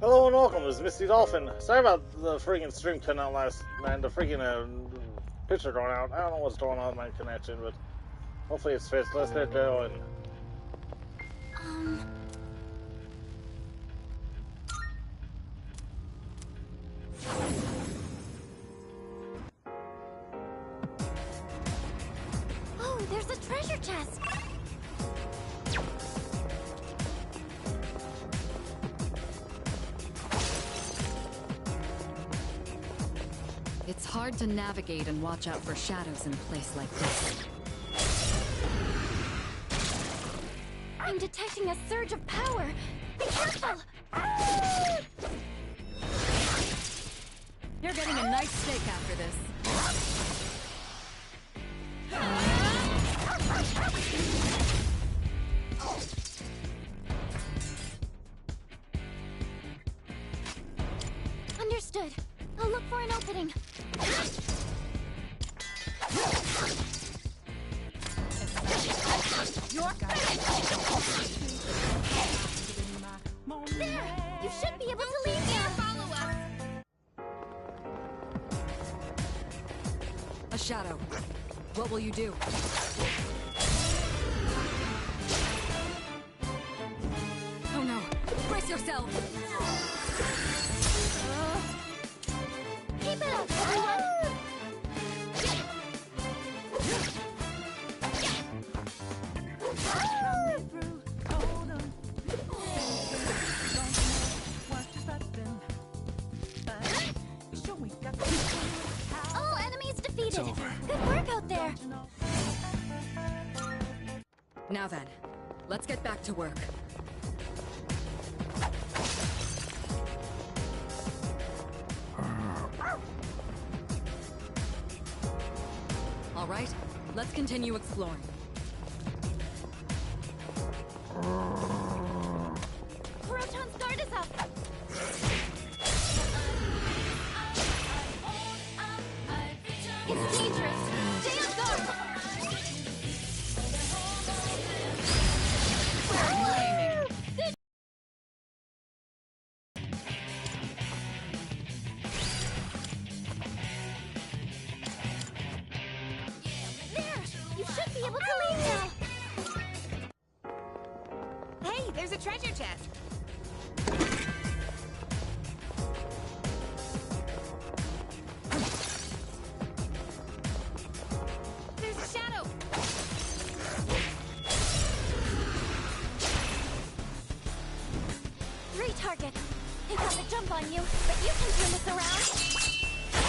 Hello and welcome, this is Mistydolphin. Sorry about the freaking stream cutting out last night, the freaking picture going out. I don't know what's going on with my connection, but hopefully it's fixed. Let's get going. Oh, there's a treasure chest! It's hard to navigate and watch out for shadows in a place like this. I'm detecting a surge of power! Be careful! You're getting a nice steak after this. Understood. I'll look for an opening. You're There! You should be able to leave now! Follow us! a shadow. What will you do? Oh no! Brace yourself! Keep it up, everyone! All enemies defeated! It's over. Good work out there! Now then, let's get back to work. All right, let's continue exploring. Proton's guard is up! It's dangerous! Stay on guard! Where are you aiming? There! You should be able to leave now! Hey, there's a treasure chest. There's a shadow. Three targets. They got the jump on you, but you can turn this around.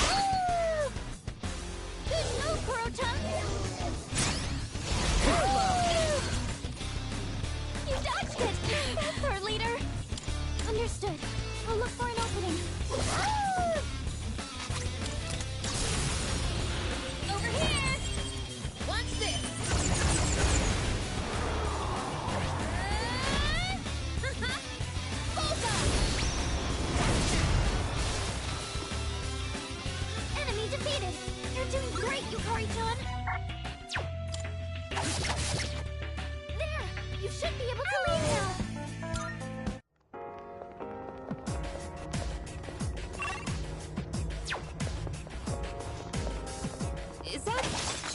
Woo! Good move, Proton! You dodged it! That's our leader! Understood. I'll look for an opening. Over here. Watch this. Bullseye. Enemy defeated! You're doing great, Yukari-chan! There! You should be able to leave now! Is that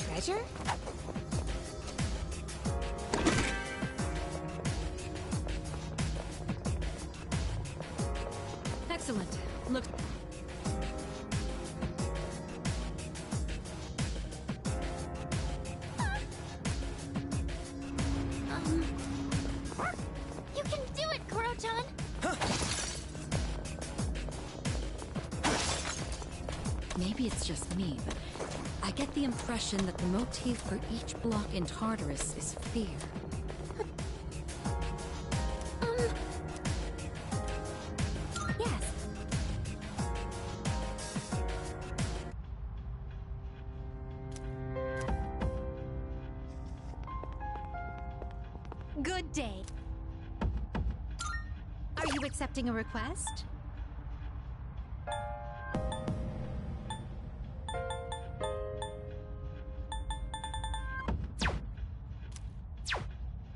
treasure? Excellent. Look. You can do it, Koro-chan! Maybe it's just me, but I get the impression that the motif for each block in Tartarus is fear. Yes. Good day. Are you accepting a request?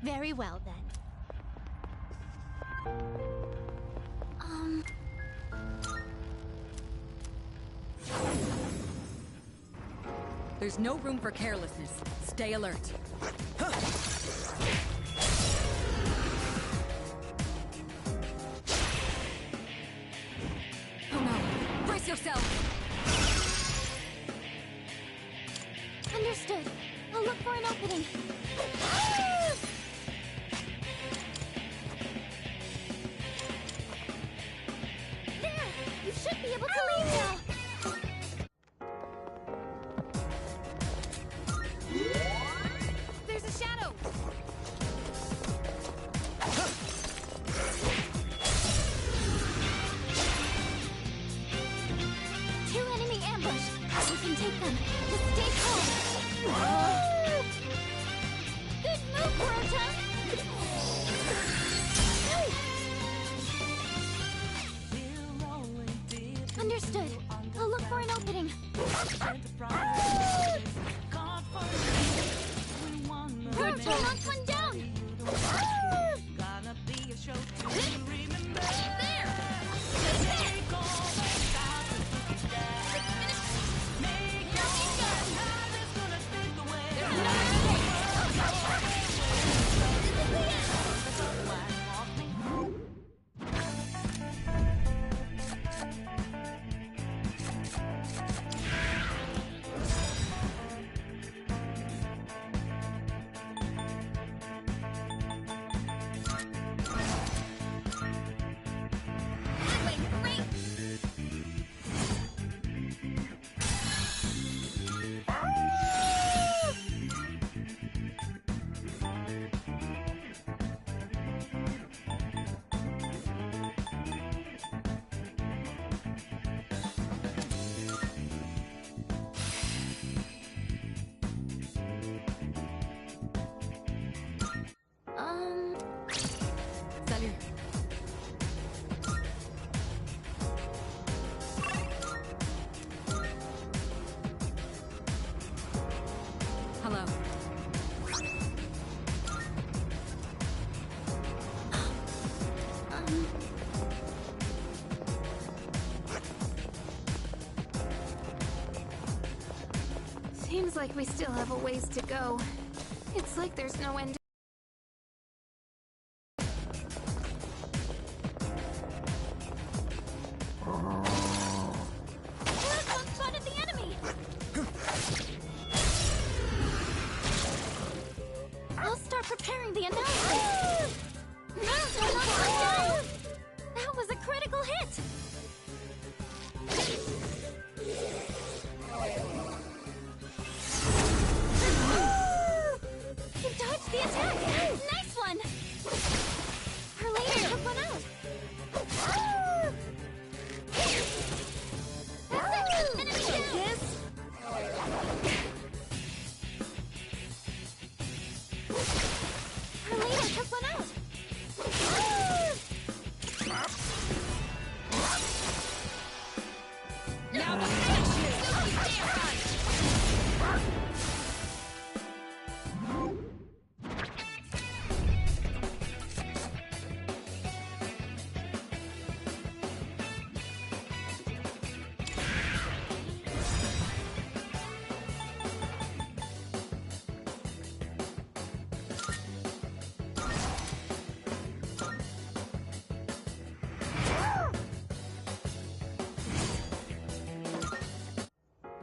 Very well, then. There's no room for carelessness. Stay alert. Oh no! Brace yourself! Understood. I'll look for an opening. There! You should be able to leave now. There's a shadow! Two enemy ambush. We can take them. Just stay calm. Good move, Kurotan! Understood. I'll look for an opening. Kurotan knocked one down! Salut. Hello. Seems like we still have a ways to go. It's like there's no end. Kurotan spotted the enemy! I'll start preparing the announcement. Kurotan knocked one down! That was a critical hit! You dodged the attack! Nice one! Our leader took one out! That's it! Enemy down! Yes? Our leader took one out! Now to finish you! Damn right!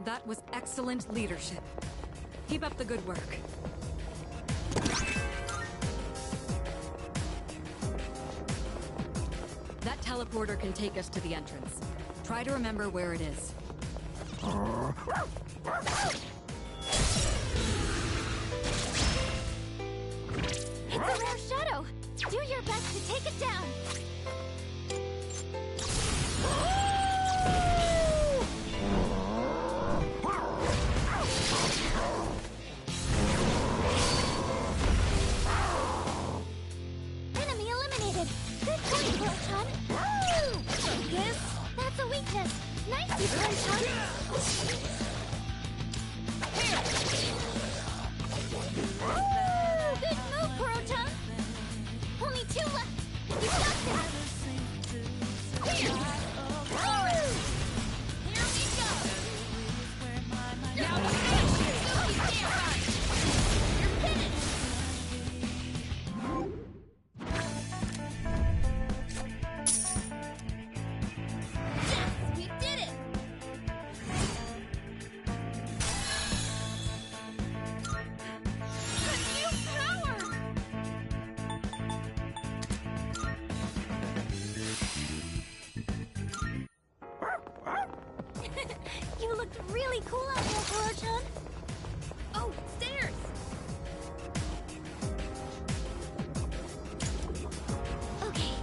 That was excellent leadership. Keep up the good work. That teleporter can take us to the entrance. Try to remember where it is. It's a rare shadow! Do your best to take it down! Enemy eliminated! Good point, Kurotan! Yes? That's a weakness! Nice, Kurotan! Good move, Kurotan! Only two left! You got this! Here we go! Now finish you! You're finished! Yes, we did it! A new power! You looked really cool out there, Kuro-chan. Oh, stairs! Okay.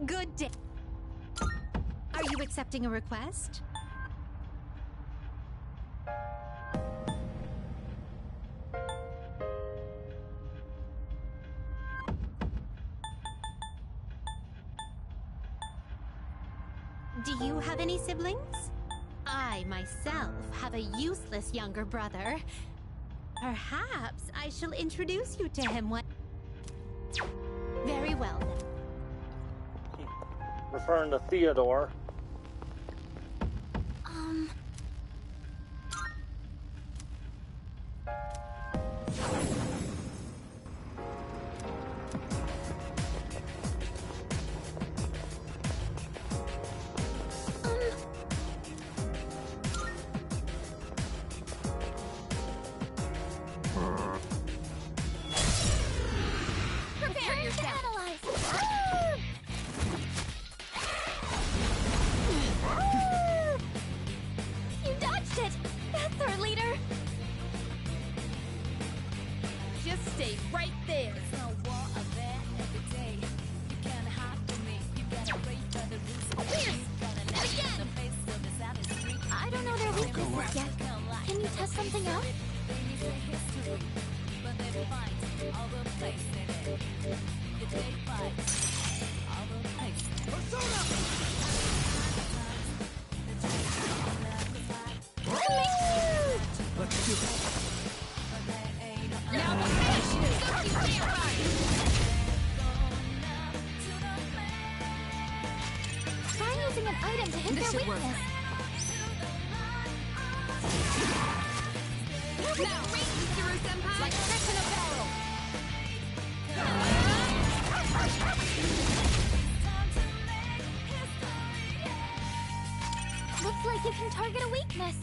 Good day. Are you accepting a request? Do you have any siblings? I, myself, have a useless younger brother. Perhaps I shall introduce you to him one... Very well, then. Referring to Theodore. Prepare yourself! You dodged it! That's our leader! Just stay right there. Fierce! Again! I don't know their weaknesses yet. Can you test something out? Let's do it. Now we'll finish you! Try using an item to hit This their should work. weakness. Now, Michiru-senpai! Like fish in a barrel! Looks like you can target a weakness.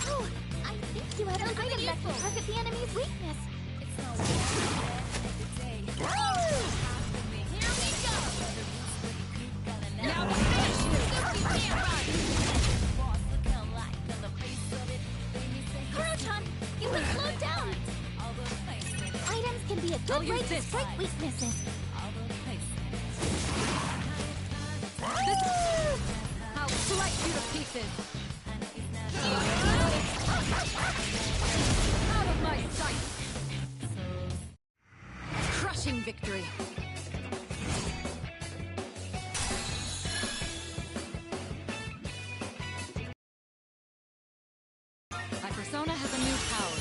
Oh, I think you have an item that can target the enemy's weakness. Here we go! Now we'll finish you! Kuro-chan, you've been slowed down! Items can be a I'll good use way to this. strike weaknesses. I'll slice you to pieces! Out of my sight! Crushing victory! My persona has a new power.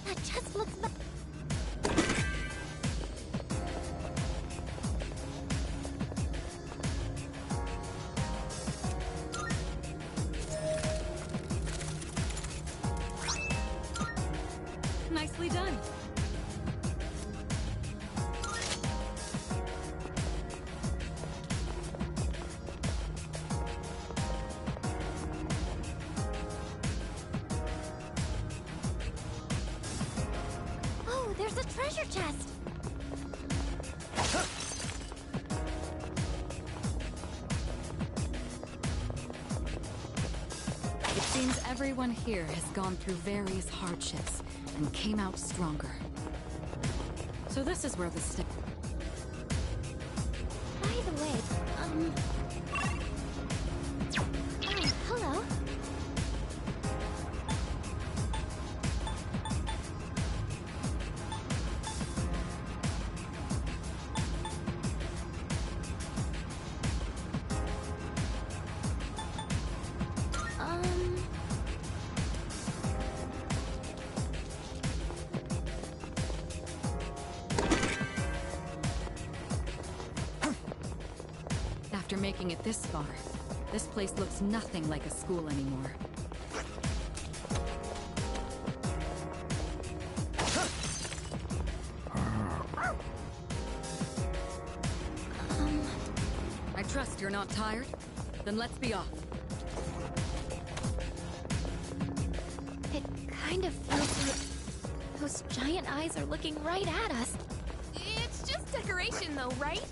That just looks there's a treasure chest! It seems everyone here has gone through various hardships and came out stronger. So this is where the By the way, oh, hello. After making it this far, this place looks nothing like a school anymore. I trust you're not tired? Then let's be off. It kind of feels like those giant eyes are looking right at us. It's just decoration though, right?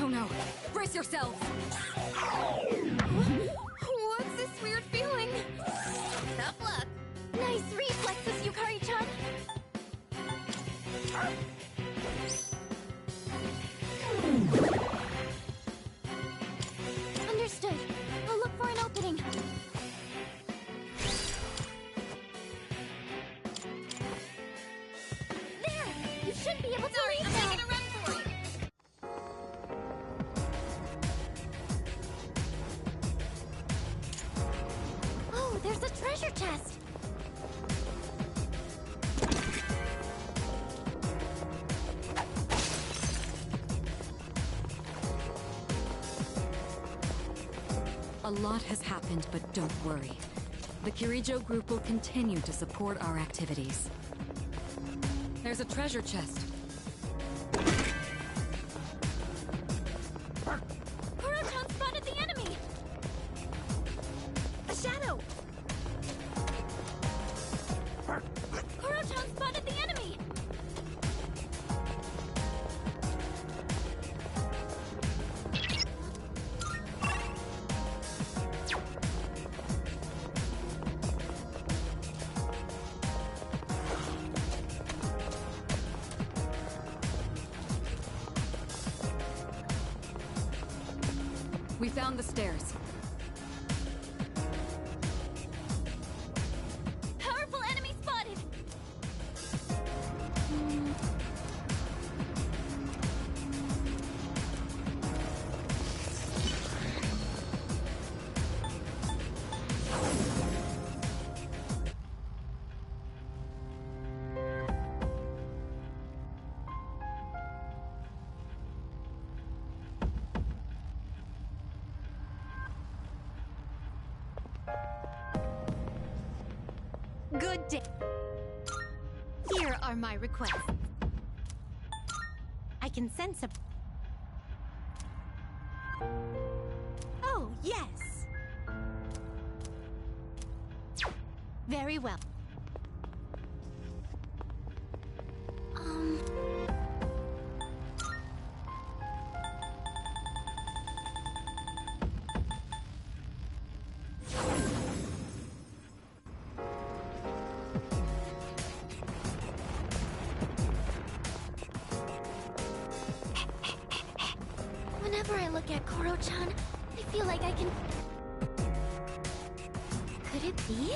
Oh no! Brace yourselves! What's this weird feeling? Tough luck. Nice reflexes, Yukari-chan. Understood. I'll look for an opening. There! You should be able to reach I'm now. taking a run for it. Oh, there's a treasure chest. A lot has happened, but don't worry. The Kirijo group will continue to support our activities. There's a treasure chest. Kuro-chan spotted the enemy. A shadow. Kuro-chan spotted the enemy. We found the stairs. Powerful enemy spotted. Good day. Here are my requests. I can sense a... Oh, yes. Very well. Whenever I look at Koro-chan, I feel like I can... Could it be?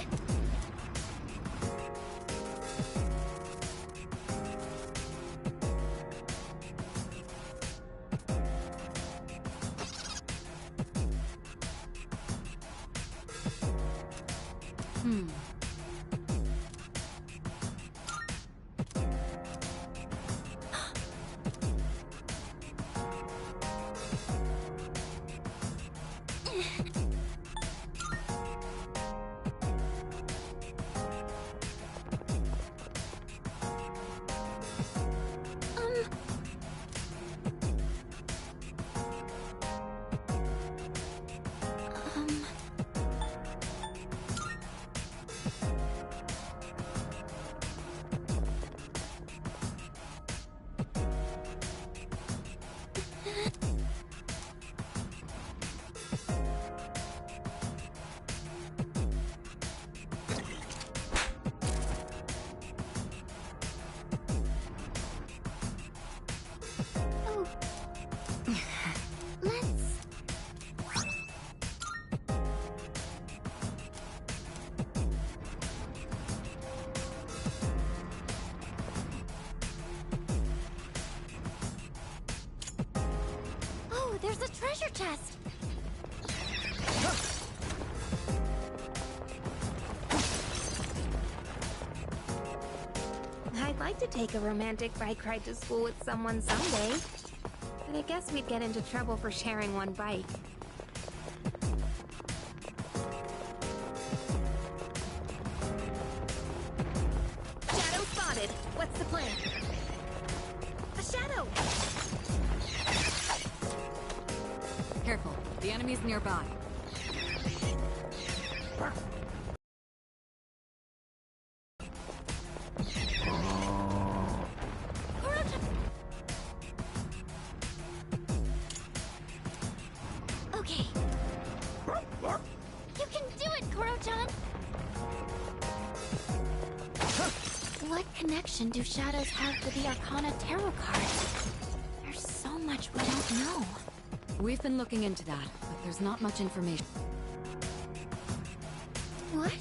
treasure chest. I'd like to take a romantic bike ride to school with someone someday. But I guess we'd get into trouble for sharing one bike. Shadow spotted. What's the plan? A shadow! Careful, the enemy's nearby. Okay. You can do it, Koro-chan! What connection do shadows have to the Arcana Tarot cards? There's so much we don't know. We've been looking into that, but there's not much information. What?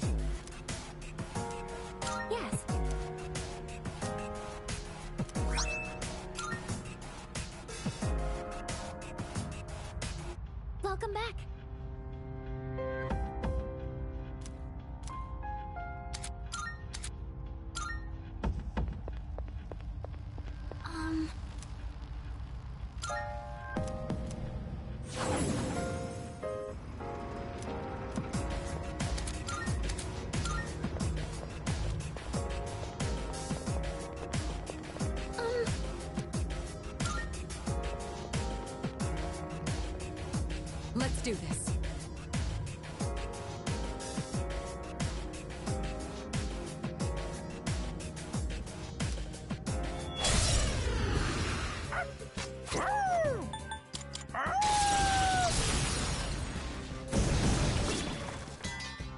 Yes. Welcome back. Let's do this.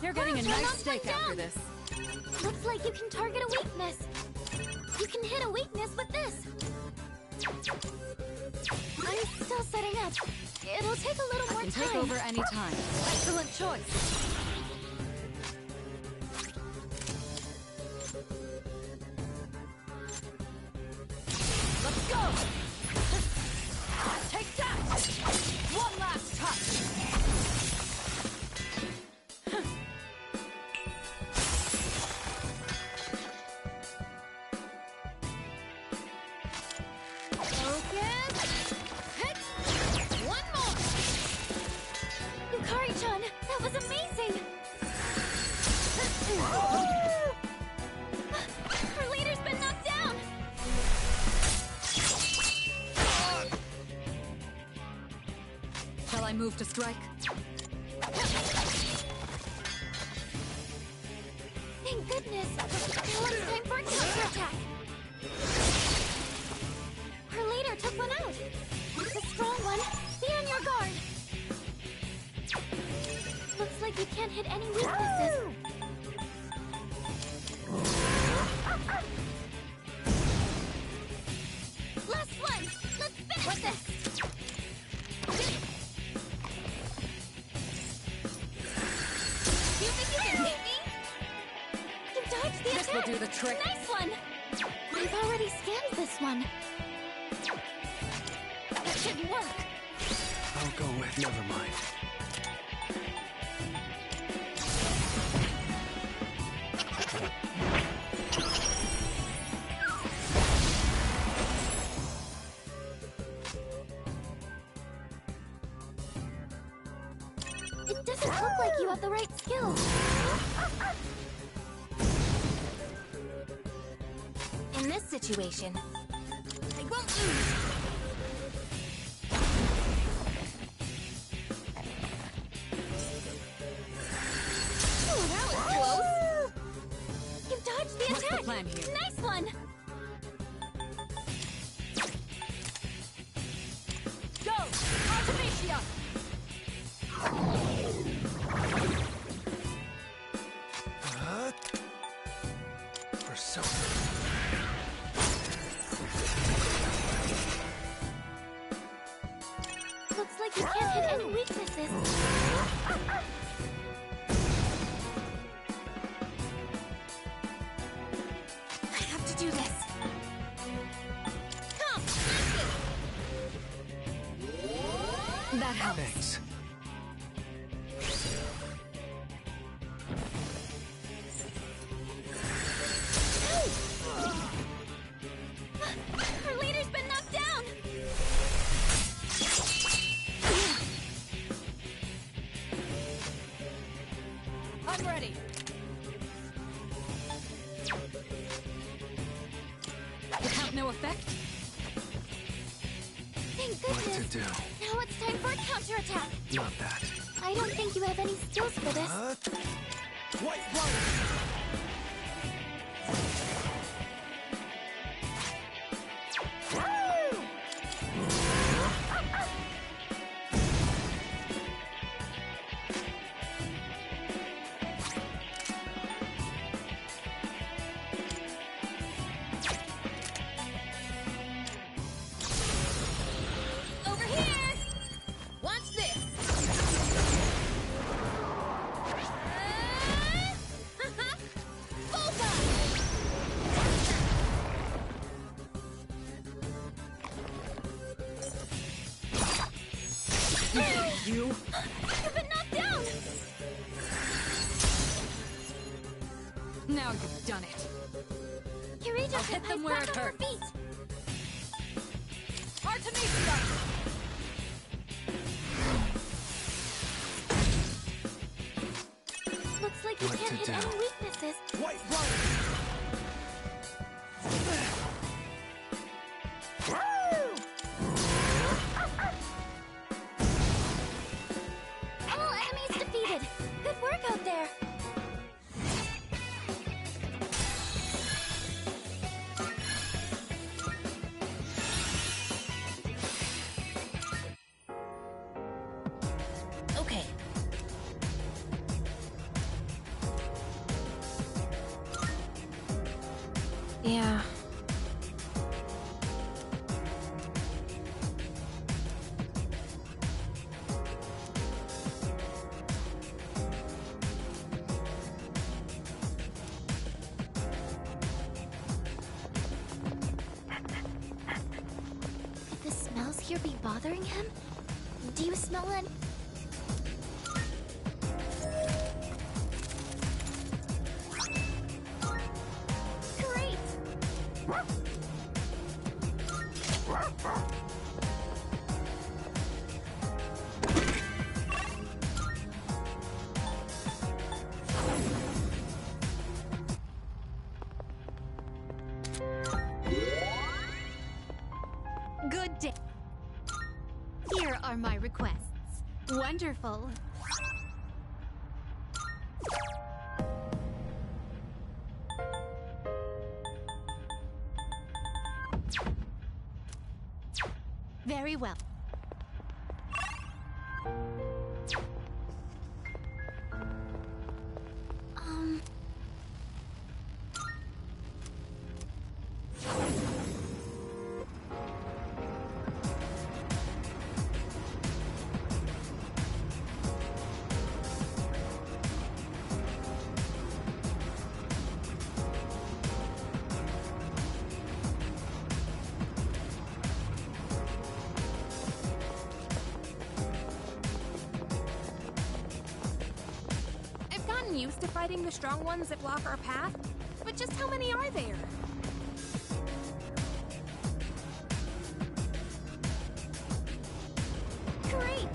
You're getting a nice steak after this. Looks like you can target a weakness. You can hit a weakness with this. I'm still setting up. It'll take a little more Can time. take over any time. Excellent choice. Let's go! Take that! One last touch! Focus! Hit! One more! Yukari-chan, that was amazing! Her leader's been knocked down! Shall I move to strike? Thank goodness! Now it's time for a counterattack! Her leader took one out! It's a strong one! Be on your guard! Looks like you can't hit any weaknesses. Last one! Let's finish this! You think you can hit me? You dodged the This will attack! do the trick. Nice one! I've already scanned this one. That shouldn't work. I'll go with. Never mind. It doesn't look like you have the right skills. In this situation, I won't lose. Oh, that was close. You dodged the What's the attack. plan here? Nice one. Go! Artemisia! Persona. Looks like you can't hit any weaknesses. I have to do this. Come, That helped. no effect? Thank What goodness. to do? Now it's time for a counterattack. Not that. I don't think you have any skills for this. White Rider! Over here! Watch this! Volta! You? You've been knocked down! Now you've done it. Kirito I'll hit them where it back on her hurts. feet. Artemisia! Looks like you What can't to hit do? any weaknesses. White Rider! All enemies defeated. Good work out there. Okay. Yeah. Could the smells here be bothering him? Do you smell any? Great! Good day. Here are my requests. Wonderful. Very well. Um... I've gotten used to fighting the strong ones that block our path, but just how many are there? Great!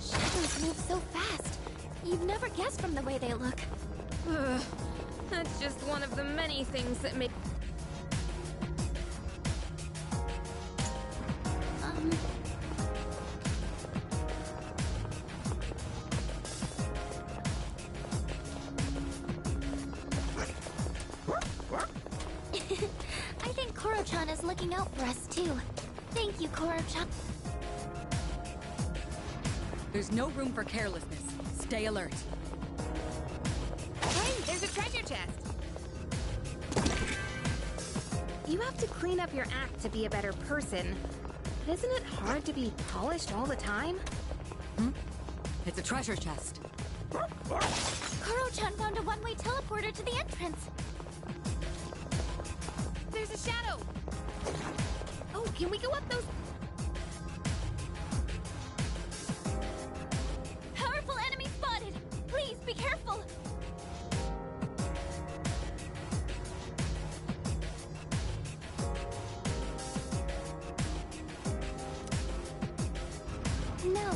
Shadows move so fast. You'd never guess from the way they look. Ugh, that's just one of the many things that make... Um... I think Koro-chan is looking out for us, too. Thank you, Koro-chan. There's no room for carelessness. Stay alert. Hey, there's a treasure chest! You have to clean up your act to be a better person. But isn't it hard to be polished all the time? It's a treasure chest. Koro-chan found a one-way teleporter to the entrance. There's a shadow! Oh, can we go up those... Powerful enemy spotted! Please, be careful! No.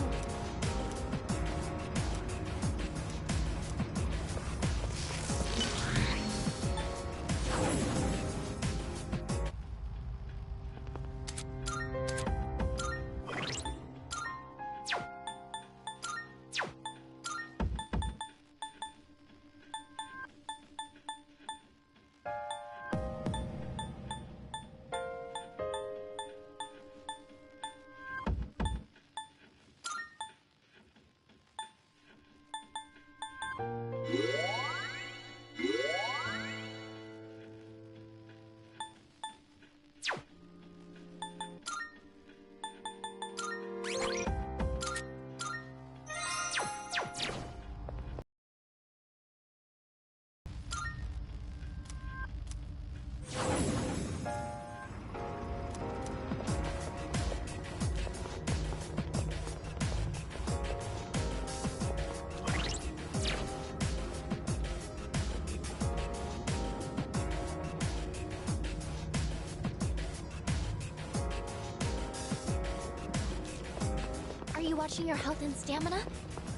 Are you watching your health and stamina?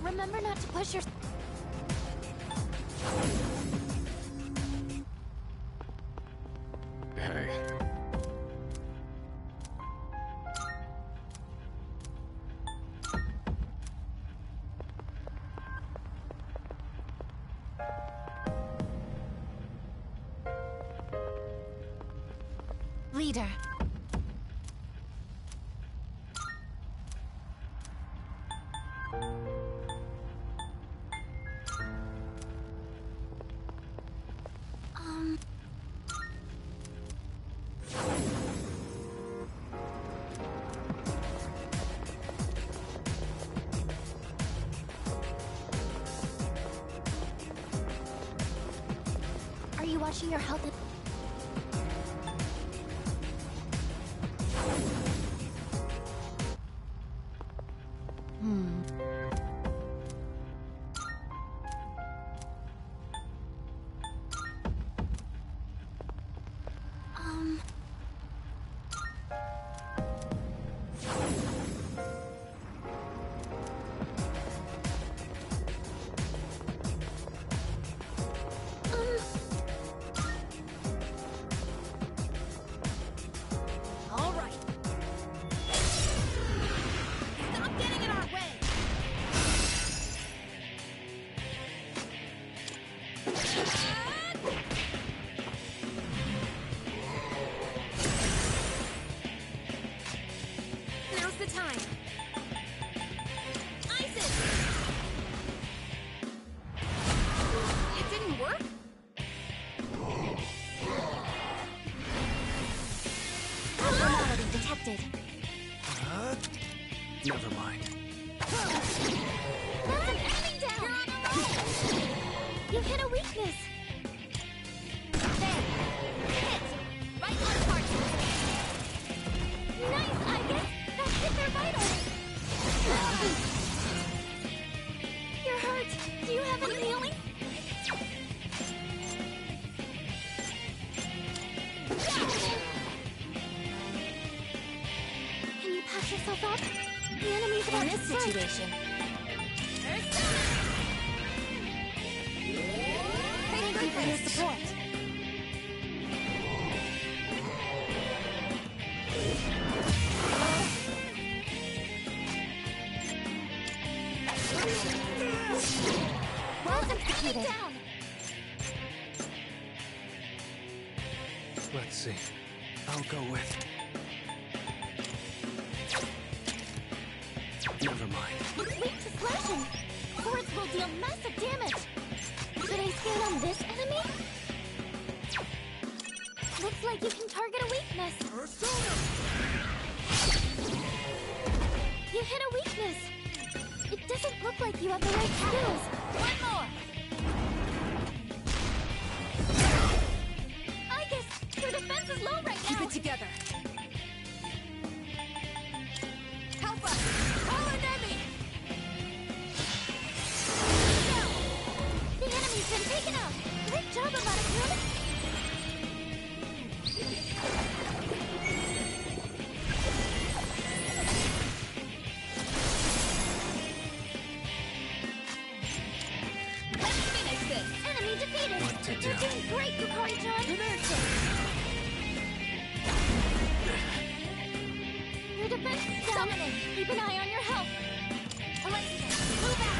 Remember not to push your... Hey. Leader. Are you watching your health and... All right. Stop getting in our way. Now's the time. Isis! It didn't work? Abnormality detected. Never mind. That's an enemy down! You're on a roll! You hit a weakness. There. Hit. Right on target. Nice, I guess that hit their vitals. You're hurt. Do you have any healing? Can you patch yourself up? The enemy's about to strike. situation. Thank you for your support. Well executed. Down. Let's see. I'll go with... Never mind. It's weak to slashing. Swords will deal massive damage. Should I scan on this enemy? Looks like you can target a weakness. You hit a weakness. It doesn't look like you have the right skills. One more. I guess your defense is low right now. Keep it together. Help us! Call an enemy! The enemy's been taken out! Great job, Amaterasu! Let's finish this. Enemy defeated! What to do? You're doing great, Yukari-chan! Your defense is down. Keep an eye on your health. Move back.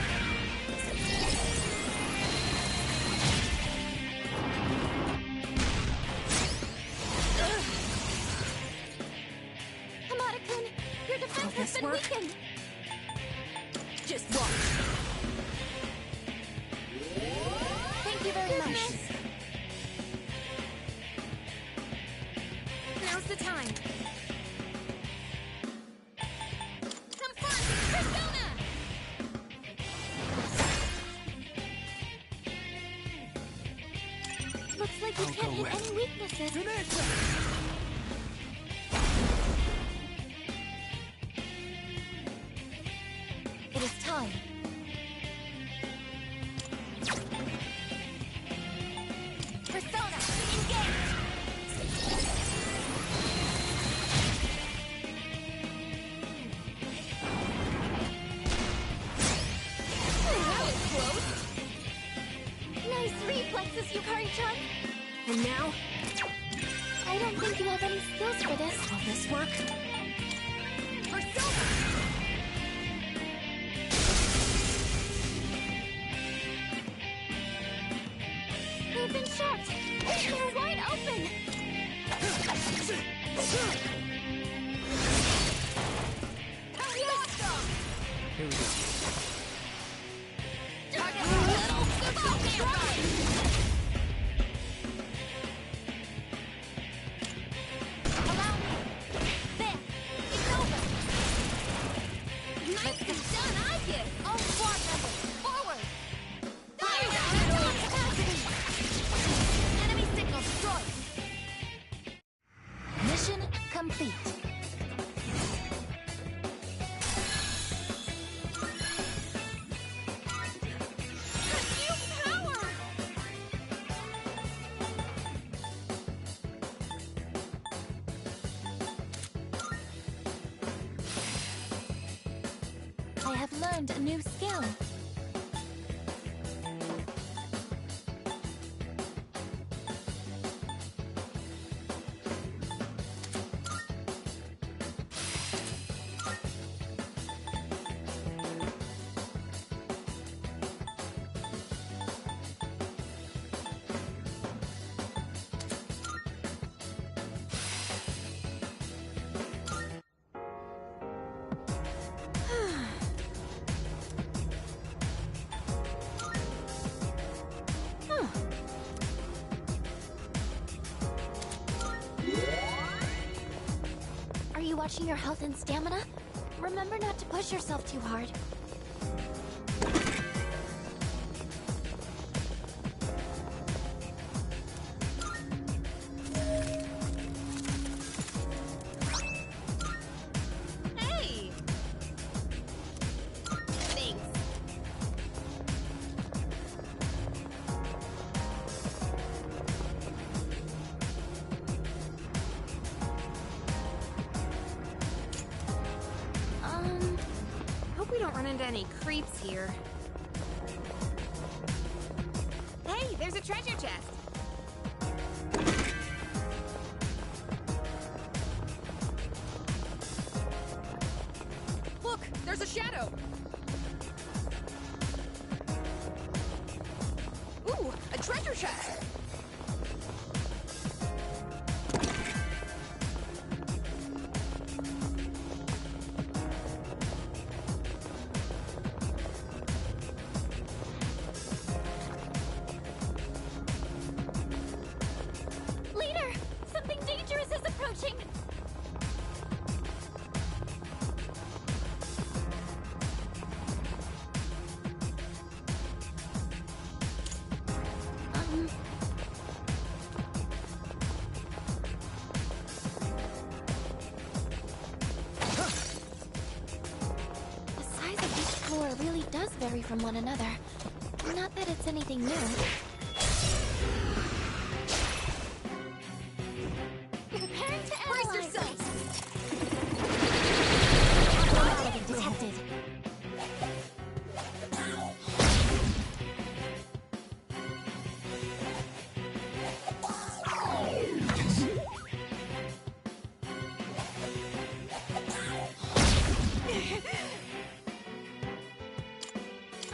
Hamada-kun, your defense has been weakened. Just watch. Thank you very much. Now's the time. Confront Persona! Looks like you I'll can't go hit with- any weaknesses. It is time. Persona, engage! have any skills for this. Will this work? For silver! They've been shot! They're wide open! Here we go. Mission complete. I have learned a new skill. Are you watching your health and stamina? Remember not to push yourself too hard. Hey! Thanks. Hope we don't run into any creeps here. Hey, there's a treasure chest! Look, there's a shadow. Ooh, a treasure chest. Leader! Something dangerous is approaching! The size of each floor really does vary from one another. Not that it's anything new. Preparing to analyze. Brace yourselves. Anomaly detected.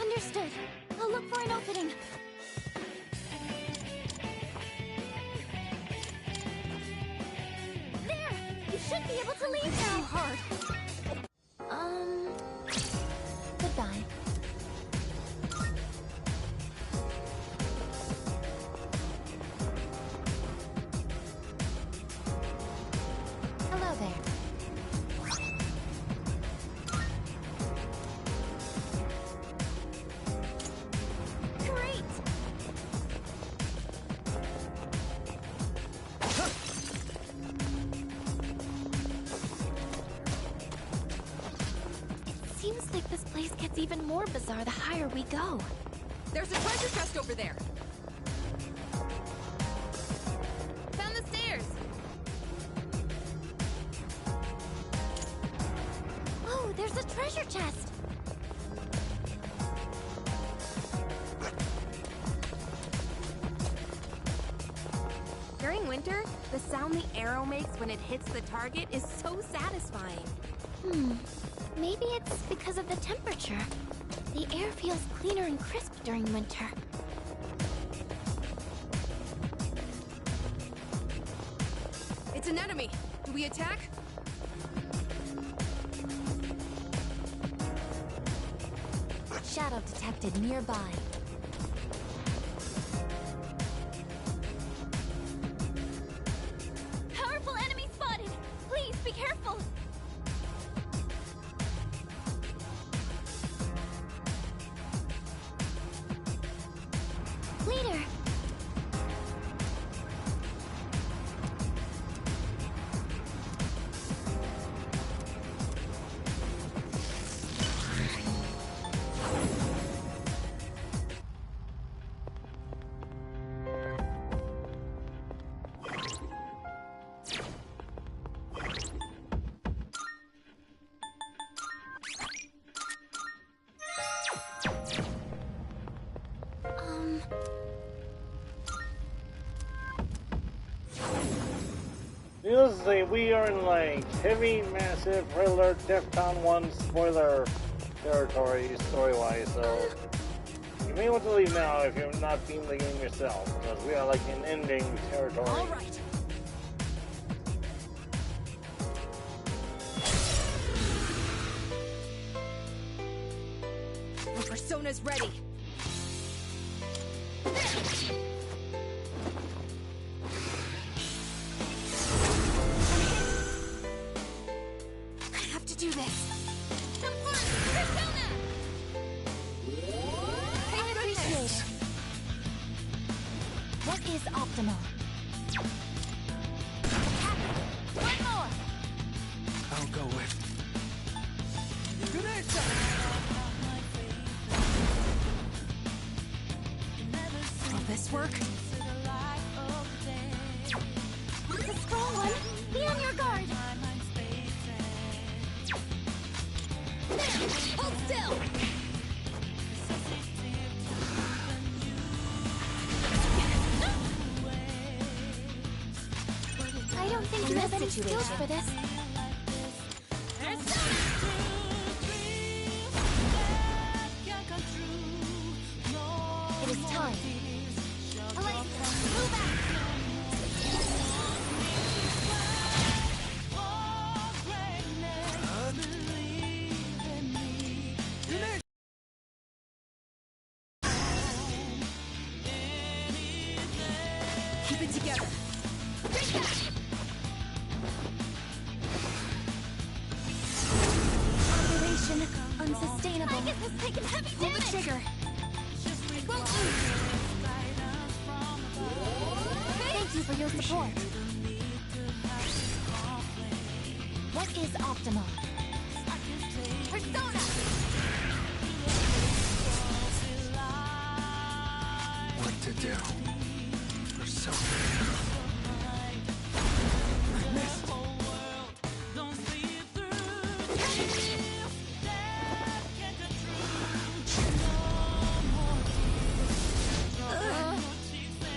Understood. I'll look for an opening. There! You should be able to leave now. Hard. Goodbye. Hello there. Great! It seems like this place gets even more bizarre the higher we go. There's a treasure chest over there. Found the stairs! Oh, there's a treasure chest! Great! During winter, the sound the arrow makes when it hits the target is so satisfying. Maybe it's because of the temperature. The air feels cleaner and crisp during winter. It's an enemy. Do we attack? Shadow detected nearby. Powerful enemy spotted! Please be careful! Leader! Needless to say, we are in like heavy, massive, red alert, Defcon 1 spoiler territory story-wise, so you may want to leave now if you're not beating the game yourself, because we are like in ending territory. All right. My persona's ready. I have to do this. Appreciate it. What is optimal? One more! I'll go with. Will this work? It's a strong one! Be on your guard! Hold still! I don't think you have any skills for this. It is time. Move out! Keep it together. Operation unsustainable. I guess it's taken heavy Pull the trigger. Thank you for your support. What is optimal? Persona! What to do? Persona.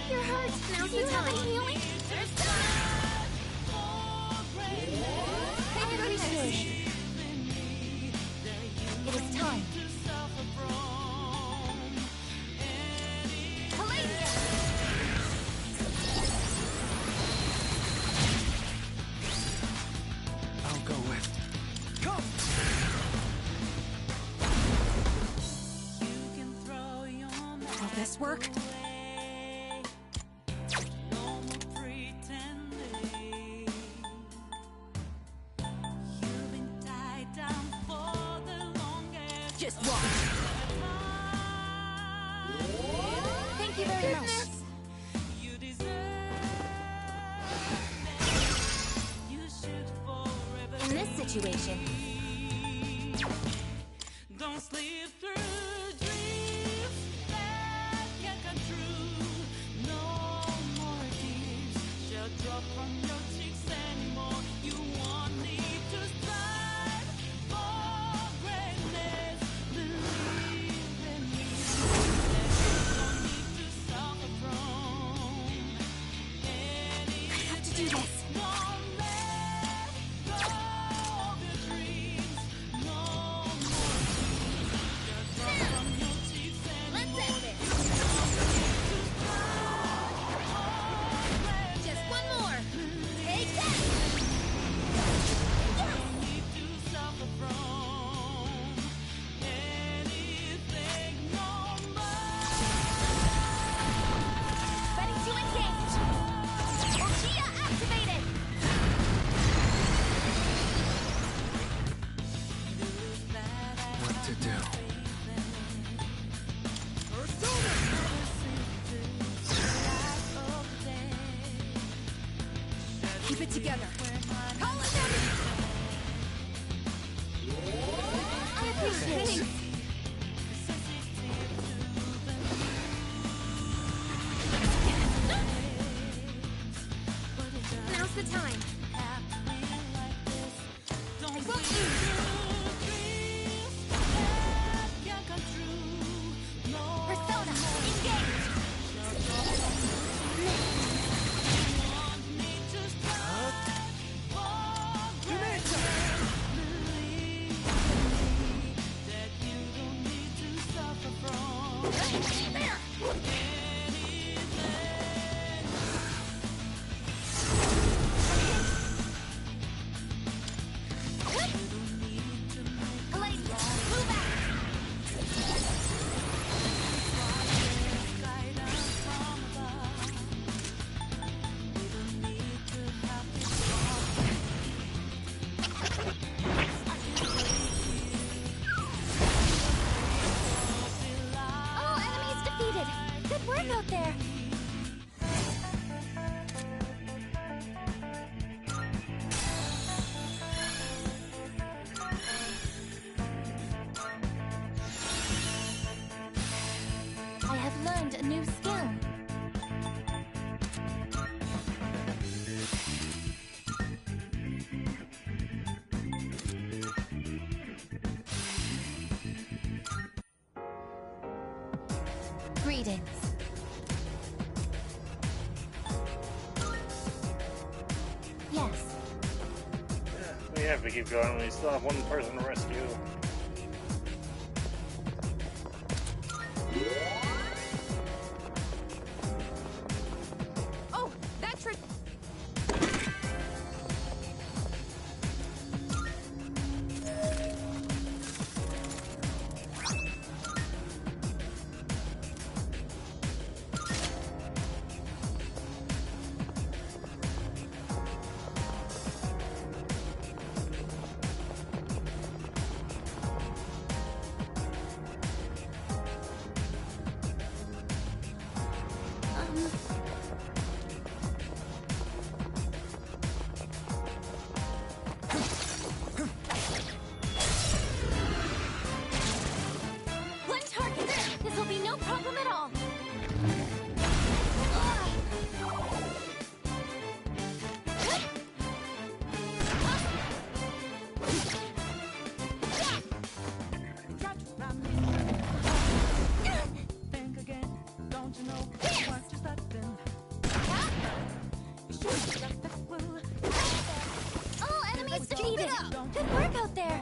You're hurt. Now's the time. Healing? Appreciate. It is time. I'll go with. Come! Will this work? Just watch. Thank you very much. In this situation, Don't sleep through dreams that can't come true. No more tears shall drop from your cheeks anymore. You won't need to strive for greatness. Believe in me. You don't need to suffer from anything. to do. Keep it together. Call it I appreciate it. Now's the time. Persona, engage! All enemies defeated. Good work out there. I have learned a new skill. Greetings. Yes. We have to keep going. We still have one person to rescue. Oh, that's right. One target. This will be no problem at all. Think again, don't you know what just happened? All enemies defeated. Good work out there.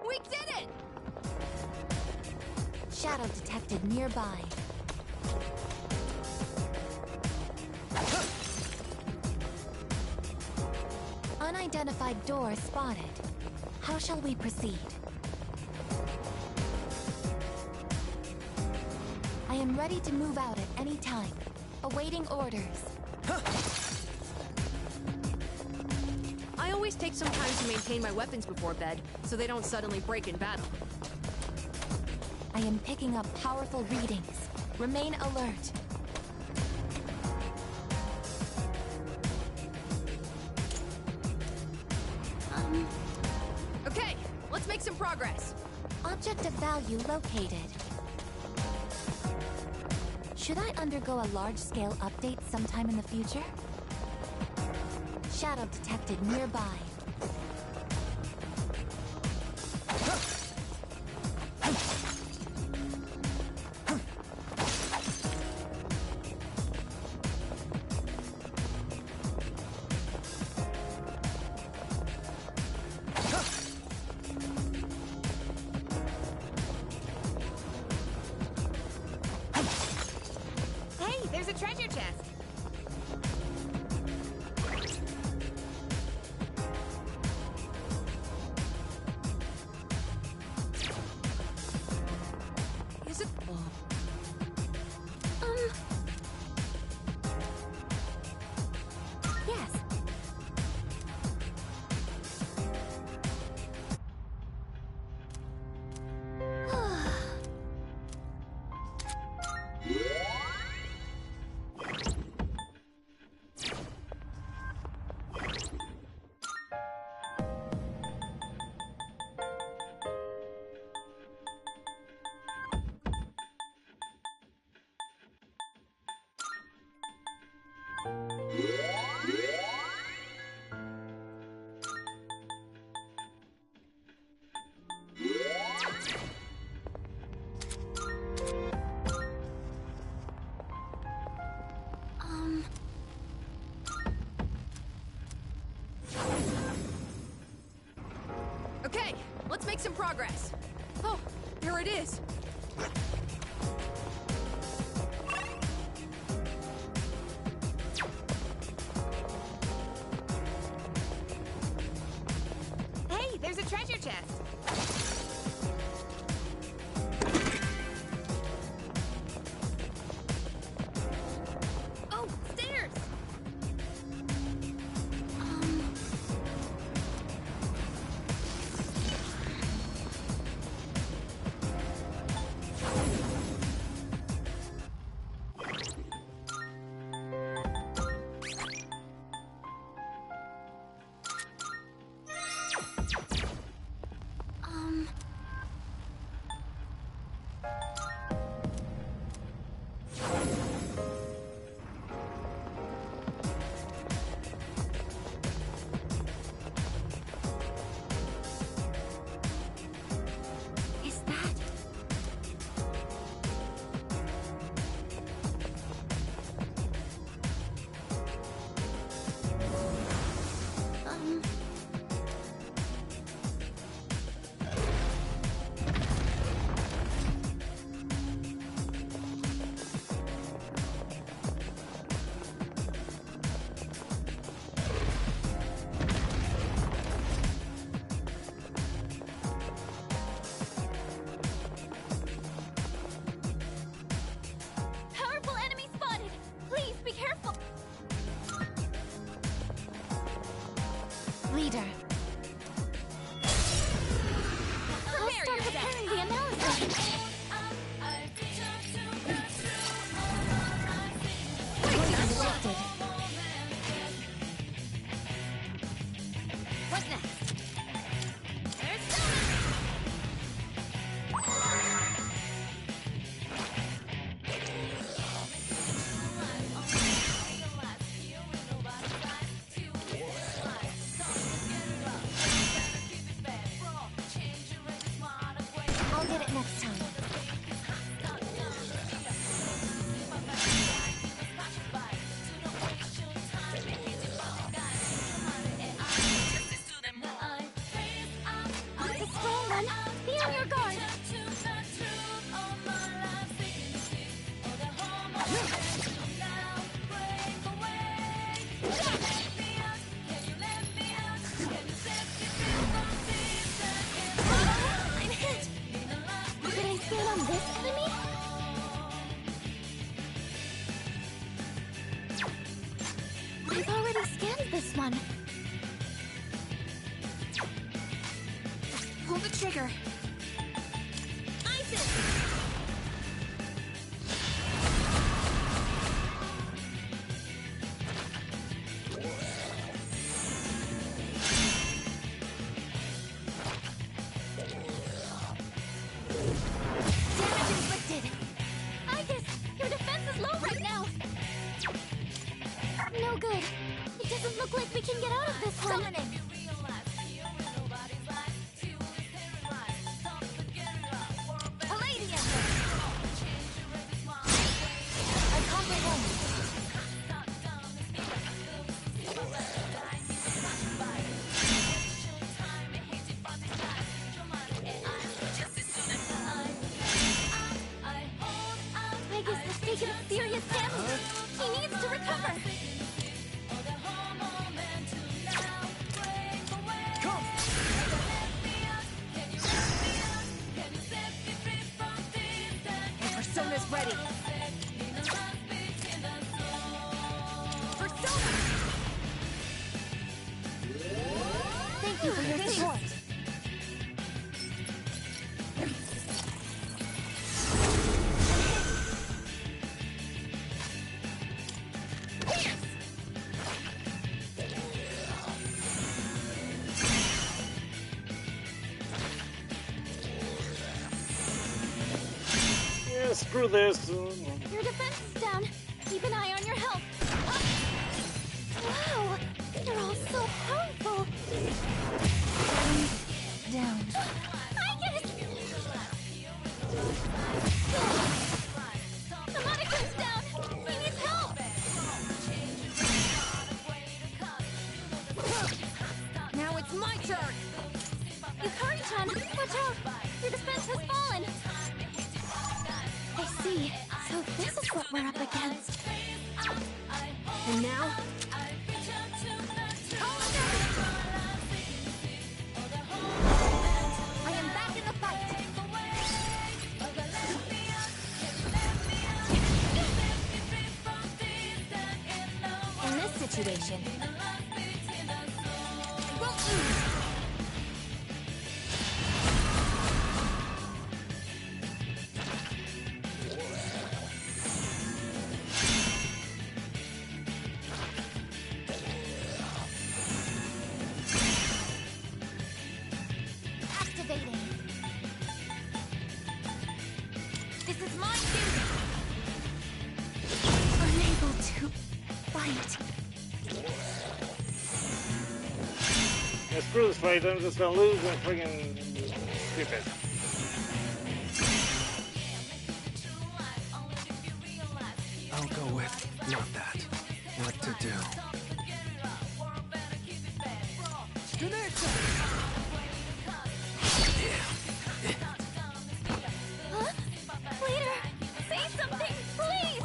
We did it! Shadow detected nearby. Unidentified door spotted. How shall we proceed? I am ready to move out at any time. Awaiting orders. I always take some time to maintain my weapons before bed, so they don't suddenly break in battle. I am picking up powerful readings. Remain alert. Okay, let's make some progress. Object of value located. Should I undergo a large-scale update sometime in the future? Shadow detected nearby. Okay, let's make some progress. Oh, there it is. Hey, there's a treasure chest. Oh, stairs! Is that... Powerful enemy spotted! Please be careful! Leader. Let's start preparing the analysis! What's next? I'll get it next time. It's a strong one! Be on your guard! I'm hit! Did I stand on this enemy? I've already scanned this one. Pull the trigger. Isis! Damage inflicted! Isis, your defense is low right now! No good. It doesn't look like we can get out of this one. Summoning! Palladium! I comprehend. Vegas has taken serious damage. He needs to recover. My persona's ready. Persona! Thank you for your support. Yeah, screw this. Your defense is down. Keep an eye on your health. Wow, they're all so powerful. Down. Isis! The Monica's down. He needs help. attack! Yukari-chan, watch out! Your defense has fallen! I see. So this is what we're up against. And now, I am back in the fight! In this situation... Activating. This is my duty. Unable to fight. Yeah, screw this fight, I'm just gonna lose and friggin' stupid. I'll go with not that. What to do? Huh? Leader, say something, please!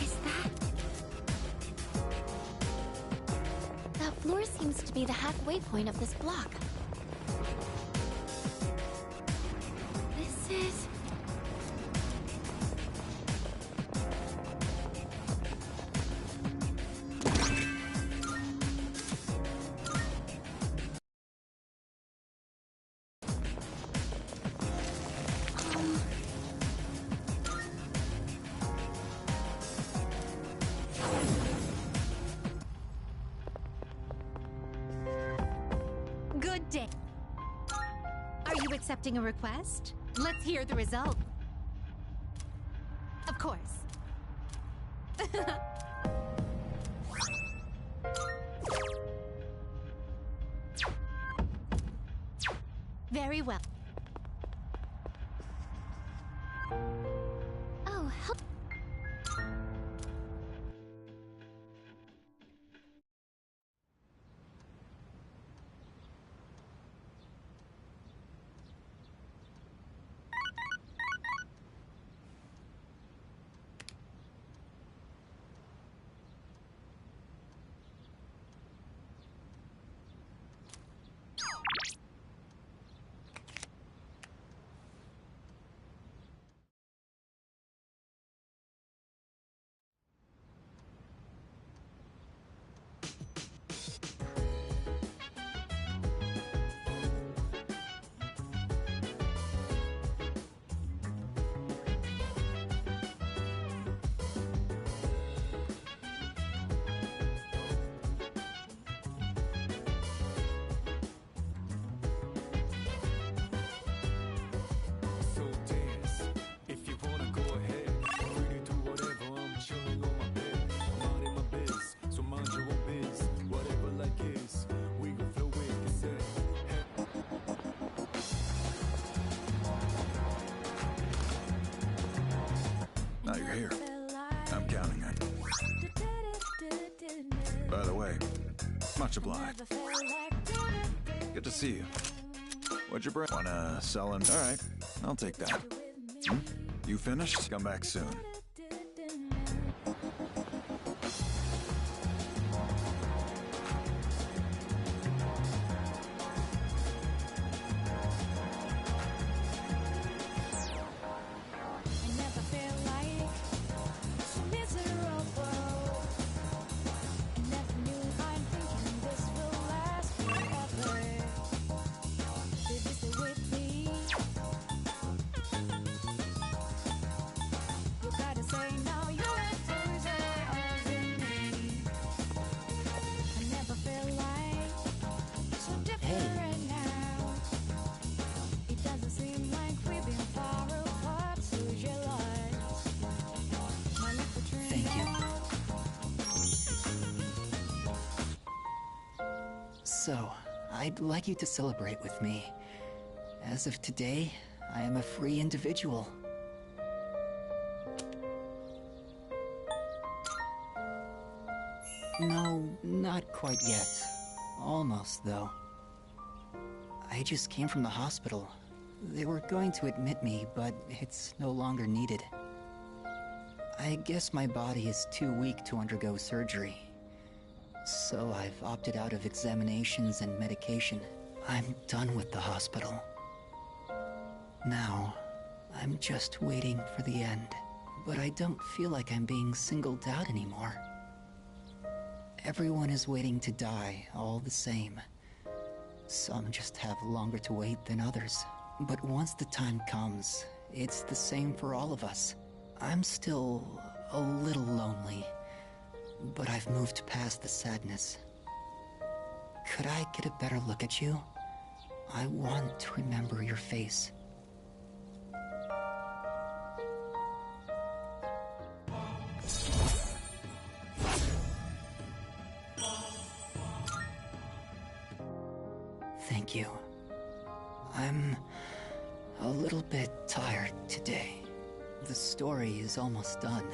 Is that floor seems to be the halfway point of this block. This is... Good day. Are you accepting a request? Let's hear the result. Of course. Very well. Oh, help. So dance. If you wanna go ahead, free to do whatever. I'm chilling on my bed. I'm minding my biz, so mind your own biz. Whatever like is, we gon' flow with the set. Now you're here. I'm counting on you. By the way, much obliged. Good to see you. What'd you bring? Wanna sell him? All right, I'll take that. You finished? Come back soon. hey. It doesn't seem like we've been far apart, so you're lost. Thank you. So, I'd like you to celebrate with me. As of today, I am a free individual. No, not quite yet. Almost, though. I just came from the hospital. They were going to admit me, but it's no longer needed. I guess my body is too weak to undergo surgery. So I've opted out of examinations and medication. I'm done with the hospital. Now, I'm just waiting for the end. But I don't feel like I'm being singled out anymore. Everyone is waiting to die, all the same. Some just have longer to wait than others. But once the time comes, it's the same for all of us. I'm still a little lonely, but I've moved past the sadness. Could I get a better look at you? I want to remember your face. Thank you. I'm a little bit tired today. The story is almost done,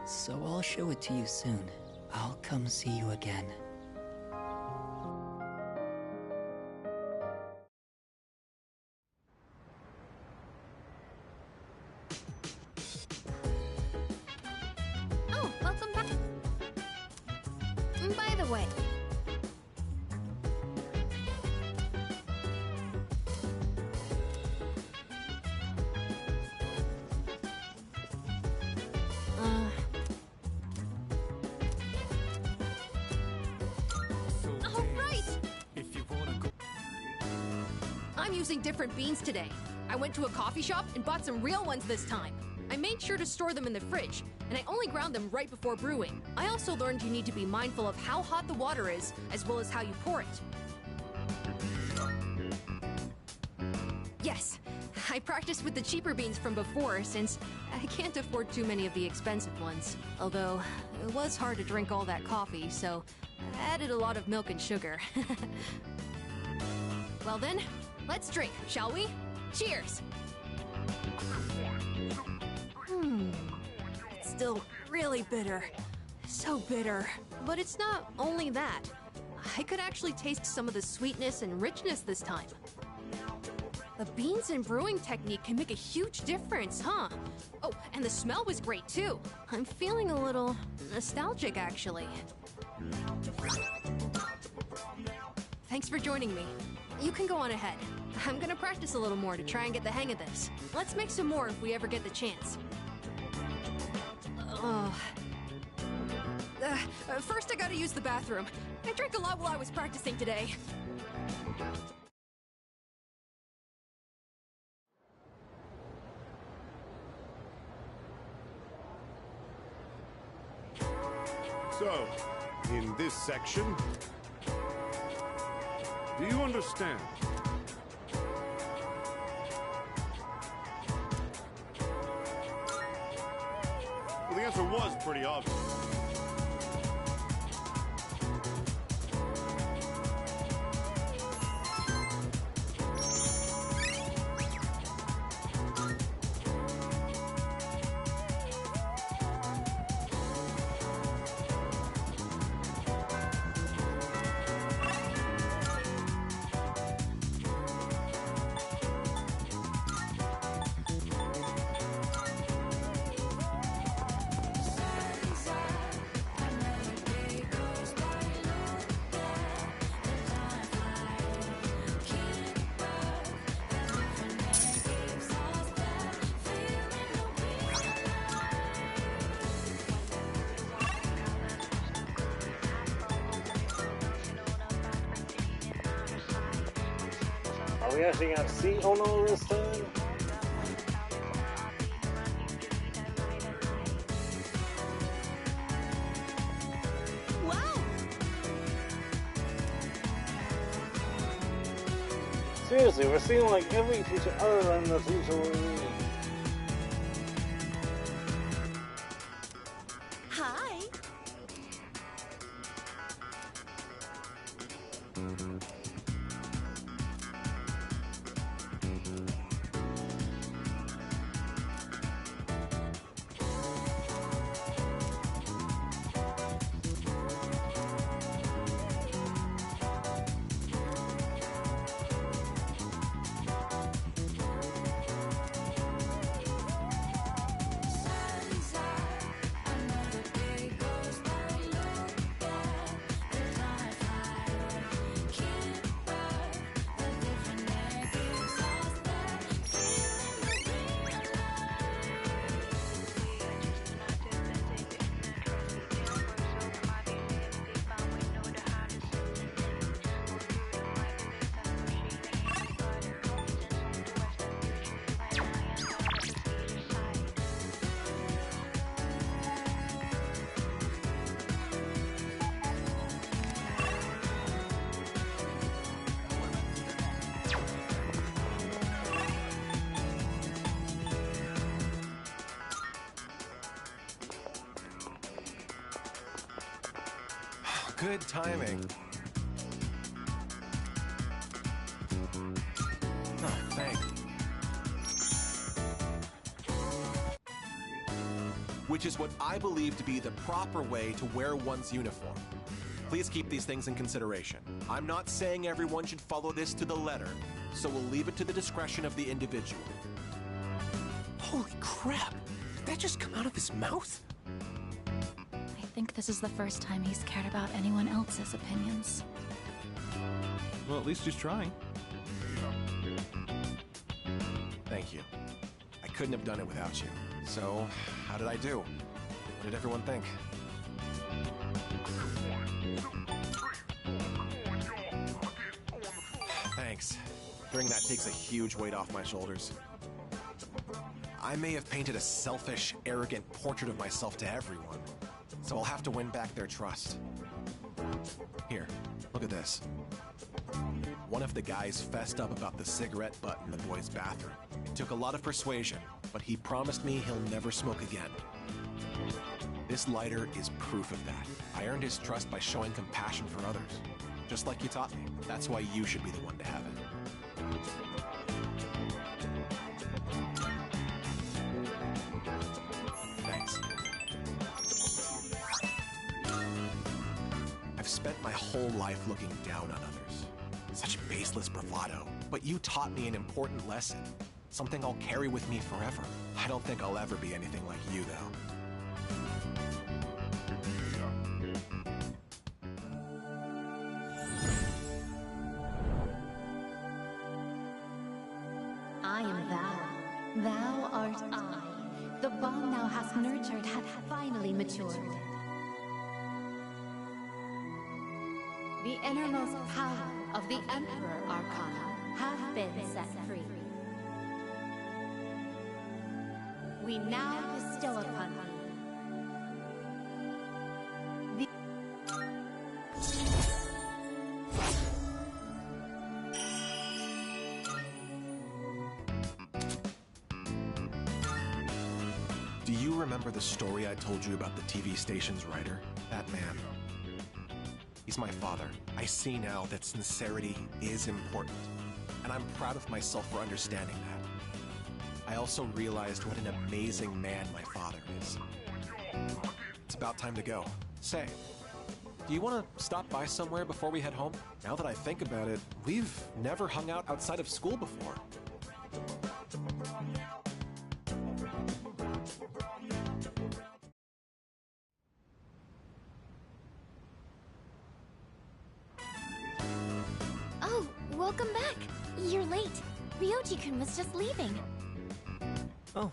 so I'll show it to you soon. I'll come see you again. Oh, welcome back. By the way, All right! I'm using different beans today. I went to a coffee shop and bought some real ones this time. I made sure to store them in the fridge, and I only ground them right before brewing. I also learned you need to be mindful of how hot the water is, as well as how you pour it. Yes, I practiced with the cheaper beans from before, since I can't afford too many of the expensive ones. Although, it was hard to drink all that coffee, so I added a lot of milk and sugar. Well then, let's drink, shall we? Cheers! It's still really bitter. So bitter. But it's not only that. I could actually taste some of the sweetness and richness this time. The beans and brewing technique can make a huge difference, huh? Oh, and the smell was great too. I'm feeling a little nostalgic, actually. Thanks for joining me. You can go on ahead. I'm gonna practice a little more to try and get the hang of this. Let's make some more if we ever get the chance. First I gotta use the bathroom. I drank a lot while I was practicing today. So, in this section, do you understand? Well, the answer was pretty obvious. Are we actually gonna see Ono this time? Wow! Seriously, we're seeing like every teacher other than the teacher we need. Hi. Good timing. Oh, thanks. Which is what I believe to be the proper way to wear one's uniform. Please keep these things in consideration. I'm not saying everyone should follow this to the letter, so we'll leave it to the discretion of the individual. Holy crap! Did that just come out of his mouth? I think this is the first time he's cared about anyone else's opinions. Well, at least he's trying. Thank you. I couldn't have done it without you. So, how did I do? What did everyone think? Thanks. Hearing that takes a huge weight off my shoulders. I may have painted a selfish, arrogant portrait of myself to everyone, so I'll have to win back their trust. Here, look at this. One of the guys fessed up about the cigarette butt in the boys' bathroom. It took a lot of persuasion, but he promised me he'll never smoke again. This lighter is proof of that. I earned his trust by showing compassion for others. Just like you taught me. That's why you should be the one to have it. Thanks. I've spent my whole life looking down on others. Such baseless bravado. But you taught me an important lesson. Something I'll carry with me forever. I don't think I'll ever be anything like you, though. I am thou. Thou art I. The bond thou hast nurtured hath finally matured. The innermost power of the Emperor Arcana hath been set free. We now bestow upon thee Do you remember the story I told you about the TV station's writer? That man. He's my father. I see now that sincerity is important, and I'm proud of myself for understanding that. I also realized what an amazing man my father is. It's about time to go. Say, do you want to stop by somewhere before we head home? Now that I think about it, we've never hung out outside of school before. Oh, welcome back. You're late. Ryoji-kun was just leaving. Oh.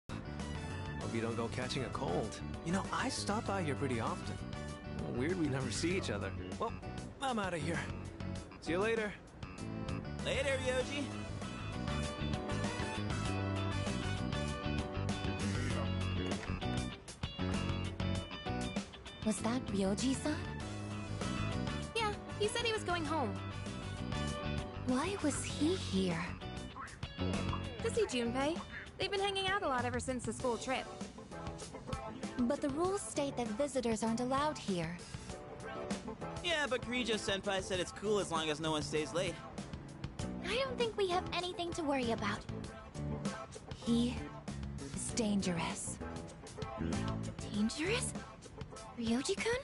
Hope you don't go catching a cold. You know, I stop by here pretty often. Weird we never see each other. Well, I'm out of here. See you later. Later, Ryoji. Was that Ryoji-san? Yeah, he said he was going home. Why was he here? To see Junpei. They've been hanging out a lot ever since the school trip. But the rules state that visitors aren't allowed here. Yeah, but Kirijo-senpai said it's cool as long as no one stays late. I don't think we have anything to worry about. He is dangerous. Dangerous? Ryoji-kun?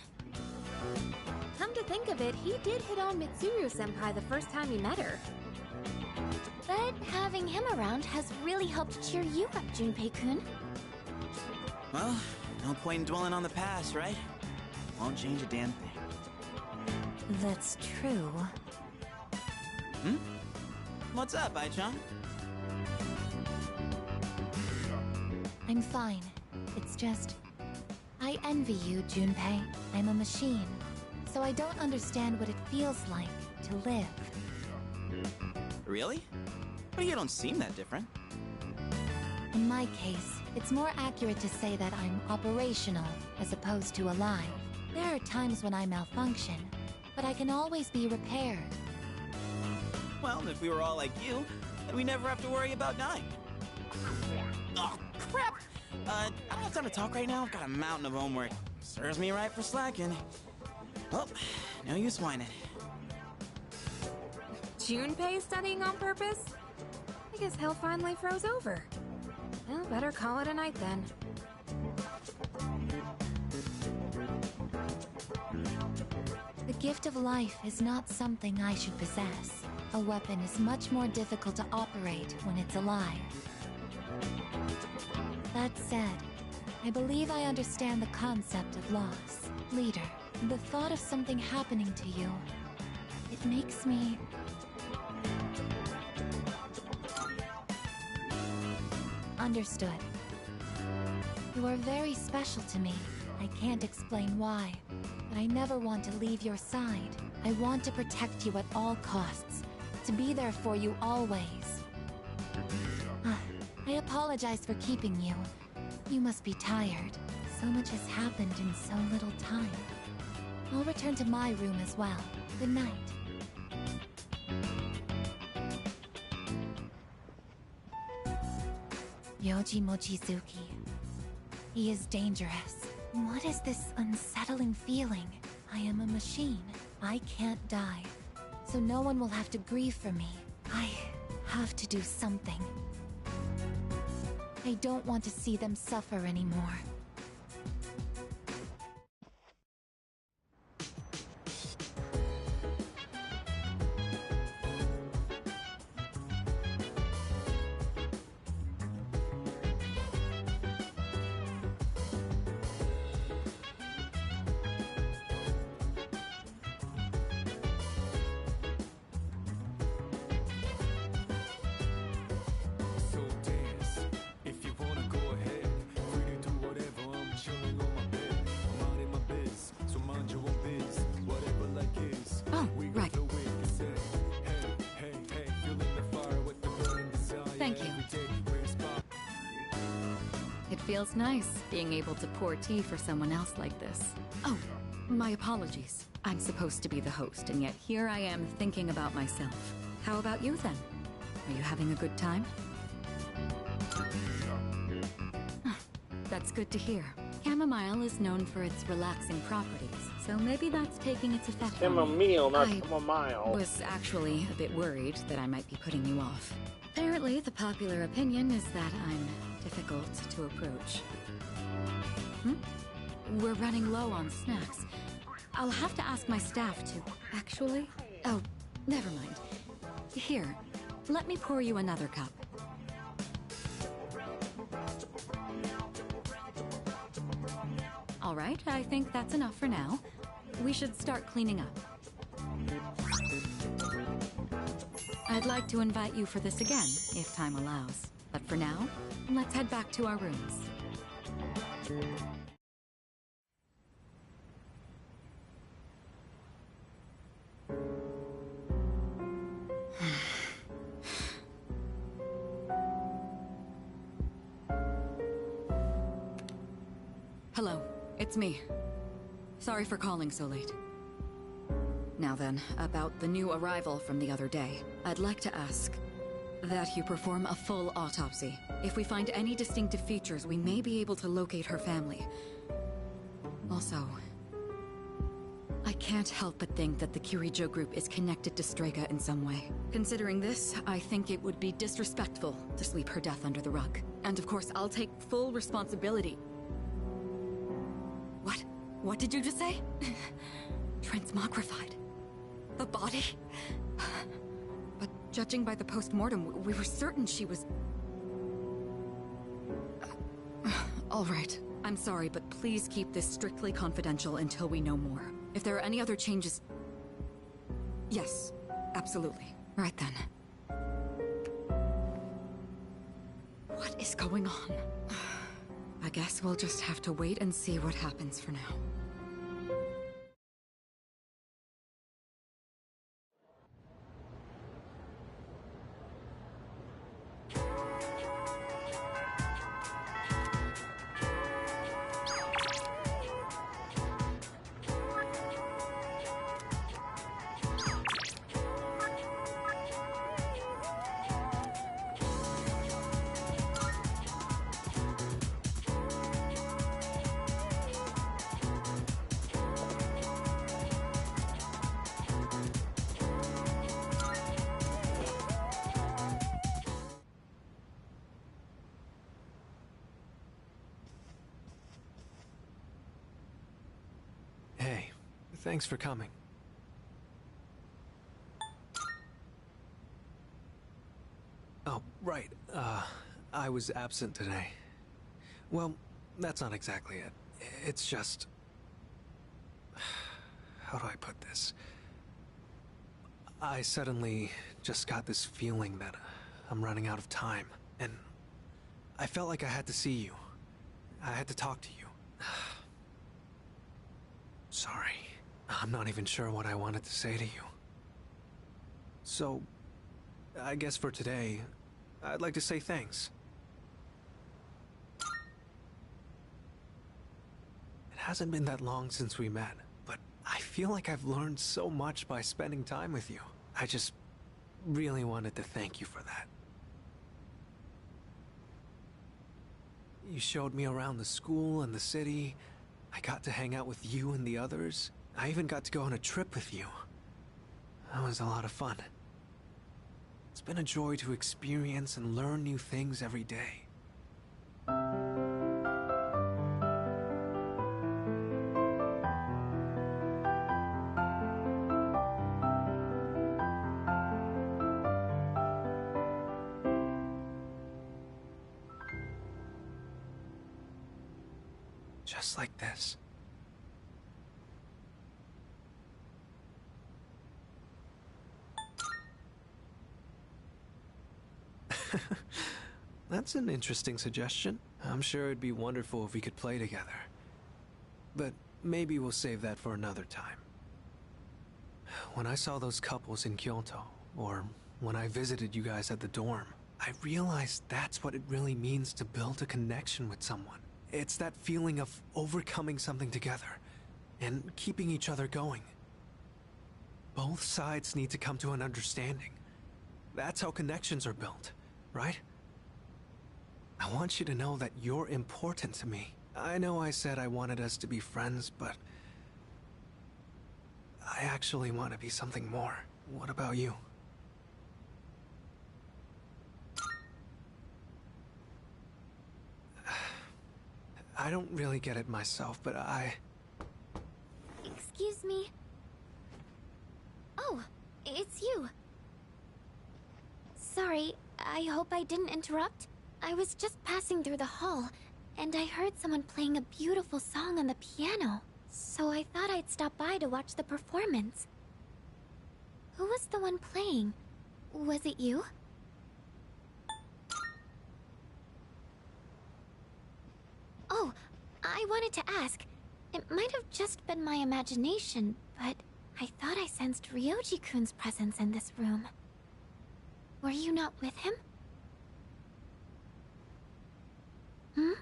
Come to think of it, he did hit on Mitsuru-senpai the first time he met her. But having him around has really helped cheer you up, Junpei-kun. Well, no point in dwelling on the past, right? Won't change a damn thing. That's true. Hmm? What's up, Ai-chan? I'm fine. It's just... I envy you, Junpei. I'm a machine. So I don't understand what it feels like to live. Really? But you don't seem that different. In my case, it's more accurate to say that I'm operational as opposed to alive. There are times when I malfunction, but I can always be repaired. Well, if we were all like you, then we never have to worry about dying. Oh, crap! I don't have time to talk right now. I've got a mountain of homework. Serves me right for slacking. Well, no use whining. Junpei studying on purpose? I guess hell finally froze over. Well, better call it a night then. The gift of life is not something I should possess. A weapon is much more difficult to operate when it's alive. That said, I believe I understand the concept of loss. Leader, the thought of something happening to you, it makes me... Understood. You are very special to me. I can't explain why, but I never want to leave your side. I want to protect you at all costs, to be there for you always. I apologize for keeping you. You must be tired. So much has happened in so little time. I'll return to my room as well. Good night. Yoji Mochizuki. He is dangerous. What is this unsettling feeling? I am a machine. I can't die. So no one will have to grieve for me. I have to do something. I don't want to see them suffer anymore. So dance, if you wanna go ahead. Free to do whatever, I'm chilling on my bed. I'm minding my biz, so mind your own biz. Whatever like is, we gon' right. do it. Say, hey, hey, hey, feeling the fire with the burning desire. Thank you. Every day, raise pop. It feels nice being able to pour tea for someone else like this. Oh, my apologies. I'm supposed to be the host, and yet here I am thinking about myself. How about you then? Are you having a good time? That's good to hear. Chamomile is known for its relaxing properties, so maybe that's taking its effect on me. Chamomile, not I chamomile. was actually a bit worried that I might be putting you off. Apparently, the popular opinion is that I'm difficult to approach. We're running low on snacks. I'll have to ask my staff to... Actually? Oh, never mind. Here, let me pour you another cup. All right, I think that's enough for now. We should start cleaning up. I'd like to invite you for this again, if time allows. But for now, let's head back to our rooms. Hello, it's me. Sorry for calling so late. Now then, about the new arrival from the other day. I'd like to ask that you perform a full autopsy. If we find any distinctive features, we may be able to locate her family. Also, I can't help but think that the Kirijo group is connected to Strega in some way. Considering this, I think it would be disrespectful to sweep her death under the rug. And of course, I'll take full responsibility. What? What did you just say? Transmogrified. The body? But judging by the post-mortem, we were certain she was... All right. I'm sorry, but please keep this strictly confidential until we know more. If there are any other changes... Yes, absolutely. Right then. What is going on? I guess we'll just have to wait and see what happens for now. Hey, thanks for coming. Oh, right. I was absent today. Well, that's not exactly it. It's just... How do I put this? I suddenly just got this feeling that I'm running out of time, and I felt like I had to see you. I had to talk to you. Sorry. I'm not even sure what I wanted to say to you. So, I guess for today, I'd like to say thanks. It hasn't been that long since we met, but I feel like I've learned so much by spending time with you. I just really wanted to thank you for that. You showed me around the school and the city. I got to hang out with you and the others. I even got to go on a trip with you. That was a lot of fun. It's been a joy to experience and learn new things every day. Just like this. That's an interesting suggestion. I'm sure it'd be wonderful if we could play together. But maybe we'll save that for another time. When I saw those couples in Kyoto, or when I visited you guys at the dorm, I realized that's what it really means to build a connection with someone. It's that feeling of overcoming something together and keeping each other going. Both sides need to come to an understanding. That's how connections are built, right? I want you to know that you're important to me. I know I said I wanted us to be friends, but I actually want to be something more. What about you? I don't really get it myself, but Excuse me. Oh, it's you. Sorry, I hope I didn't interrupt. I was just passing through the hall, and I heard someone playing a beautiful song on the piano. So I thought I'd stop by to watch the performance. Who was the one playing? Was it you? Oh, I wanted to ask. It might have just been my imagination, but I thought I sensed Ryoji-kun's presence in this room. Were you not with him? Hmm?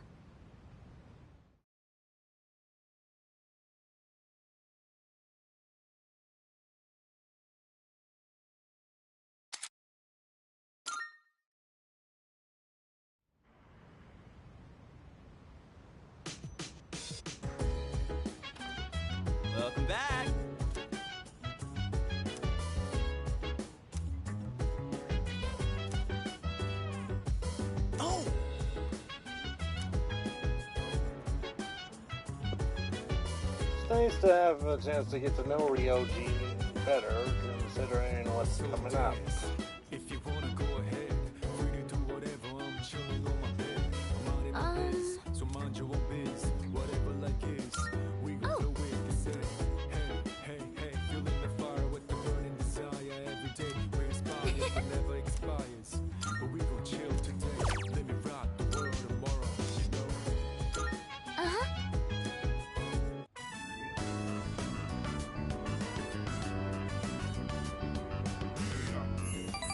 It's nice to have a chance to get to know Ryoji better, considering what's coming up. If you wanna go ahead, free to do whatever. I'm chilling on my bed. I'm minding my biz, so mind your own biz. Whatever like is, we gon' do it. They say, hey, feeling the fire with the burning desire every day. We're inspired, but never expires. But we gon' chill today. Let me rock the world tomorrow, you know.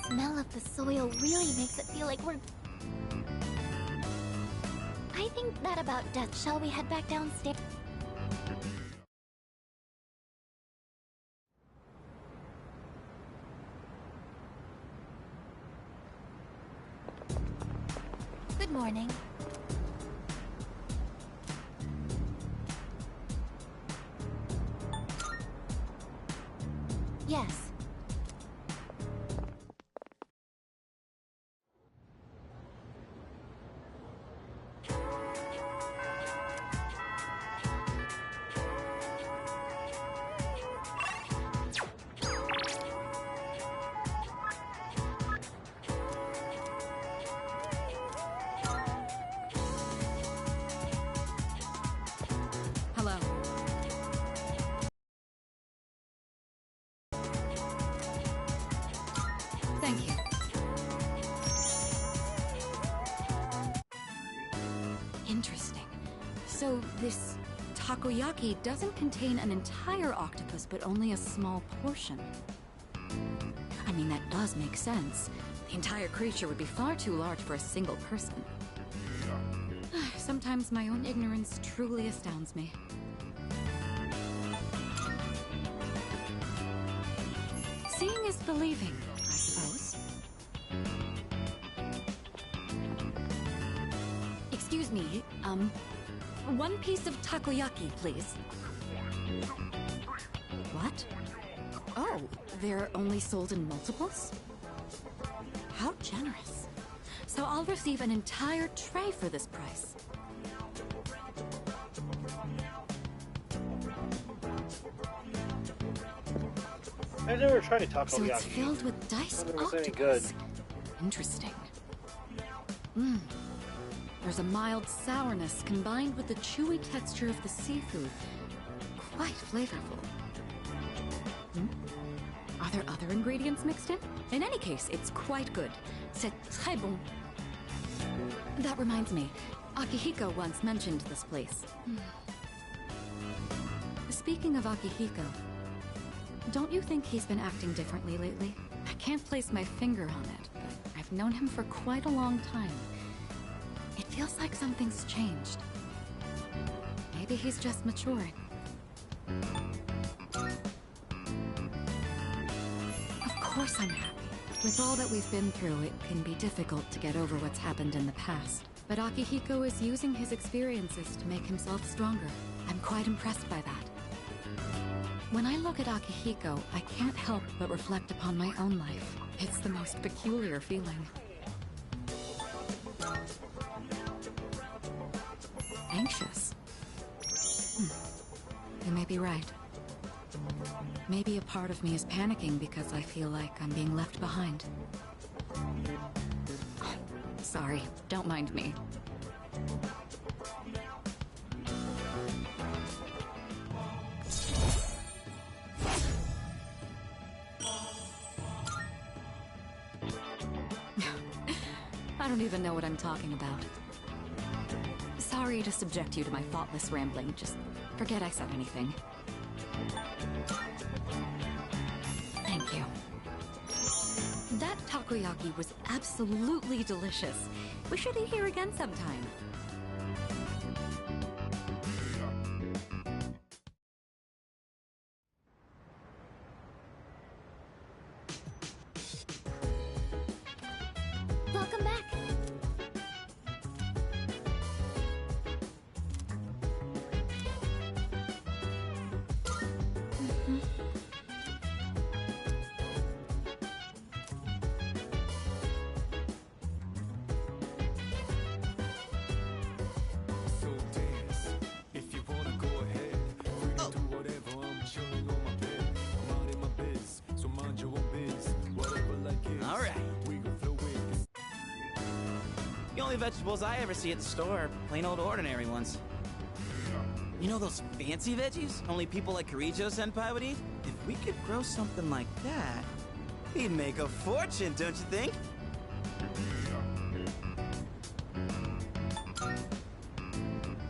Smell of the soil really makes it feel like we're... I think that about does. Shall we head back downstairs? Good morning. Yes. Hello. Thank you. Interesting. So this takoyaki doesn't contain an entire octopus, but only a small portion. I mean, that does make sense. The entire creature would be far too large for a single person. Sometimes my own ignorance truly astounds me. Seeing is believing, I suppose. Excuse me, one piece of takoyaki, please. What? Oh, they're only sold in multiples? How generous. So I'll receive an entire tray for this price. I've never tried a takoyaki. So it's filled with diced Wonder if it's octopus. any good. Interesting. There's a mild sourness combined with the chewy texture of the seafood. Quite flavorful. Are there other ingredients mixed in? In any case, it's quite good. C'est très bon. That reminds me, Akihiko once mentioned this place. Speaking of Akihiko, don't you think he's been acting differently lately? I can't place my finger on it, but I've known him for quite a long time. It feels like something's changed. Maybe he's just maturing. Of course I'm happy. With all that we've been through, it can be difficult to get over what's happened in the past. But Akihiko is using his experiences to make himself stronger. I'm quite impressed by that. When I look at Akihiko, I can't help but reflect upon my own life. It's the most peculiar feeling. Anxious. You may be right. Maybe a part of me is panicking because I feel like I'm being left behind. Sorry, don't mind me. I don't even know what I'm talking about. Sorry to subject you to my thoughtless rambling. Just forget I said anything. Thank you. That takoyaki was absolutely delicious. We should eat here again sometime. Welcome back. only vegetables I ever see at the store are plain old ordinary ones. You know those fancy veggies only people like Kirijo-senpai would eat? If we could grow something like that, we'd make a fortune, don't you think?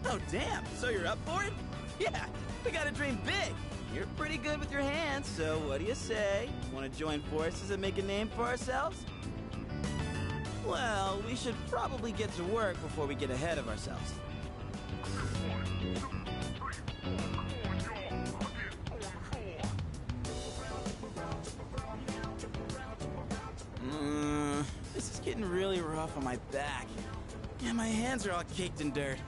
Oh, damn. So you're up for it? Yeah, we gotta dream big. You're pretty good with your hands, so what do you say? Want to join forces and make a name for ourselves? Well, we should probably get to work before we get ahead of ourselves. This is getting really rough on my back. Yeah, my hands are all caked in dirt.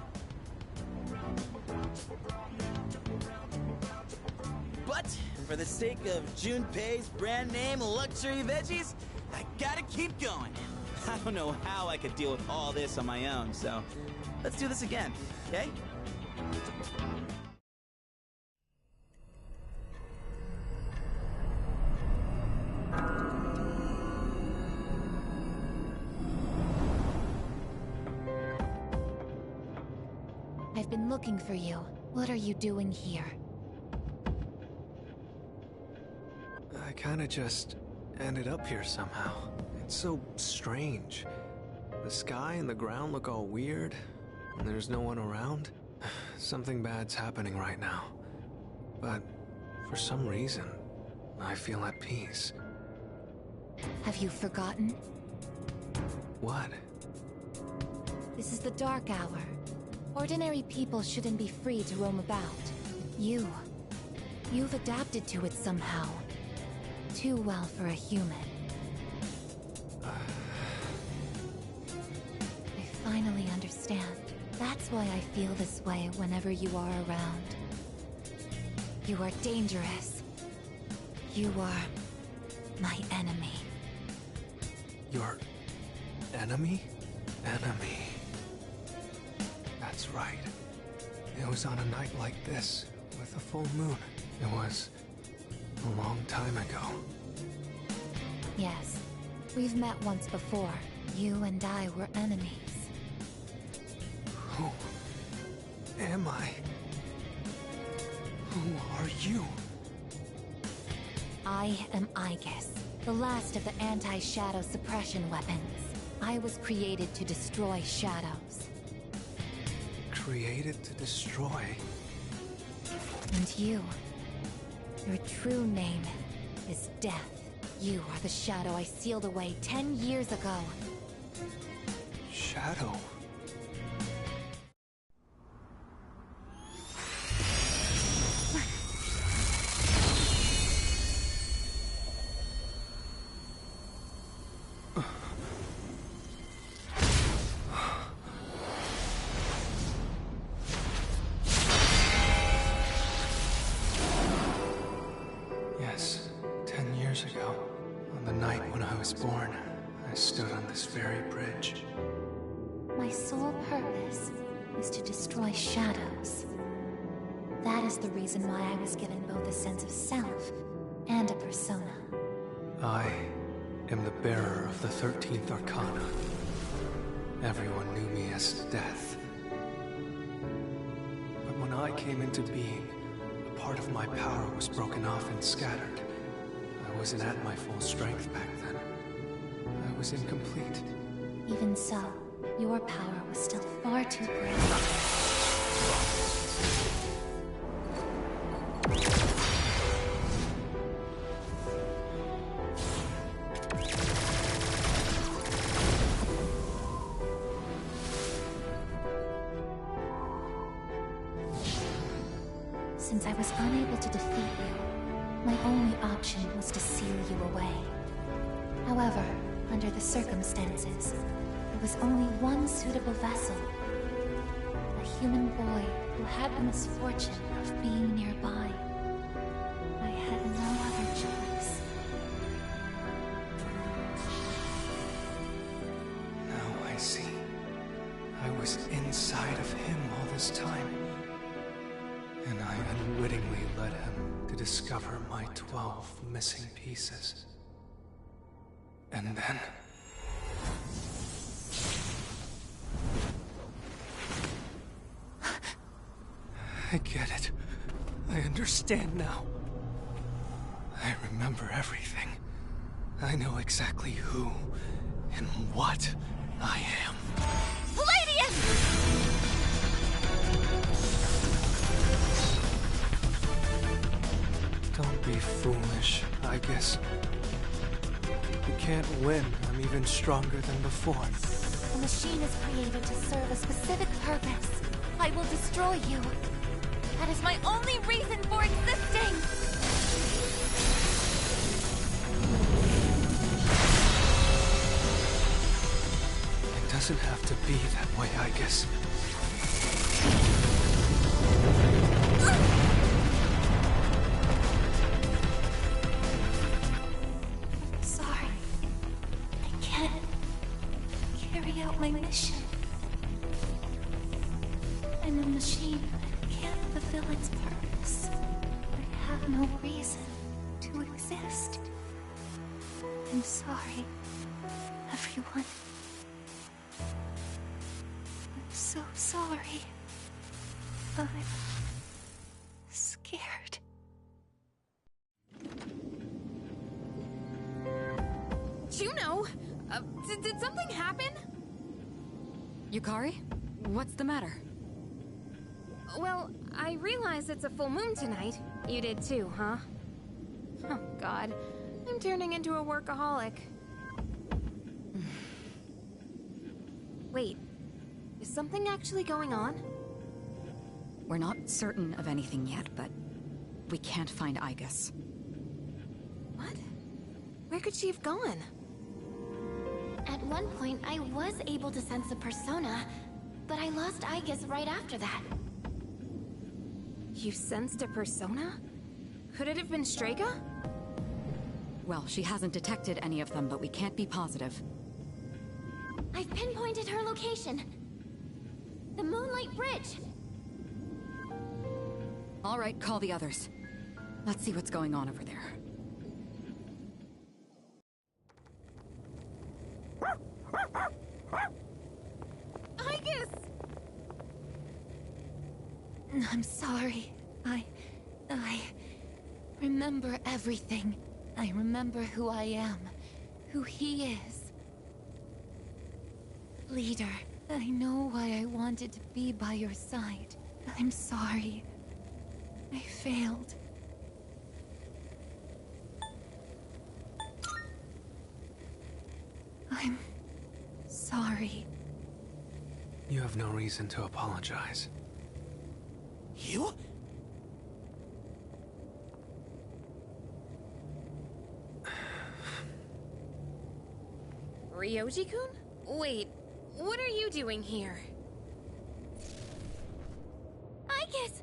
But for the sake of Junpei's brand name luxury veggies, I gotta keep going. I don't know how I could deal with all this on my own, so let's do this again, okay? I've been looking for you. What are you doing here? I kinda just ended up here somehow. It's so strange. The sky and the ground look all weird, and there's no one around. Something bad's happening right now. But for some reason, I feel at peace. Have you forgotten? What? This is the dark hour. Ordinary people shouldn't be free to roam about. You've adapted to it somehow. Too well for a human. I finally understand. That's why I feel this way whenever you are around. You are dangerous. You are my enemy. Your enemy? Enemy. That's right. It was on a night like this, with a full moon. It was a long time ago. Yes, we've met once before. You and I were enemies. Who am I? Who are you? I am Aegis, the last of the anti-shadow suppression weapons. I was created to destroy shadows. Created to destroy? And you, your true name is Death. You are the shadow I sealed away 10 years ago. Shadow? Yes, 10 years ago, on the night when I was born, I stood on this very bridge. My sole purpose was to destroy shadows. That is the reason why I was given both a sense of self and a persona. I am the bearer of the 13th Arcana. Everyone knew me as Death. But when I came into being, a part of my power was broken off and scattered. I wasn't at my full strength back then. I was incomplete. Even so, your power was still far too great. Since I was unable to defeat you, my only option was to seal you away. However, under the circumstances, there was only one suitable vessel. A human boy who had the misfortune of being nearby. I had no other choice. Now I see. I was inside of him all this time. And I unwittingly led him to discover my 12 missing pieces. And then... I get it. I understand now. I remember everything. I know exactly who and what I am. Palladium! Don't be foolish, I guess. You can't win. I'm even stronger than before. The machine is created to serve a specific purpose. I will destroy you. That is my only reason for existing! It doesn't have to be that way, I guess. Sorry. I can't carry out my mission. I'm a machine that can't fulfill its purpose. I have no reason to exist. I'm sorry, everyone. I'm so sorry. I'm scared. Juno! Did something happen? Yukari? What's the matter? Well, I realize it's a full moon tonight. You did too, huh? Oh, God. I'm turning into a workaholic. Wait. Is something actually going on? We're not certain of anything yet, but we can't find Igus. What? Where could she have gone? At one point, I was able to sense a persona, but I lost Igus right after that. You sensed a persona? Could it have been Strega? Well, she hasn't detected any of them, but we can't be positive. I've pinpointed her location. The Moonlight Bridge. All right, call the others. Let's see what's going on over there. Igus! I'm sorry. I remember everything. I remember who I am, who he is. Leader, I know why I wanted to be by your side. I'm sorry. I failed. I'm sorry. You have no reason to apologize. You? Ryoji-kun? Wait, what are you doing here? Igus!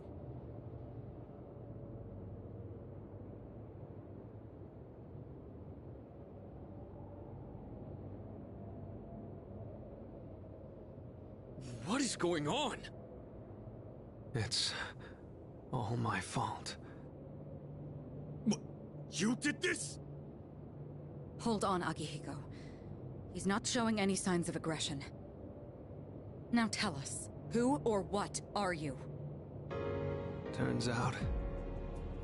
What is going on? It's all my fault. You did this? Hold on, Akihiko. He's not showing any signs of aggression. Now tell us, who or what are you? Turns out,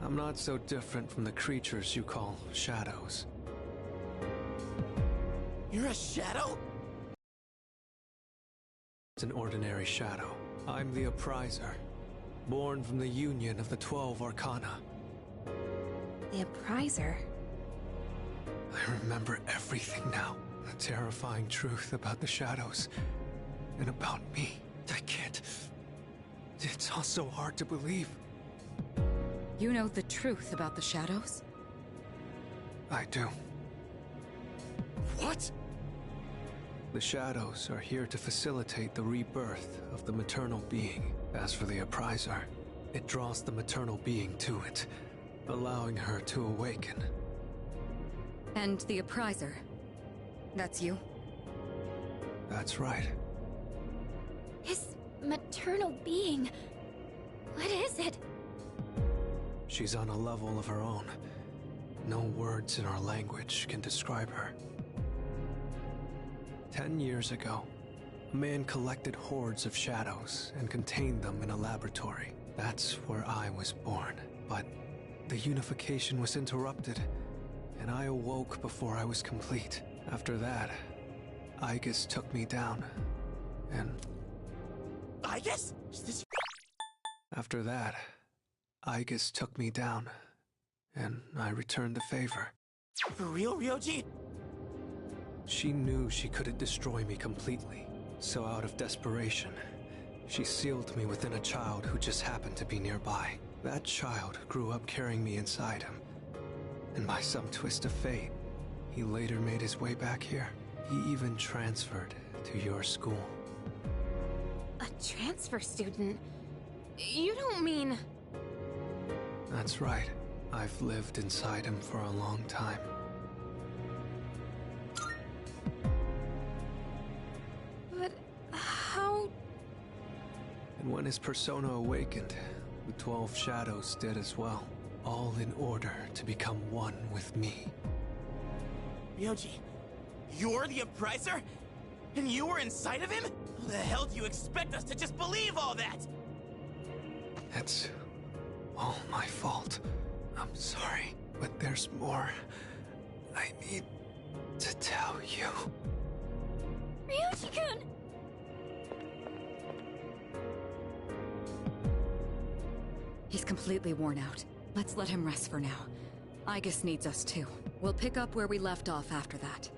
I'm not so different from the creatures you call shadows. You're a shadow? It's an ordinary shadow. I'm the Appriser, born from the union of the 12 Arcana. The Appriser? I remember everything now. The terrifying truth about the shadows. And about me. I can't... It's all so hard to believe. You know the truth about the shadows? I do. What? The shadows are here to facilitate the rebirth of the maternal being. As for the Appriser, it draws the maternal being to it, allowing her to awaken. And the Appriser, that's you? That's right. His maternal being. What is it? She's on a level of her own. No words in our language can describe her. 10 years ago, a man collected hordes of shadows and contained them in a laboratory. That's where I was born. But the unification was interrupted, and I awoke before I was complete. After that, Igus took me down, and... Igus? Is this... After that, Igus took me down, and I returned the favor. For real, Ryoji? She knew she couldn't destroy me completely, so out of desperation, she sealed me within a child who just happened to be nearby. That child grew up carrying me inside him, and by some twist of fate, he later made his way back here. He even transferred to your school. A transfer student? You don't mean... That's right. I've lived inside him for a long time. But how... And when his persona awakened, the 12 shadows did as well. All in order to become one with me. Ryoji, you're the Appriser? And you were inside of him? How the hell do you expect us to just believe all that? It's all my fault. I'm sorry, but there's more I need to tell you. Ryoji-kun! He's completely worn out. Let's let him rest for now. Igus needs us too. We'll pick up where we left off after that.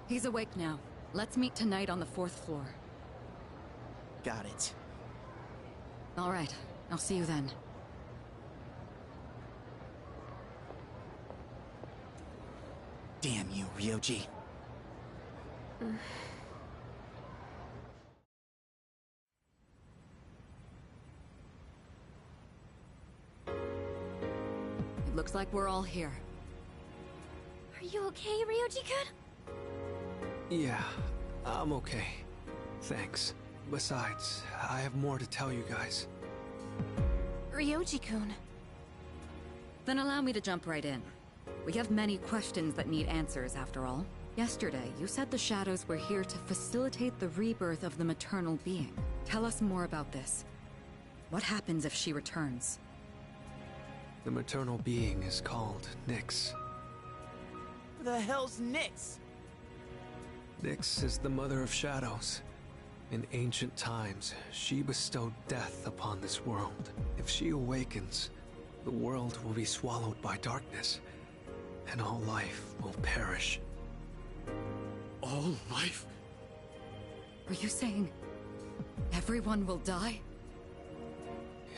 He's awake now. Let's meet tonight on the 4th floor. Got it. All right. I'll see you then. Damn you, Ryoji. It looks like we're all here. Are you okay, Ryoji-kun? Yeah, I'm okay. Thanks. Besides, I have more to tell you guys. Ryoji-kun. Then allow me to jump right in. We have many questions that need answers, after all. Yesterday, you said the shadows were here to facilitate the rebirth of the maternal being. Tell us more about this. What happens if she returns? The maternal being is called Nyx. Who the hell's Nyx? Nyx is the mother of shadows. In ancient times, she bestowed death upon this world. If she awakens, the world will be swallowed by darkness, and all life will perish. All life? Are you saying everyone will die?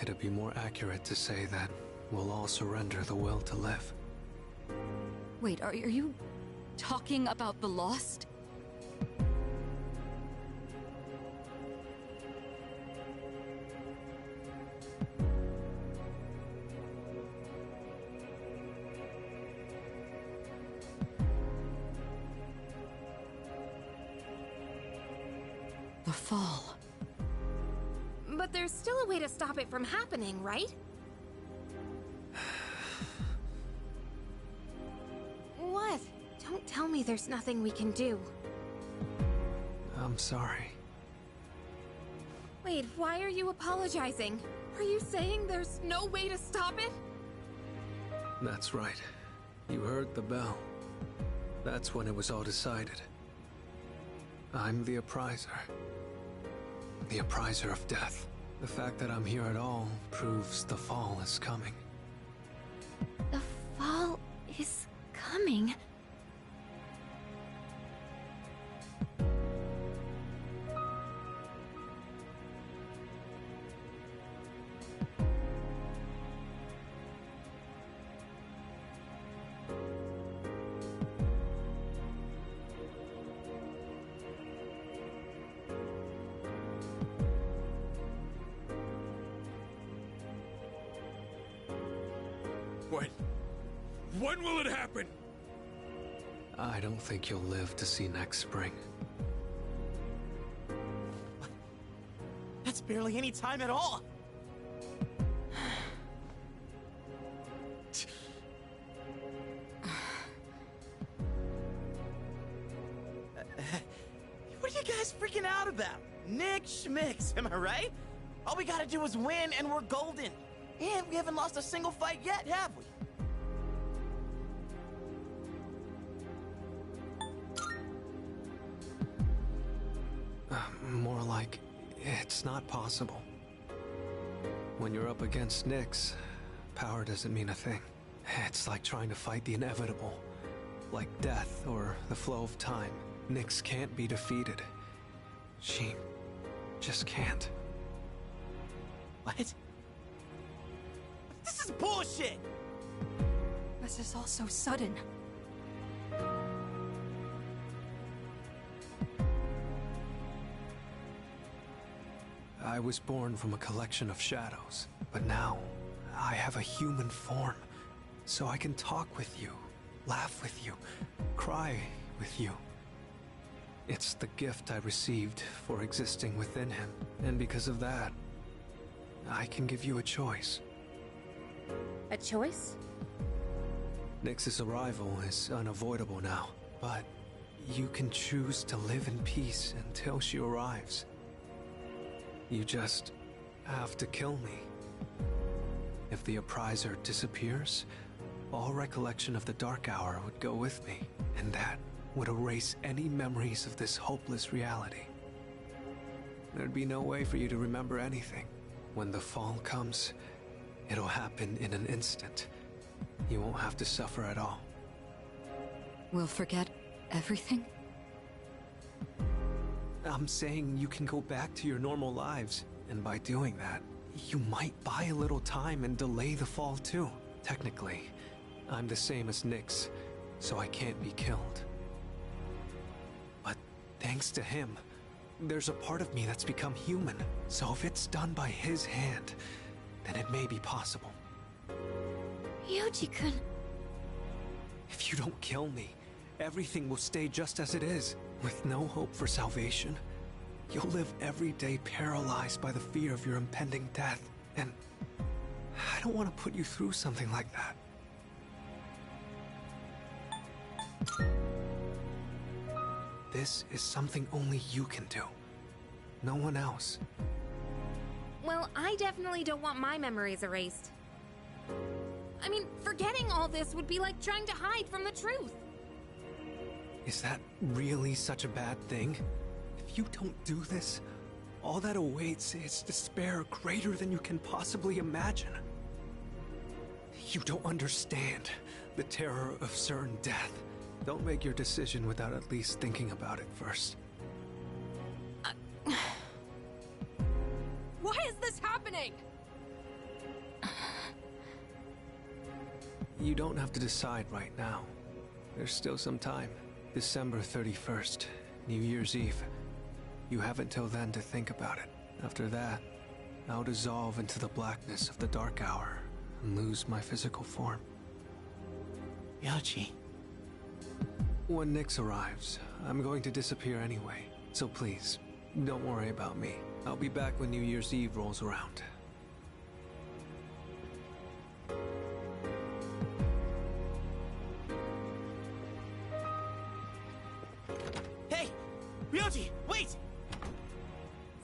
It'd be more accurate to say that we'll all surrender the will to live. Wait, are you talking about the Lost? The fall. But there's still a way to stop it from happening, right? What? Don't tell me there's nothing we can do. I'm sorry. Wait, why are you apologizing? Are you saying there's no way to stop it? That's right. You heard the bell. That's when it was all decided. I'm the Appriser. The Appriser of Death. The fact that I'm here at all proves the fall is coming. The fall is coming. When? When will it happen? I don't think you'll live to see next spring. That's barely any time at all. What are you guys freaking out about? Nick Schmicks, am I right? All we gotta do is win and we're golden. And we haven't lost a single fight yet, have we? More like, it's not possible. When you're up against Nyx, power doesn't mean a thing. It's like trying to fight the inevitable. Like death or the flow of time. Nyx can't be defeated. She just can't. What? This is bullshit! This is all so sudden. I was born from a collection of shadows, but now I have a human form, so I can talk with you, laugh with you, cry with you. It's the gift I received for existing within him, and because of that, I can give you a choice. A choice? Nyx's arrival is unavoidable now, but you can choose to live in peace until she arrives. You just have to kill me. If the Appriser disappears, all recollection of the Dark Hour would go with me, and that would erase any memories of this hopeless reality. There'd be no way for you to remember anything. When the fall comes, it'll happen in an instant. You won't have to suffer at all. We'll forget everything? I'm saying you can go back to your normal lives, and by doing that, you might buy a little time and delay the fall too. Technically, I'm the same as Nyx, so I can't be killed. But thanks to him, there's a part of me that's become human. So if it's done by his hand, then it may be possible. Ryoji-kun. If you don't kill me, everything will stay just as it is. With no hope for salvation, you'll live every day paralyzed by the fear of your impending death. And I don't want to put you through something like that. This is something only you can do. No one else. Well, I definitely don't want my memories erased. I mean, forgetting all this would be like trying to hide from the truth. Is that really such a bad thing? If you don't do this, all that awaits is despair greater than you can possibly imagine. You don't understand the terror of certain death. Don't make your decision without at least thinking about it first. Why is this happening? You don't have to decide right now. There's still some time. December 31st, New Year's Eve. You have until then to think about it. After that, I'll dissolve into the blackness of the Dark Hour and lose my physical form. Ryoji. When Nyx arrives, I'm going to disappear anyway. So please, don't worry about me. I'll be back when New Year's Eve rolls around. Hey! Ryoji, wait!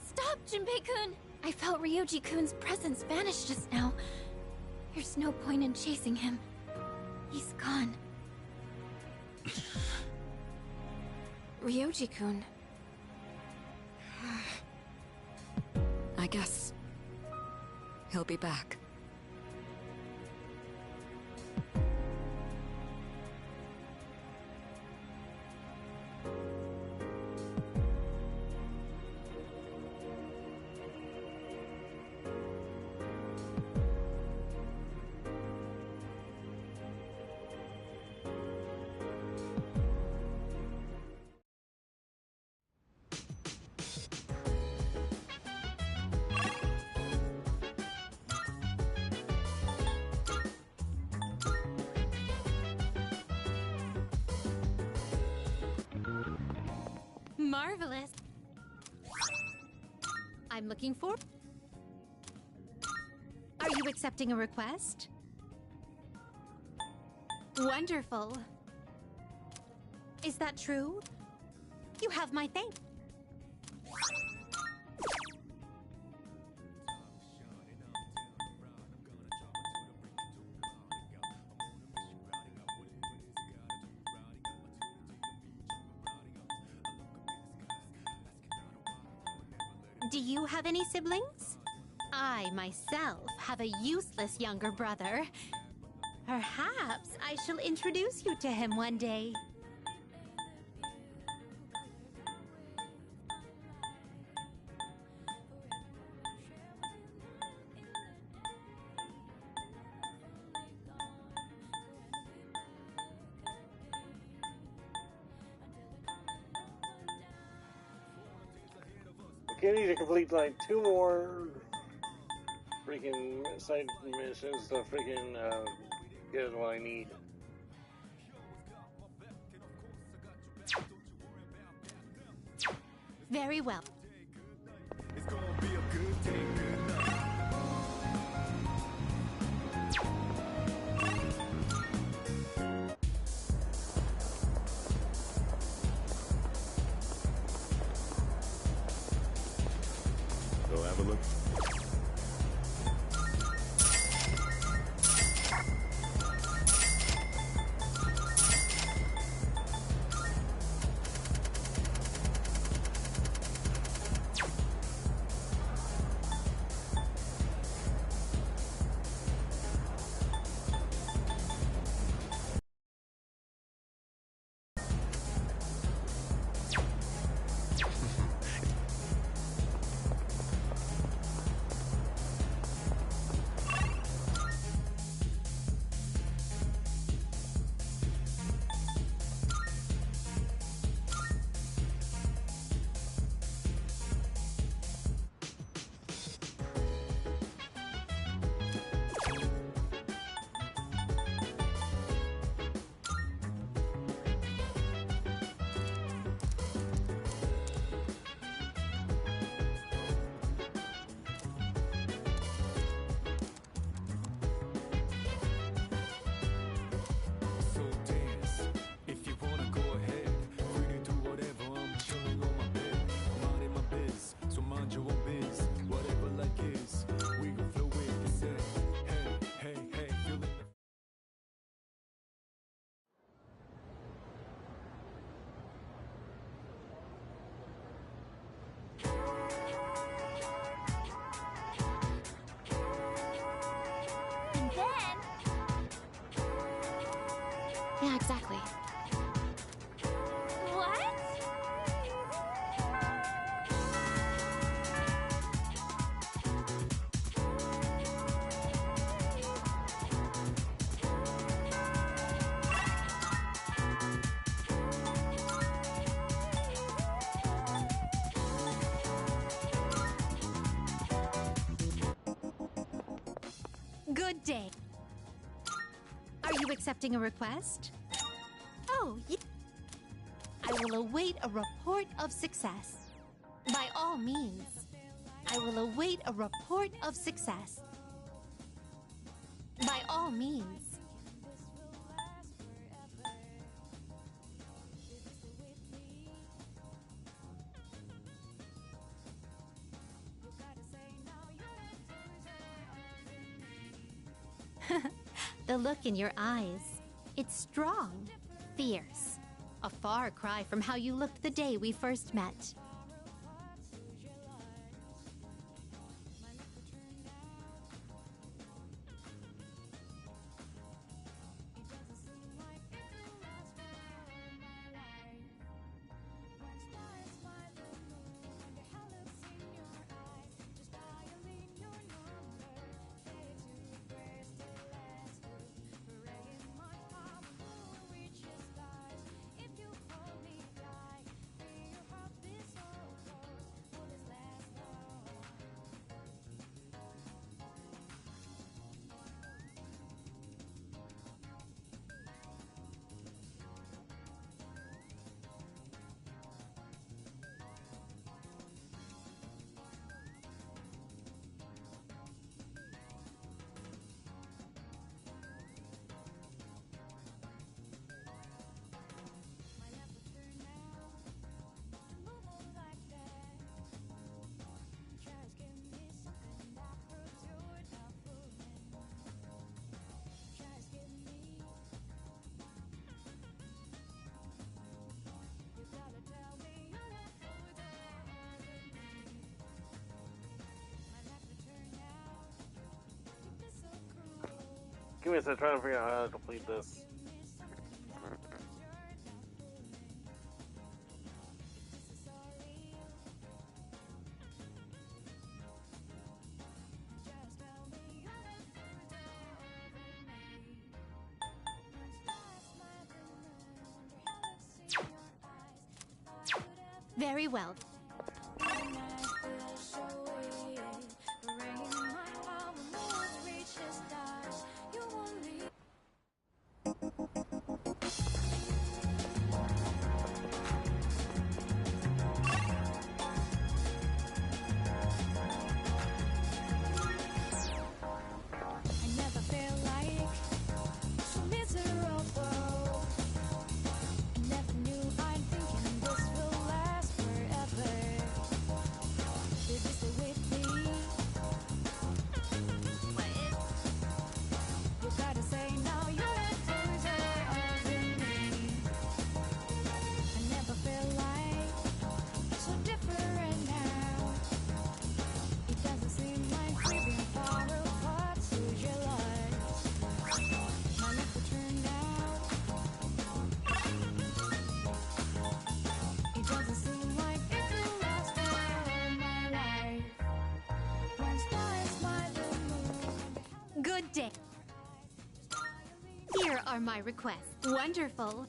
Stop, Junpei-kun! I felt Ryoji-kun's presence vanish just now. There's no point in chasing him. He's gone. Ryoji-kun. I guess he'll be back. Marvelous. I'm looking for... Are you accepting a request? Wonderful. Is that true? You have my thanks. Do you have any siblings? I, myself, have a useless younger brother. Perhaps I shall introduce you to him one day. Okay, I need to complete like 2 more freaking side missions to freaking get what I need. Very well. It's gonna be a good day, good night. Go have a look. So dance, if you wanna go ahead, free to do whatever. I'm chilling on my bed, minding my biz. So mind your own biz, whatever like is. We gon' flow with the set. Hey, hey, hey, feeling the And then... Yeah, exactly. What? Good day. Are you accepting a request? Oh, yeah. I will await a report of success. By all means, I will await a report of success. By all means. The look in your eyes. It's strong, fierce. A far cry from how you looked the day we first met. Give me a second, trying to figure out how to complete this. Very well. Good day. Here are my requests. Wonderful.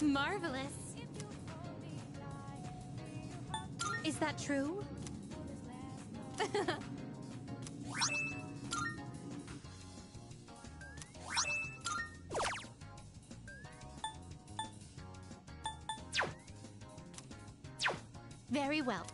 Marvelous. Is that true? Very well.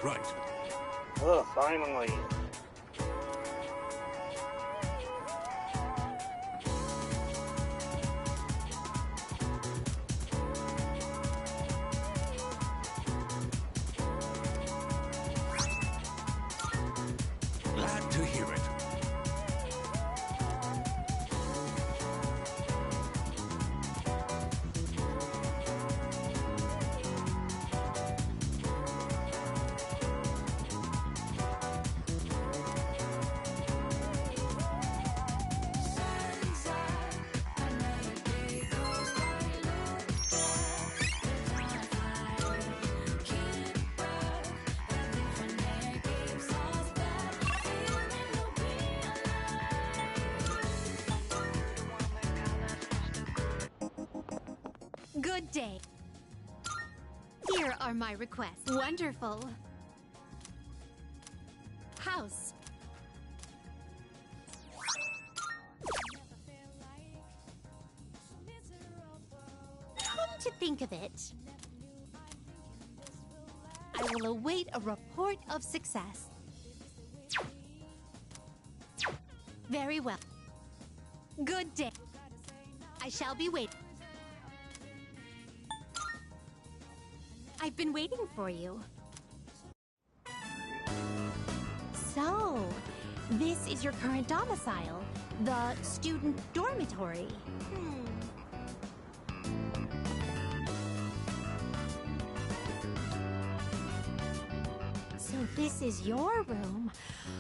Right. Ugh, finally. Glad to hear it. Good day. Here are my requests. Wonderful. House. Come to think of it, I will await a report of success. Very well. Good day. I shall be waiting. I've been waiting for you. So, this is your current domicile, the student dormitory. So this is your room.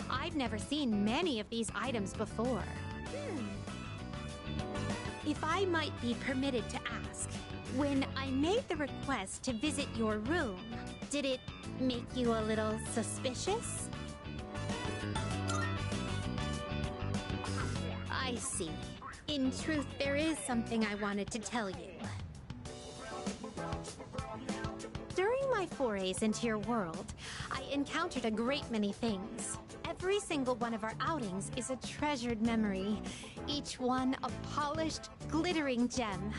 I've never seen many of these items before. If I might be permitted to ask, when I made the request to visit your room, did it make you a little suspicious? I see. In truth, there is something I wanted to tell you. During my forays into your world, I encountered a great many things. Every single one of our outings is a treasured memory, each one a polished, glittering gem.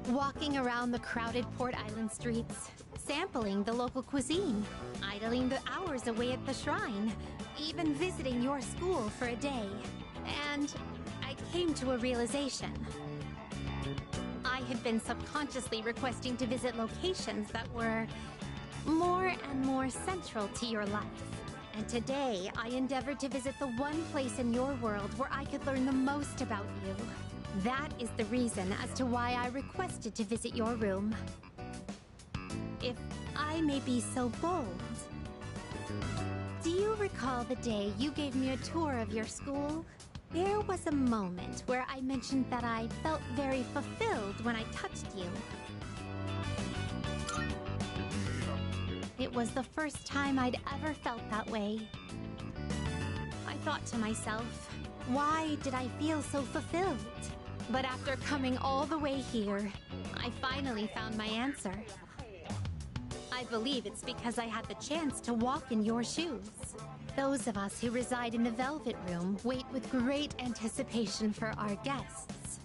Walking around the crowded Port Island streets, sampling the local cuisine, idling the hours away at the shrine, even visiting your school for a day. And I came to a realization. I had been subconsciously requesting to visit locations that were more and more central to your life. And today, I endeavored to visit the one place in your world where I could learn the most about you. That is the reason as to why I requested to visit your room. If I may be so bold, do you recall the day you gave me a tour of your school? There was a moment where I mentioned that I felt very fulfilled when I touched you. It was the first time I'd ever felt that way. I thought to myself, why did I feel so fulfilled? But after coming all the way here, I finally found my answer. I believe it's because I had the chance to walk in your shoes. Those of us who reside in the Velvet Room wait with great anticipation for our guests.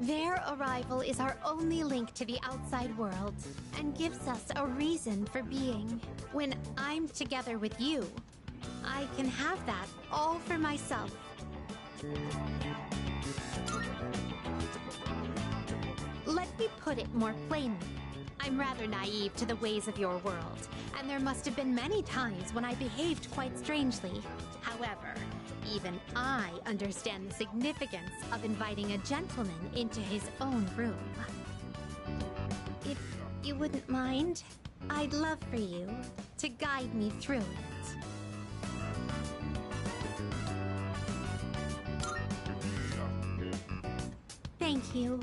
Their arrival is our only link to the outside world and gives us a reason for being. When I'm together with you, I can have that all for myself. Let me put it more plainly. I'm rather naive to the ways of your world, and there must have been many times when I behaved quite strangely. However, even I understand the significance of inviting a gentleman into his own room. If you wouldn't mind, I'd love for you to guide me through it. Thank you.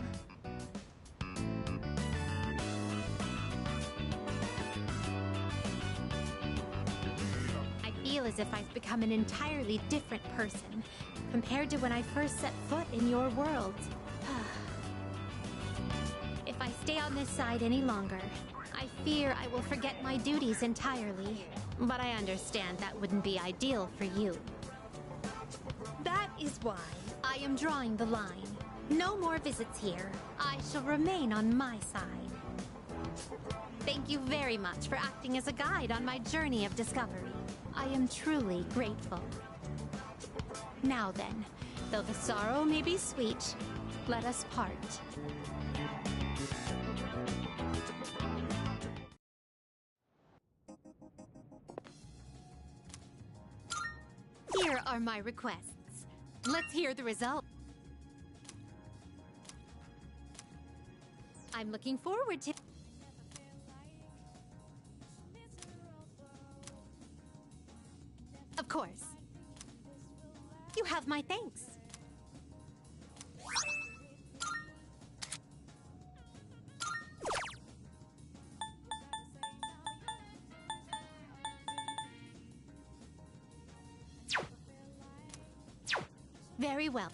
I feel as if I've become an entirely different person compared to when I first set foot in your world. If I stay on this side any longer, I fear I will forget my duties entirely. But I understand that wouldn't be ideal for you. That is why I am drawing the line. No more visits here. I shall remain on my side. Thank you very much for acting as a guide on my journey of discovery. I am truly grateful. Now then, though the sorrow may be sweet, let us part. Here are my requests. Let's hear the result. I'm looking forward to... Of course. You have my thanks. Very well.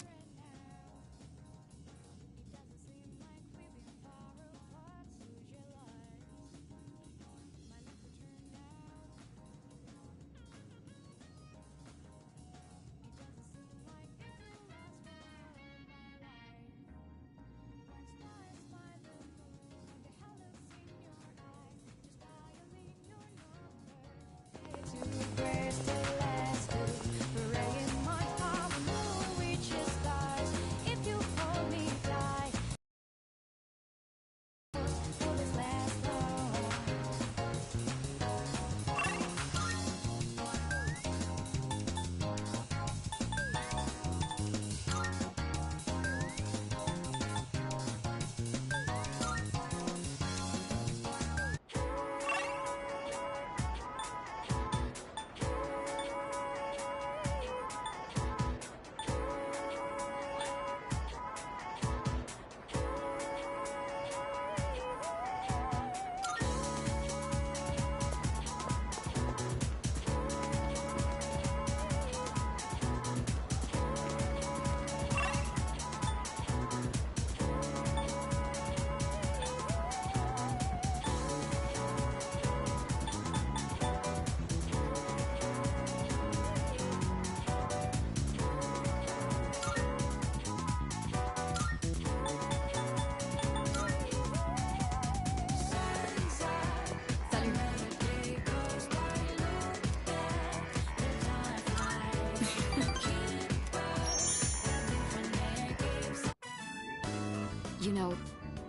You know,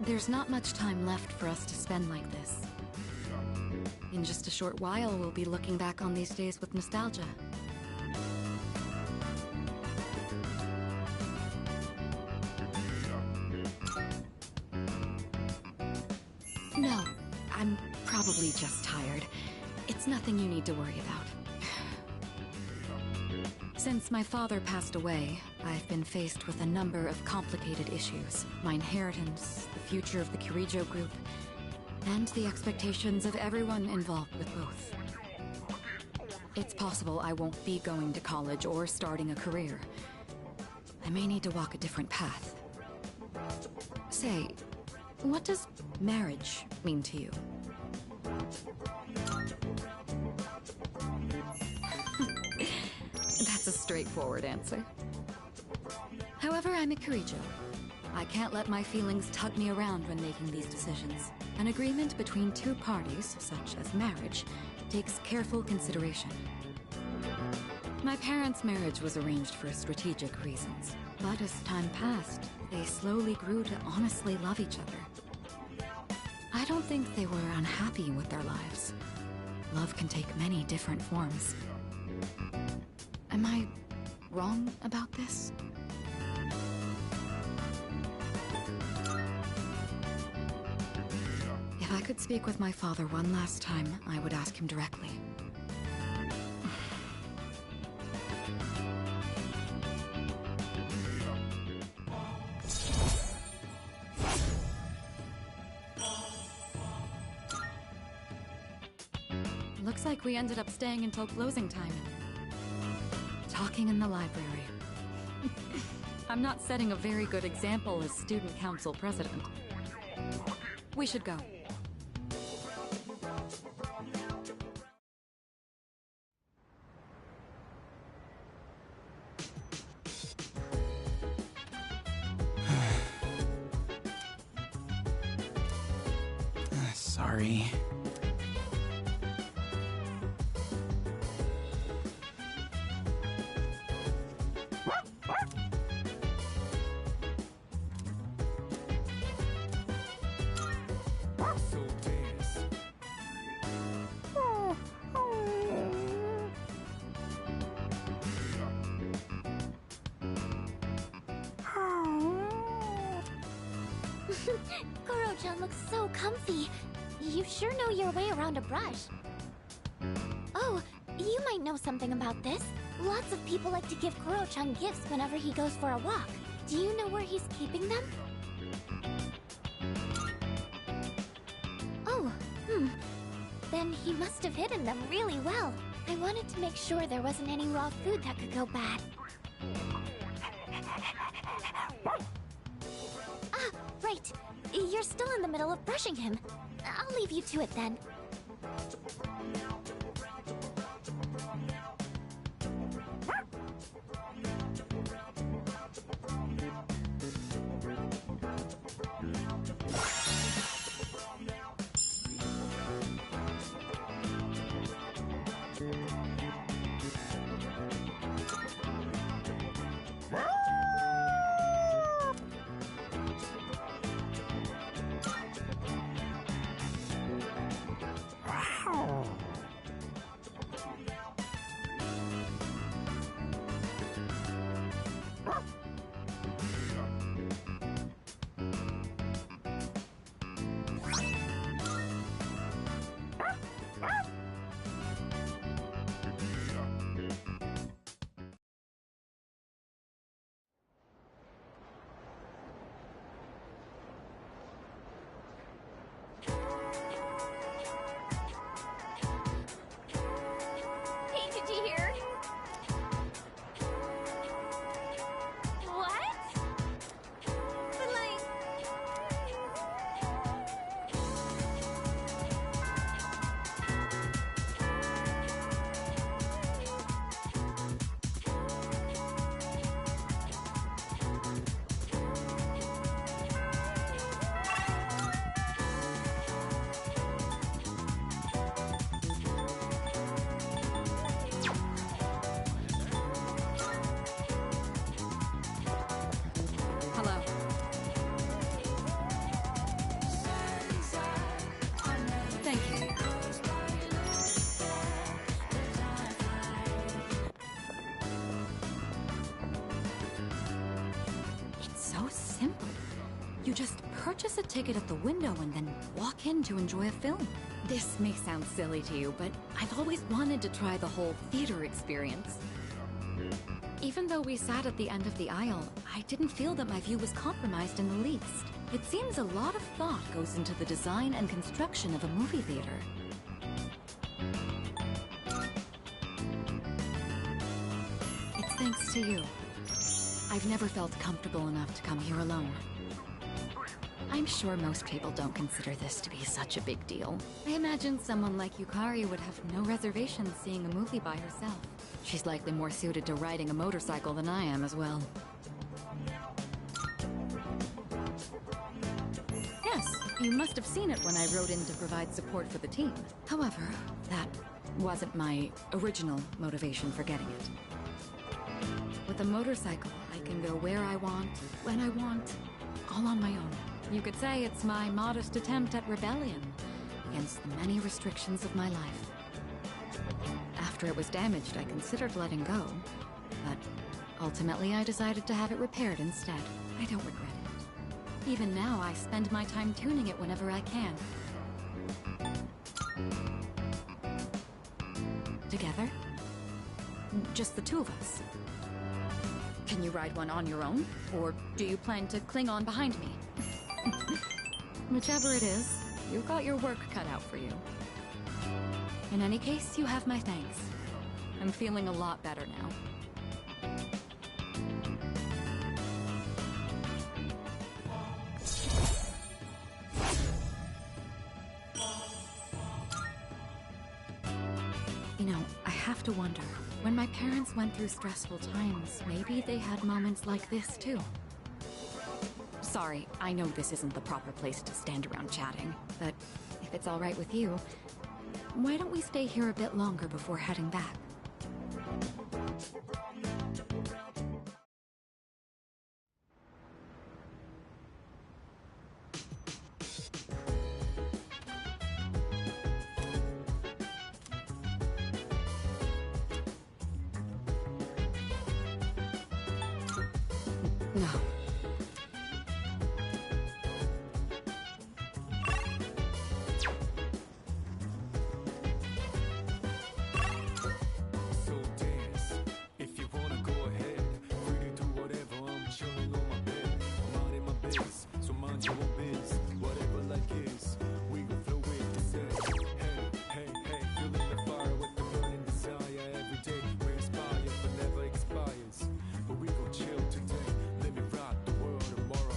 there's not much time left for us to spend like this. In just a short while, we'll be looking back on these days with nostalgia. No, I'm probably just tired. It's nothing you need to worry about. Since my father passed away, I've been faced with a number of complicated issues. My inheritance, the future of the Kirijo group, and the expectations of everyone involved with both. It's possible I won't be going to college or starting a career. I may need to walk a different path. Say, what does marriage mean to you? That's a straightforward answer. However, I'm a Kirijo. I can't let my feelings tug me around when making these decisions. An agreement between two parties, such as marriage, takes careful consideration. My parents' marriage was arranged for strategic reasons, but as time passed, they slowly grew to honestly love each other. I don't think they were unhappy with their lives. Love can take many different forms. Am I wrong about this? If I could speak with my father one last time, I would ask him directly. Looks like we ended up staying until closing time. Talking in the library. I'm not setting a very good example as student council president. We should go. Sorry. So dance. Kuro-chan looks so comfy. You sure know your way around a brush. Oh, you might know something about this. Lots of people like to give Kuro-chan gifts whenever he goes for a walk. Do you know where he's keeping them? Oh, Then he must have hidden them really well. I wanted to make sure there wasn't any raw food that could go bad. Ah, right. You're still in the middle of brushing him. I'll leave you to it then. You just purchase a ticket at the window and then walk in to enjoy a film. This may sound silly to you, but I've always wanted to try the whole theater experience. Even though we sat at the end of the aisle, I didn't feel that my view was compromised in the least. It seems a lot of thought goes into the design and construction of a movie theater. It's thanks to you. I've never felt comfortable enough to come here alone. I'm sure most people don't consider this to be such a big deal. I imagine someone like Yukari would have no reservations seeing a movie by herself. She's likely more suited to riding a motorcycle than I am as well. Yes, you must have seen it when I rode in to provide support for the team. However, that wasn't my original motivation for getting it. With a motorcycle, I can go where I want, when I want, all on my own. You could say it's my modest attempt at rebellion against the many restrictions of my life. After it was damaged, I considered letting go, but ultimately I decided to have it repaired instead. I don't regret it. Even now, I spend my time tuning it whenever I can. Together? Just the two of us. Can you ride one on your own? Or do you plan to cling on behind me? Whichever it is, you've got your work cut out for you. In any case, you have my thanks. I'm feeling a lot better now. You know, I have to wonder, when my parents went through stressful times, maybe they had moments like this too. Sorry, I know this isn't the proper place to stand around chatting, but if it's all right with you, why don't we stay here a bit longer before heading back? No. So dance. If you wanna go ahead, free to do whatever. I'm chilling on my bed. I'm minding my biz, so mind your own biz. Whatever life is, we gon' flow with the set. Hey, hey, hey, feeling the fire with the burning desire. Every day we inspire, but never expires. But we gon' chill today. Let me rock the world tomorrow.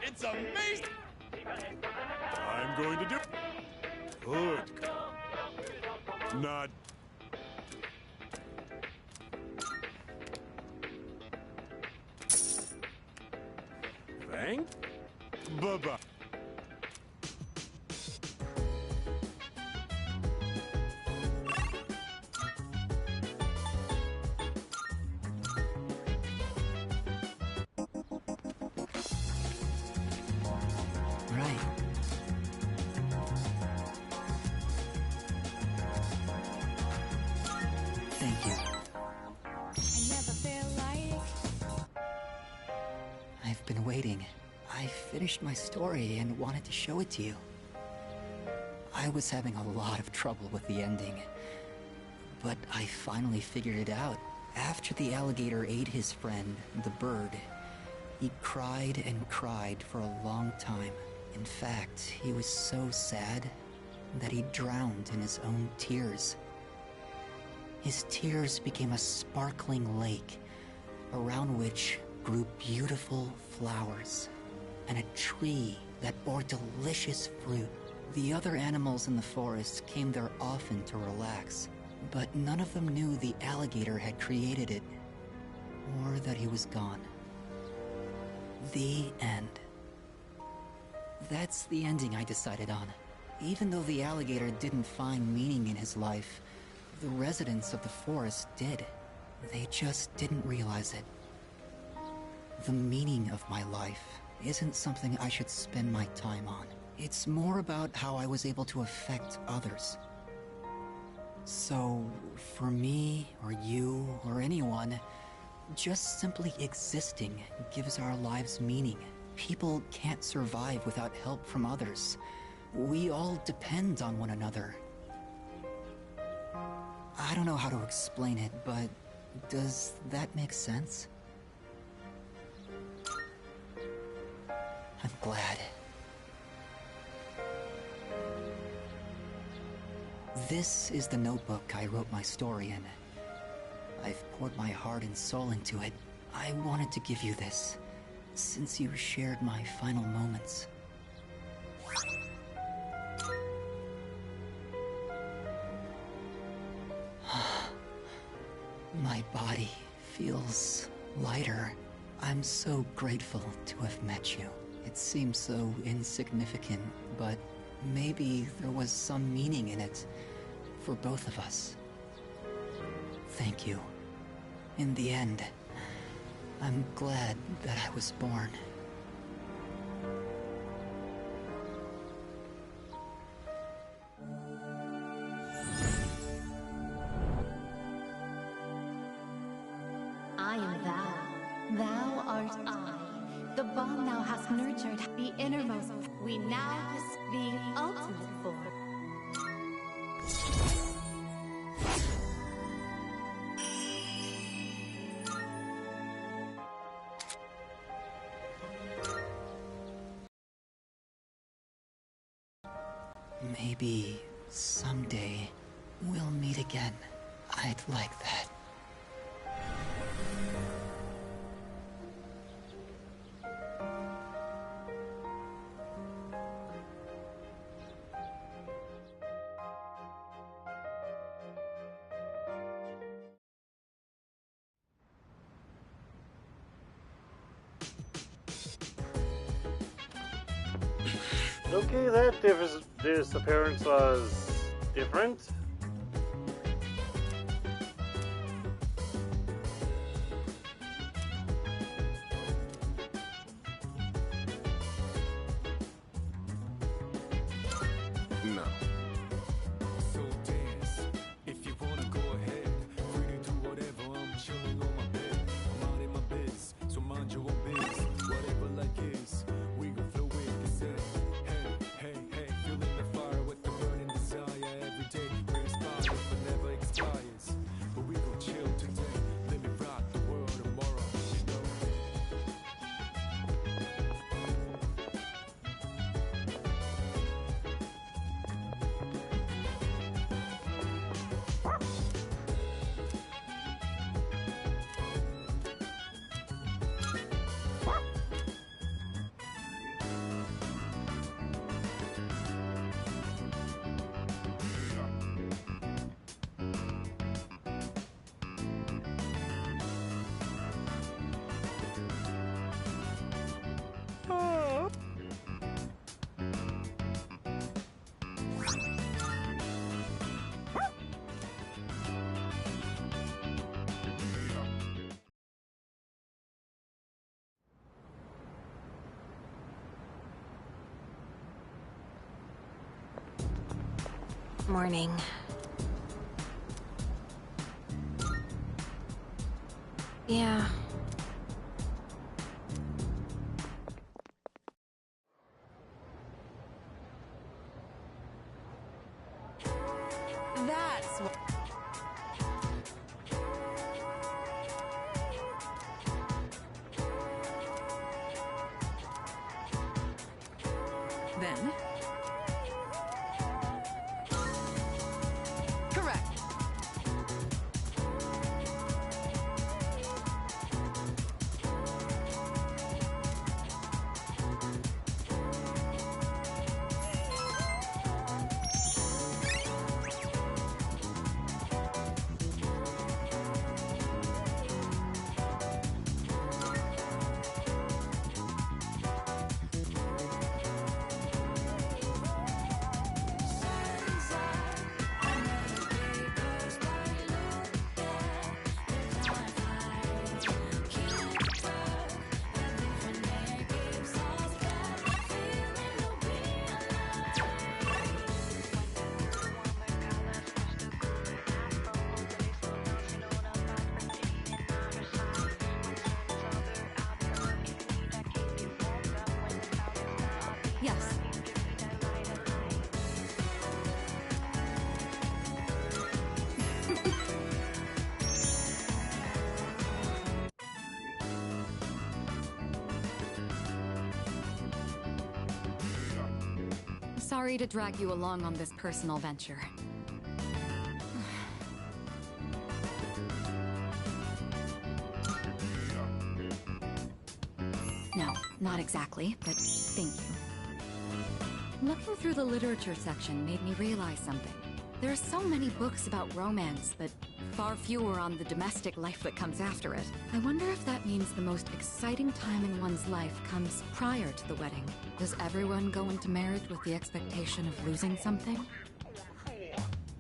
It's amazing! I'm going to do... Good. Not... Thank... Bye-bye. Right. Thank you. I've been waiting. I finished my story and wanted to show it to you. I was having a lot of trouble with the ending, but I finally figured it out. After the alligator ate his friend, the bird, he cried and cried for a long time. In fact, he was so sad that he drowned in his own tears. His tears became a sparkling lake, around which grew beautiful flowers. and a tree that bore delicious fruit. The other animals in the forest came there often to relax, but none of them knew the alligator had created it, or that he was gone. The end. That's the ending I decided on. Even though the alligator didn't find meaning in his life, the residents of the forest did. They just didn't realize it. The meaning of my life isn't something I should spend my time on. It's more about how I was able to affect others. So, for me, or you, or anyone, just simply existing gives our lives meaning. People can't survive without help from others. We all depend on one another. I don't know how to explain it, but does that make sense? I'm glad. This is the notebook I wrote my story in. I've poured my heart and soul into it. I wanted to give you this, since you shared my final moments. My body feels lighter. I'm so grateful to have met you. It seems so insignificant, but maybe there was some meaning in it for both of us. Thank you. In the end, I'm glad that I was born. I am thou. Thou art I. The bond thou hast nurtured, the innermost. We now possess the ultimate form. Maybe someday we'll meet again. I'd like that. Okay, that disappearance was different. No. So dance. If you wanna go ahead, free to do whatever. I'm chilling on my bed. I'm out in my biz, so mind your own biz. Whatever like is, we gon' flow with this end. Hey, hey, hey, feeling the fire with the burning desire every day. Raise fire, but never expires. But we gon' chill today. Let me rock the world tomorrow, you know. Morning. Yeah. That's what. Then? Correct. Sorry to drag you along on this personal venture. No, not exactly, but thank you. Looking through the literature section made me realize something. There are so many books about romance, but far fewer on the domestic life that comes after it. I wonder if that means the most exciting time in one's life comes prior to the wedding. Does everyone go into marriage with the expectation of losing something?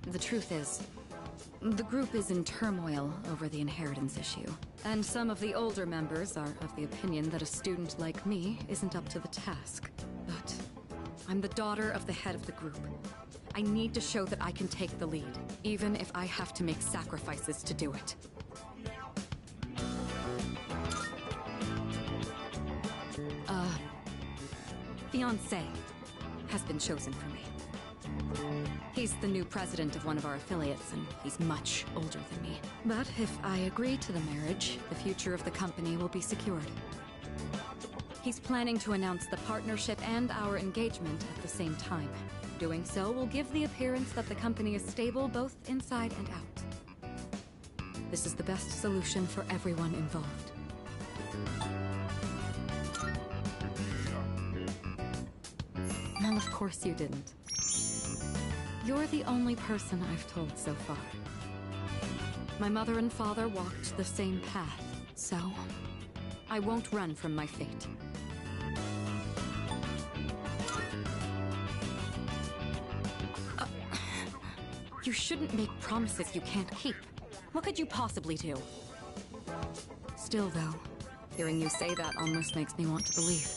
The truth is, the group is in turmoil over the inheritance issue. And some of the older members are of the opinion that a student like me isn't up to the task. But I'm the daughter of the head of the group. I need to show that I can take the lead, even if I have to make sacrifices to do it. Fiancé has been chosen for me. He's the new president of one of our affiliates, and he's much older than me. But if I agree to the marriage, the future of the company will be secured. He's planning to announce the partnership and our engagement at the same time. Doing so will give the appearance that the company is stable both inside and out. This is the best solution for everyone involved. Well, of course you didn't. You're the only person I've told so far. My mother and father walked the same path, so I won't run from my fate. You shouldn't make promises you can't keep. What could you possibly do? Still, though, hearing you say that almost makes me want to believe.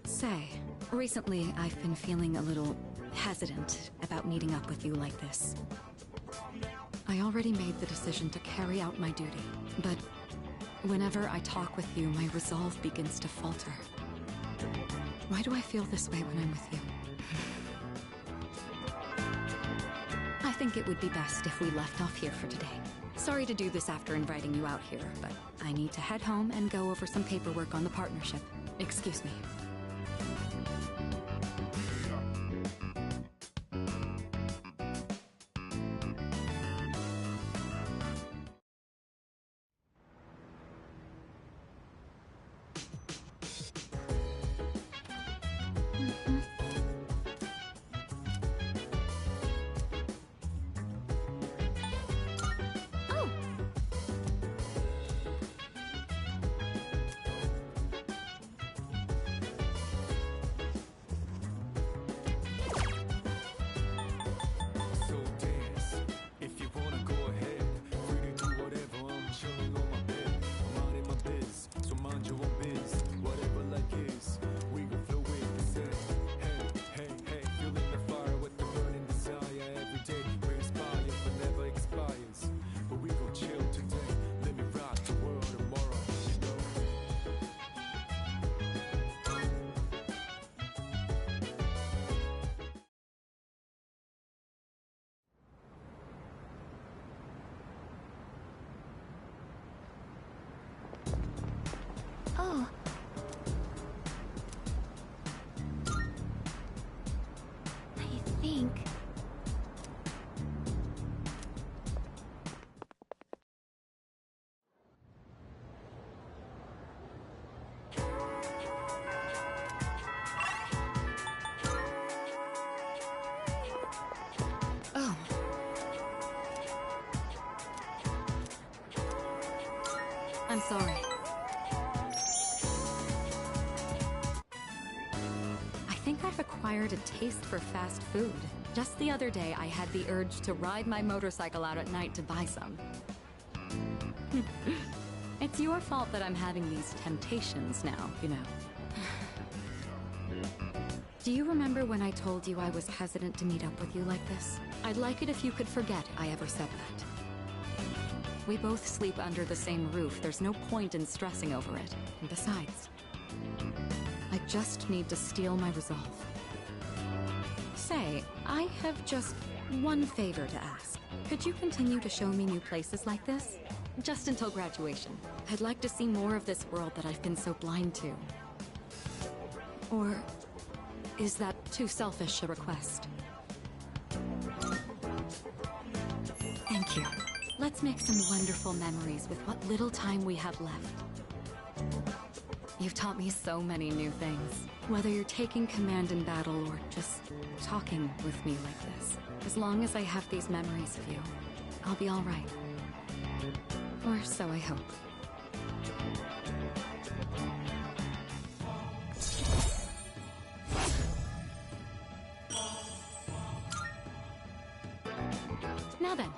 Say, recently I've been feeling a little hesitant about meeting up with you like this. I already made the decision to carry out my duty, but whenever I talk with you, my resolve begins to falter. Why do I feel this way when I'm with you? I think it would be best if we left off here for today. Sorry to do this after inviting you out here, but I need to head home and go over some paperwork on the partnership. Excuse me. So dance. If you wanna go ahead, free to do whatever. I'm chilling on my bed. I'm minding my biz, so mind your own biz. Whatever like is, we gon' flow with the set. Hey, hey, hey, feeling the fire with the burning desire. Every day we inspire, but never expires. But we gon' chill today. Let me rock the world tomorrow. You know. Oh. I think... Oh. I'm sorry. I think I've acquired a taste for fast food. Just the other day, I had the urge to ride my motorcycle out at night to buy some. It's your fault that I'm having these temptations now, you know. Do you remember when I told you I was hesitant to meet up with you like this? I'd like it if you could forget I ever said that. We both sleep under the same roof. There's no point in stressing over it. And besides, I just need to steel my resolve. Say, I have just one favor to ask. Could you continue to show me new places like this? Just until graduation. I'd like to see more of this world that I've been so blind to. Or is that too selfish a request? Thank you. Let's make some wonderful memories with what little time we have left. You've taught me so many new things. Whether you're taking command in battle or just talking with me like this. As long as I have these memories of you, I'll be all right. Or so I hope. Now then,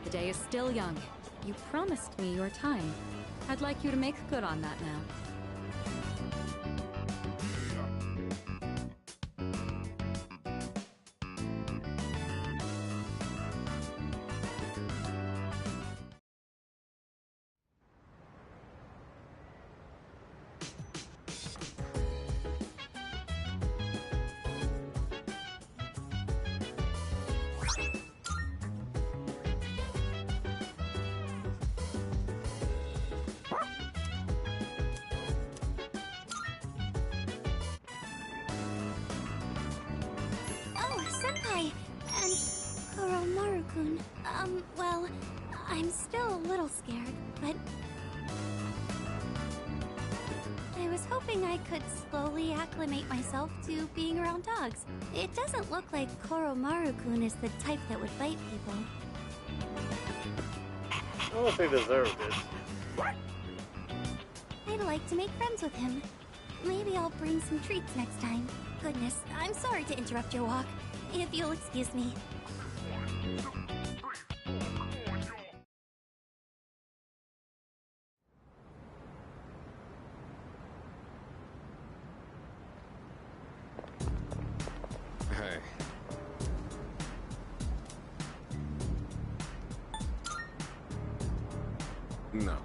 the day is still young. You promised me your time. I'd like you to make good on that now. Oh, Senpai! And Koromaru-kun. Well, I'm still a little scared, but I was hoping I could slowly acclimate myself to being around dogs. It doesn't look like Koromaru-kun is the type that would bite people. I don't think they deserved it. I'd like to make friends with him. Maybe I'll bring some treats next time. Goodness, I'm sorry to interrupt your walk. If you'll excuse me. Hey. No.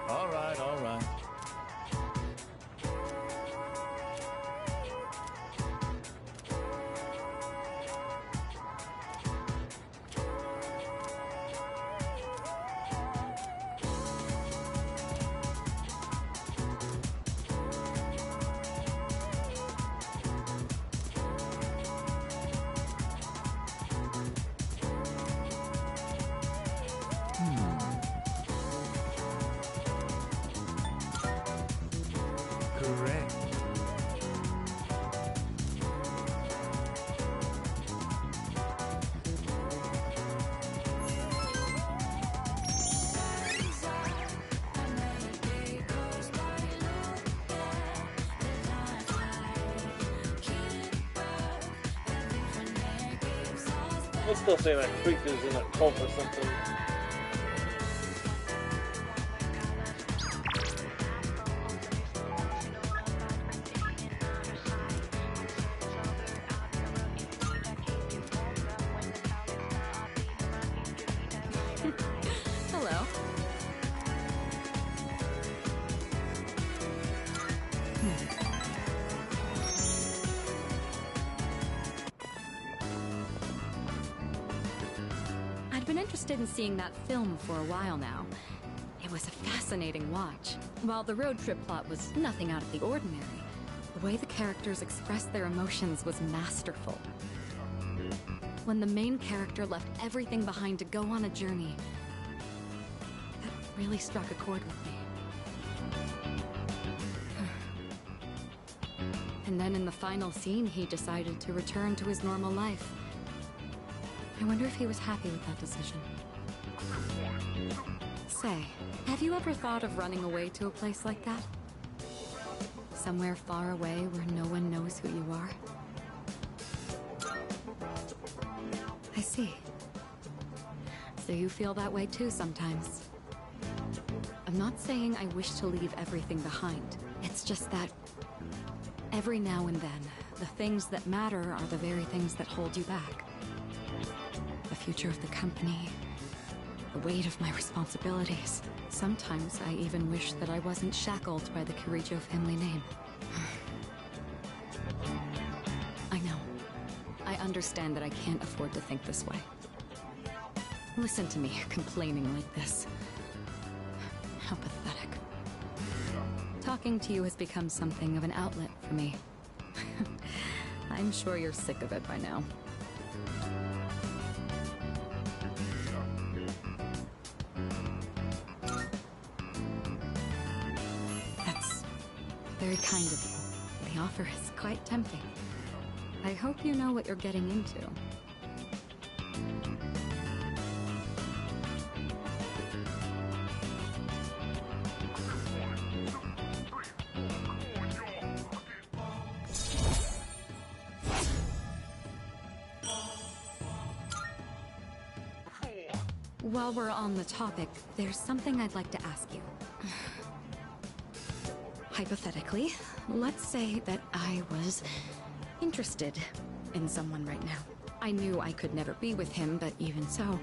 All right, all right. Correct. I'm still saying that Creek is in a cult or something. Hello. I'd been interested in seeing that film for a while now. It was a fascinating watch. While the road trip plot was nothing out of the ordinary, the way the characters expressed their emotions was masterful. When the main character left everything behind to go on a journey, that really struck a chord with me. And then in the final scene, he decided to return to his normal life. I wonder if he was happy with that decision. Say, have you ever thought of running away to a place like that? Somewhere far away where no one knows who you are? I see. So you feel that way too sometimes. I'm not saying I wish to leave everything behind. It's just that every now and then, the things that matter are the very things that hold you back. The future of the company, the weight of my responsibilities. Sometimes I even wish that I wasn't shackled by the Kirijo family name. I know. I understand that I can't afford to think this way. Listen to me complaining like this. How pathetic. Talking to you has become something of an outlet for me. I'm sure you're sick of it by now. That's very kind of you. The offer is quite tempting. I hope you know what you're getting into. While we're on the topic, there's something I'd like to ask you. Hypothetically, let's say that I was interested in someone right now. I knew I could never be with him, but even so,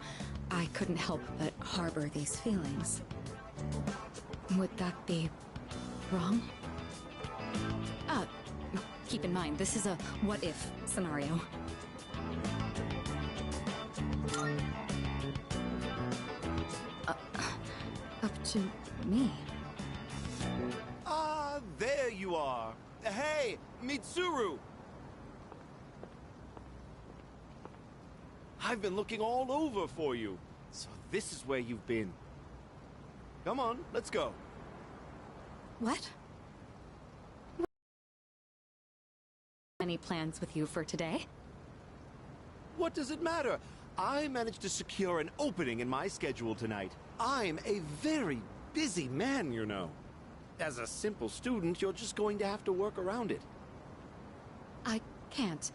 I couldn't help but harbor these feelings. Would that be wrong? Keep in mind, this is a what-if scenario. Up to me. Ah, there you are. Hey, Mitsuru! I've been looking all over for you. So this is where you've been. Come on, let's go. What? Any plans with you for today? What does it matter? I managed to secure an opening in my schedule tonight. I'm a very busy man, you know. As a simple student, you're just going to have to work around it. I can't.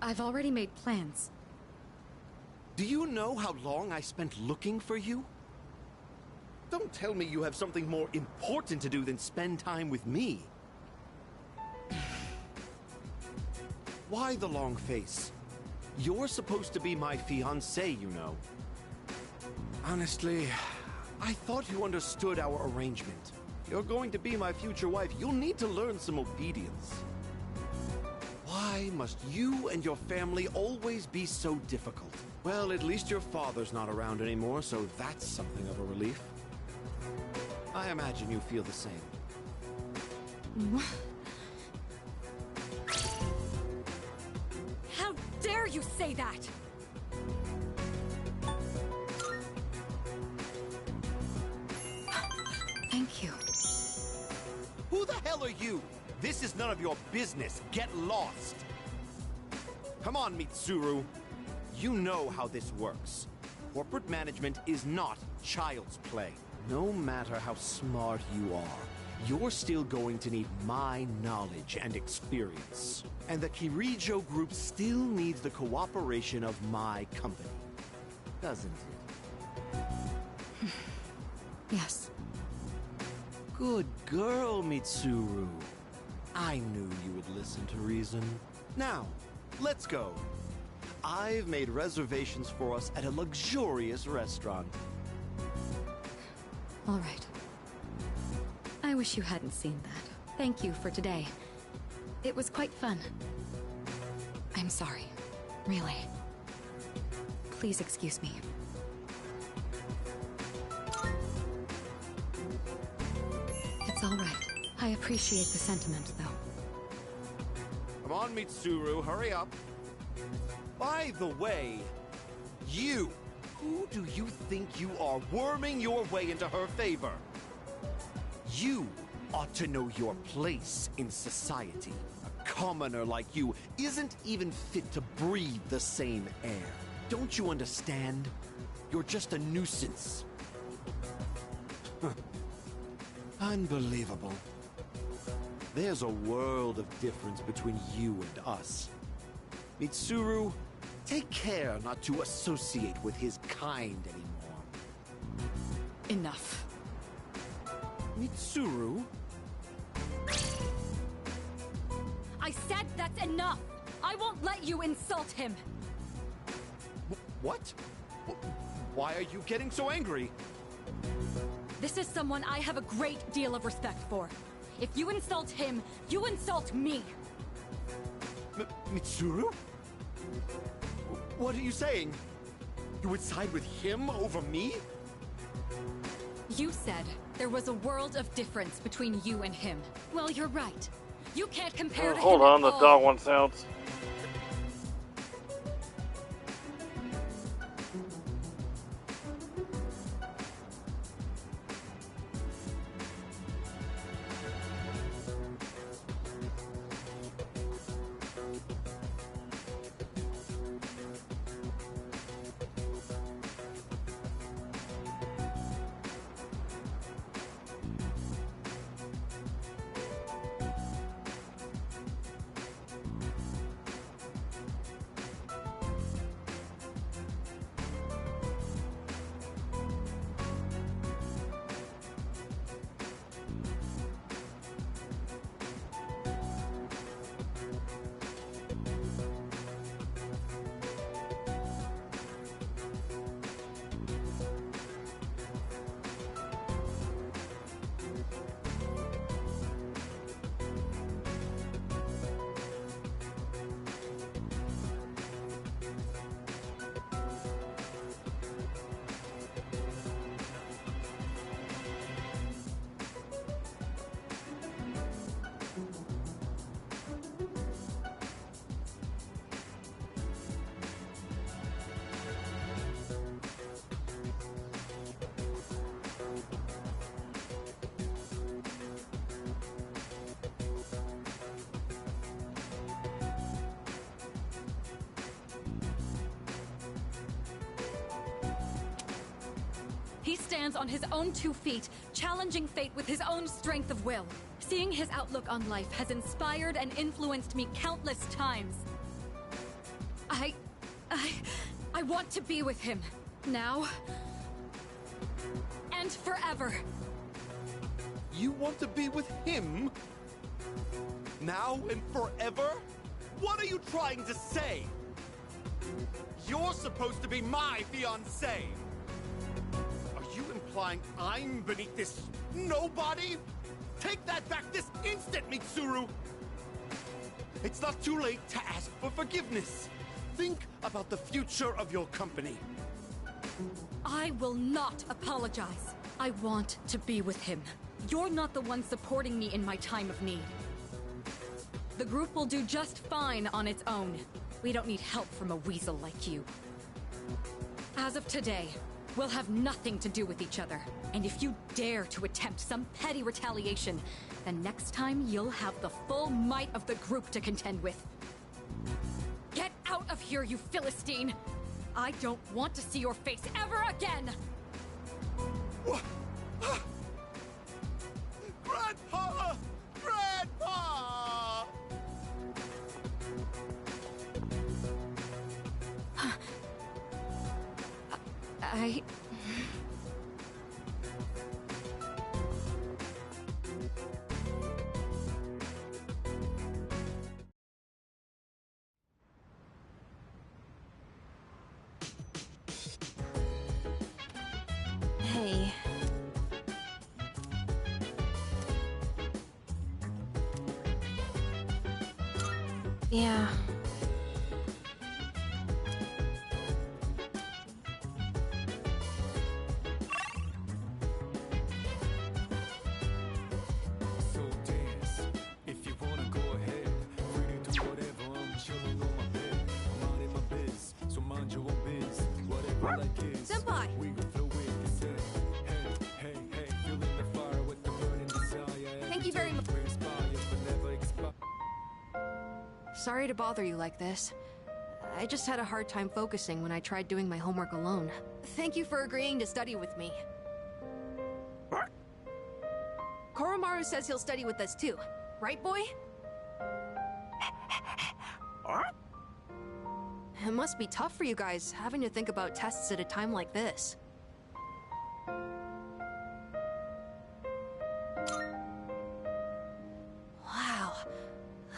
I've already made plans. Do you know how long I spent looking for you? Don't tell me you have something more important to do than spend time with me. Why the long face? You're supposed to be my fiancé, you know. Honestly, I thought you understood our arrangement. You're going to be my future wife. You'll need to learn some obedience. Why must you and your family always be so difficult? Well, at least your father's not around anymore, so that's something of a relief. I imagine you feel the same. How dare you say that? Thank you. Who the hell are you? This is none of your business. Get lost. Come on, Mitsuru. You know how this works. Corporate management is not child's play. No matter how smart you are, you're still going to need my knowledge and experience. And the Kirijo group still needs the cooperation of my company. Doesn't it? Yes. Good girl, Mitsuru. I knew you would listen to reason. Now, let's go. I've made reservations for us at a luxurious restaurant. All right. I wish you hadn't seen that. Thank you for today. It was quite fun. I'm sorry. Really. Please excuse me. It's all right. I appreciate the sentiment, though. Come on, Mitsuru, hurry up. By the way, you, who do you think you are worming your way into her favor? You ought to know your place in society. A commoner like you isn't even fit to breathe the same air. Don't you understand? You're just a nuisance. Unbelievable. There's a world of difference between you and us. Mitsuru, take care not to associate with his kind anymore. Enough. Mitsuru? I said that's enough! I won't let you insult him! What? Why are you getting so angry? This is someone I have a great deal of respect for. If you insult him, you insult me! Mitsuru? What are you saying? You would side with him over me? You said there was a world of difference between you and him. Well, you're right. You can't compare to Hold him on, at the all. dog wants out. He stands on his own 2 feet, challenging fate with his own strength of will. Seeing his outlook on life has inspired and influenced me countless times. I want to be with him. Now. And forever. You want to be with him? Now and forever? What are you trying to say? You're supposed to be my fiancé. Are you implying I'm beneath this nobody? Take that back this instant, Mitsuru! It's not too late to ask for forgiveness. Think about the future of your company. I will not apologize. I want to be with him. You're not the one supporting me in my time of need. The group will do just fine on its own. We don't need help from a weasel like you. As of today, we'll have nothing to do with each other. And if you dare to attempt some petty retaliation, then next time you'll have the full might of the group to contend with. Get out of here, you Philistine! I don't want to see your face ever again! Grandpa! Grandpa! Hey. Yeah. So dance. If you wanna go ahead, free to do whatever. I'm chilling on my bed. I'm out in my biz, so mind your own biz. Whatever like is. Senpai! We gon' flow with the set. Hey, hey, hey, feeling the fire with the burning desire. Thank you very much. We're inspired, but never expire. Sorry to bother you like this. I just had a hard time focusing when I tried doing my homework alone. Thank you for agreeing to study with me. Koromaru says he'll study with us too. Right, boy? It must be tough for you guys, having to think about tests at a time like this. Wow.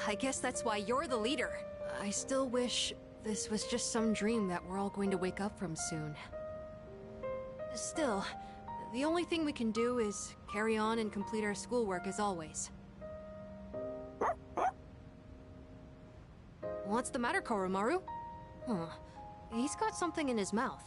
I guess that's why you're the leader. I still wish this was just some dream that we're all going to wake up from soon. Still, the only thing we can do is carry on and complete our schoolwork as always. What's the matter, Koromaru? Huh. He's got something in his mouth.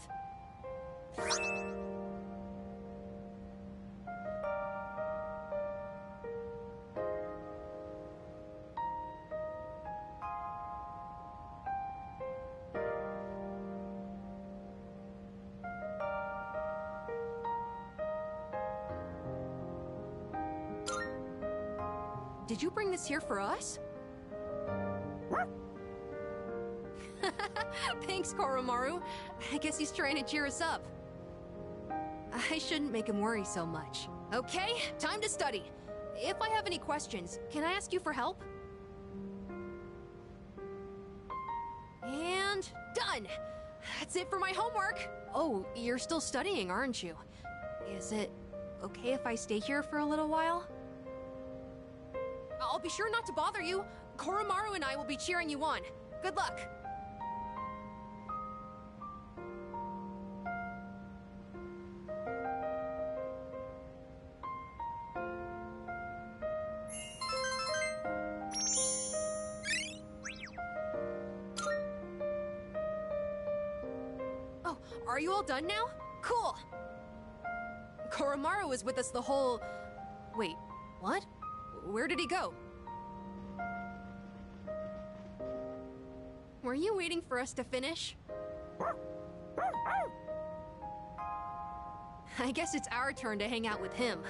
Did you bring this here for us? Thanks, Koromaru. I guess he's trying to cheer us up. I shouldn't make him worry so much. Okay, time to study. If I have any questions, can I ask you for help? And done! That's it for my homework! Oh, you're still studying, aren't you? Is it okay if I stay here for a little while? I'll be sure not to bother you. Koromaru and I will be cheering you on. Good luck! Oh, are you all done now? Cool! Koromaru was with us the whole... Wait, what? Where did he go? Were you waiting for us to finish? I guess it's our turn to hang out with him.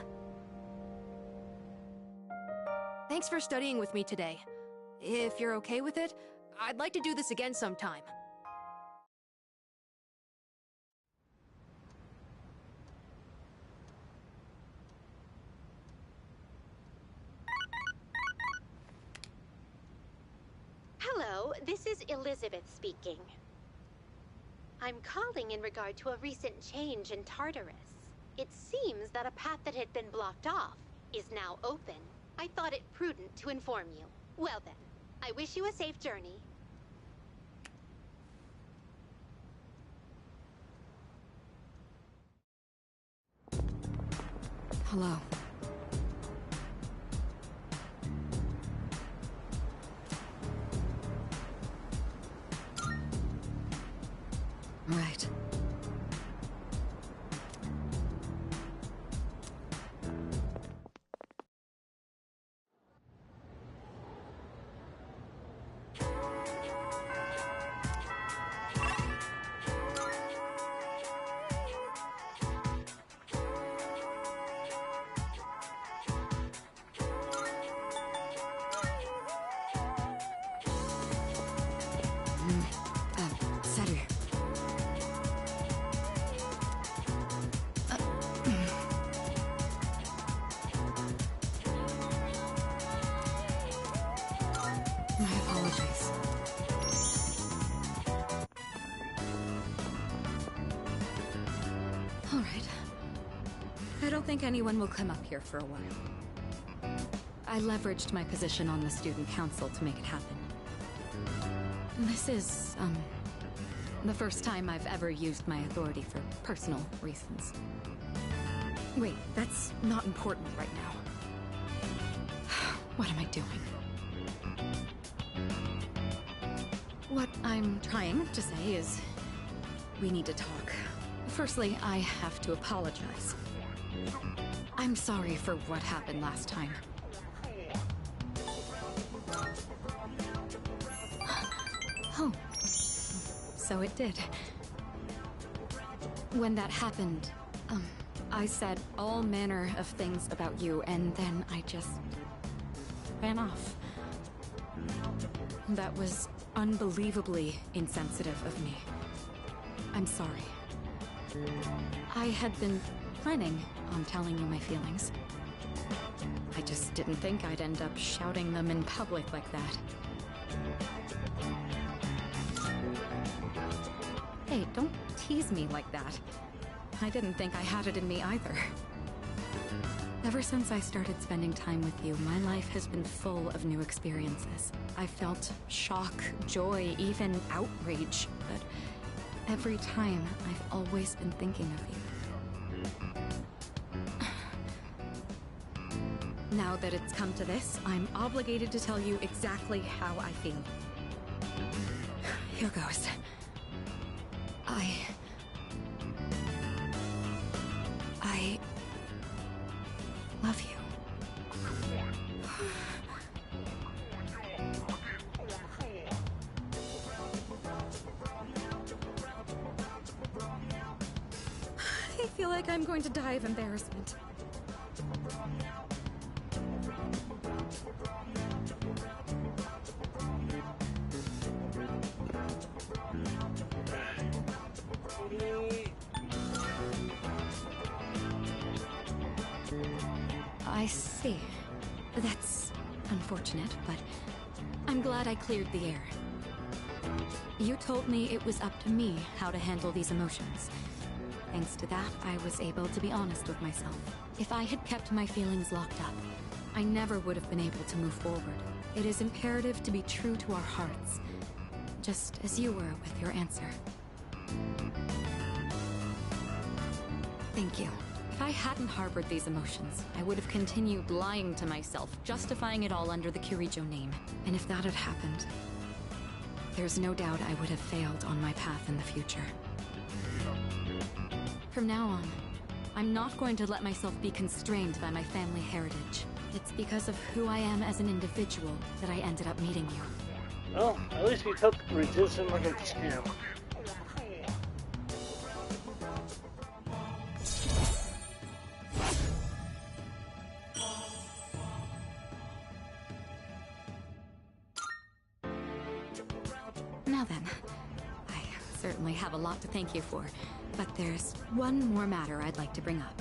Thanks for studying with me today. If you're okay with it, I'd like to do this again sometime. Hello, this is Elizabeth speaking. I'm calling in regard to a recent change in Tartarus. It seems that a path that had been blocked off is now open. I thought it prudent to inform you. Well then, I wish you a safe journey. Hello. Right. Saru. My apologies. All right. I don't think anyone will come up here for a while. I leveraged my position on the student council to make it happen. This is, the first time I've ever used my authority for personal reasons. Wait, that's not important right now. What am I doing? What I'm trying to say is, we need to talk. Firstly, I have to apologize. I'm sorry for what happened last time. Oh, so it did. When that happened, I said all manner of things about you, and then I just ran off. That was unbelievably insensitive of me. I'm sorry. I had been planning on telling you my feelings. I just didn't think I'd end up shouting them in public like that. Hey, don't tease me like that. I didn't think I had it in me either. Ever since I started spending time with you, my life has been full of new experiences. I felt shock, joy, even outrage, but every time I've always been thinking of you. Now that it's come to this, I'm obligated to tell you exactly how I feel. Here goes. I love you. I feel like I'm going to die of embarrassment. I see. That's unfortunate, but I'm glad I cleared the air. You told me it was up to me how to handle these emotions. Thanks to that, I was able to be honest with myself. If I had kept my feelings locked up, I never would have been able to move forward. It is imperative to be true to our hearts, just as you were with your answer. Thank you. If I hadn't harbored these emotions, I would have continued lying to myself, justifying it all under the Kirijo name. And if that had happened, there's no doubt I would have failed on my path in the future. From now on, I'm not going to let myself be constrained by my family heritage. It's because of who I am as an individual that I ended up meeting you. Well, at least you took reducing like a champ. Now then, I certainly have a lot to thank you for, but there's one more matter I'd like to bring up.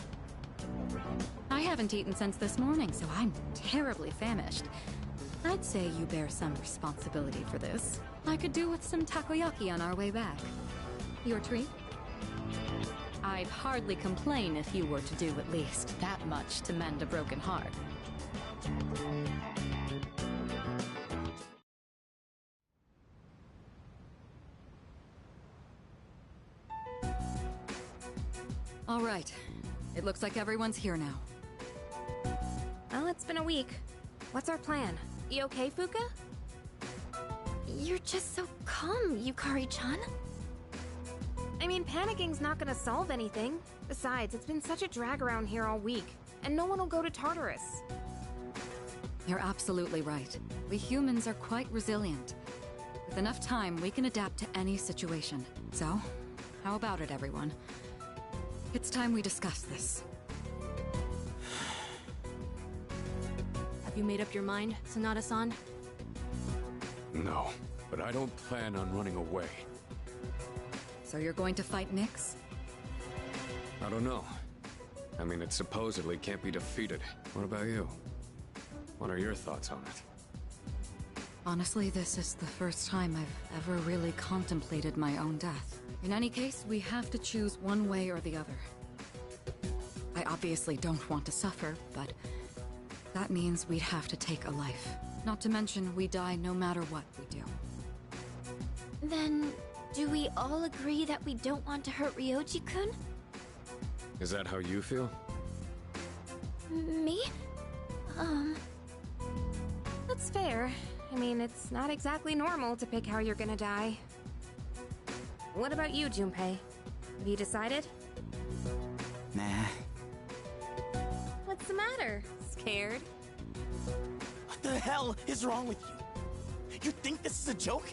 I haven't eaten since this morning, so I'm terribly famished. I'd say you bear some responsibility for this. I could do with some takoyaki on our way back. Your treat? I'd hardly complain if you were to do at least that much to mend a broken heart. All right. It looks like everyone's here now. Well, it's been a week. What's our plan? You okay, Fuka? You're just so calm, Yukari-chan. I mean, panicking's not gonna solve anything. Besides, it's been such a drag around here all week, and no one will go to Tartarus. You're absolutely right. We humans are quite resilient. With enough time, we can adapt to any situation. So, how about it, everyone? It's time we discuss this. Have you made up your mind, Sonata-san? No, but I don't plan on running away. So you're going to fight Nyx? I don't know. I mean, it supposedly can't be defeated. What about you? What are your thoughts on it? Honestly, this is the first time I've ever really contemplated my own death. In any case, we have to choose one way or the other. I obviously don't want to suffer, but that means we'd have to take a life. Not to mention, we die no matter what we do. Then, do we all agree that we don't want to hurt Ryoji-kun? Is that how you feel? Me? That's fair. I mean, it's not exactly normal to pick how you're gonna die. What about you, Junpei? Have you decided? Nah. What's the matter? Scared? What the hell is wrong with you? You think this is a joke?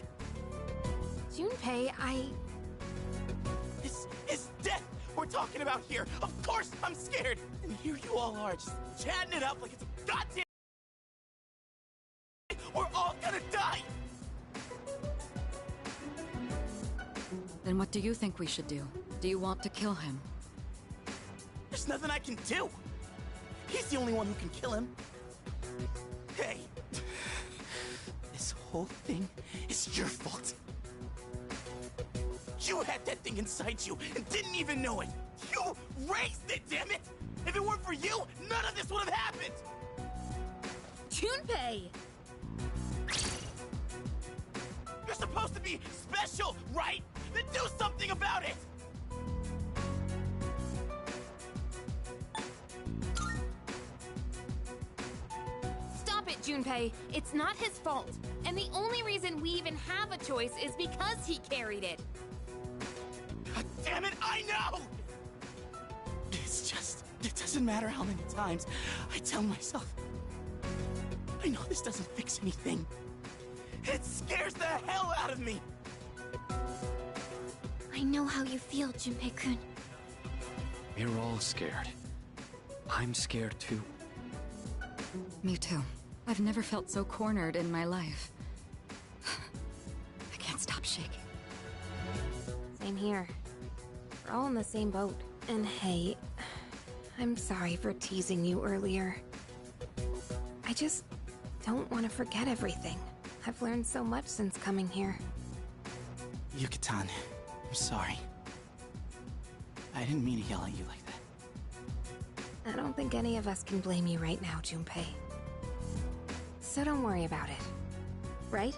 Junpei, This is death we're talking about here. Of course I'm scared. And here you all are, just chatting it up like it's a goddamn... We're all gonna die! Then what do you think we should do? Do you want to kill him? There's nothing I can do. He's the only one who can kill him. Hey, this whole thing is your fault. You had that thing inside you and didn't even know it. You raised it, damn it! If it weren't for you, none of this would have happened. Junpei! You're supposed to be special, right? Then do something about it! it, Junpei. It's not his fault. And the only reason we even have a choice is because he carried it. God damn it, I know! It's just, it doesn't matter how many times I tell myself. I know this doesn't fix anything. It scares the hell out of me! I know how you feel, Junpei-kun. We're all scared. I'm scared too. Me too. I've never felt so cornered in my life. I can't stop shaking. Same here. We're all in the same boat. And hey, I'm sorry for teasing you earlier. I just don't want to forget everything. I've learned so much since coming here. Yucatan, I'm sorry. I didn't mean to yell at you like that. I don't think any of us can blame you right now, Junpei. So don't worry about it. Right?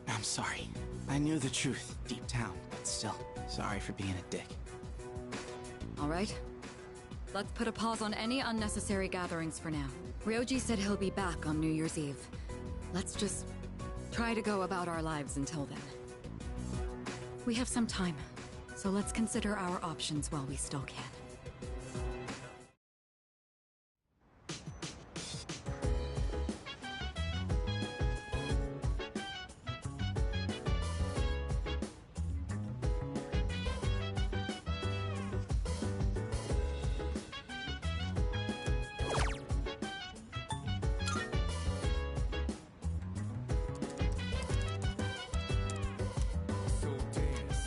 I'm sorry. I knew the truth deep down, but still, sorry for being a dick. All right. Let's put a pause on any unnecessary gatherings for now. Ryoji said he'll be back on New Year's Eve. Let's just try to go about our lives until then. We have some time, so let's consider our options while we still can. So dance,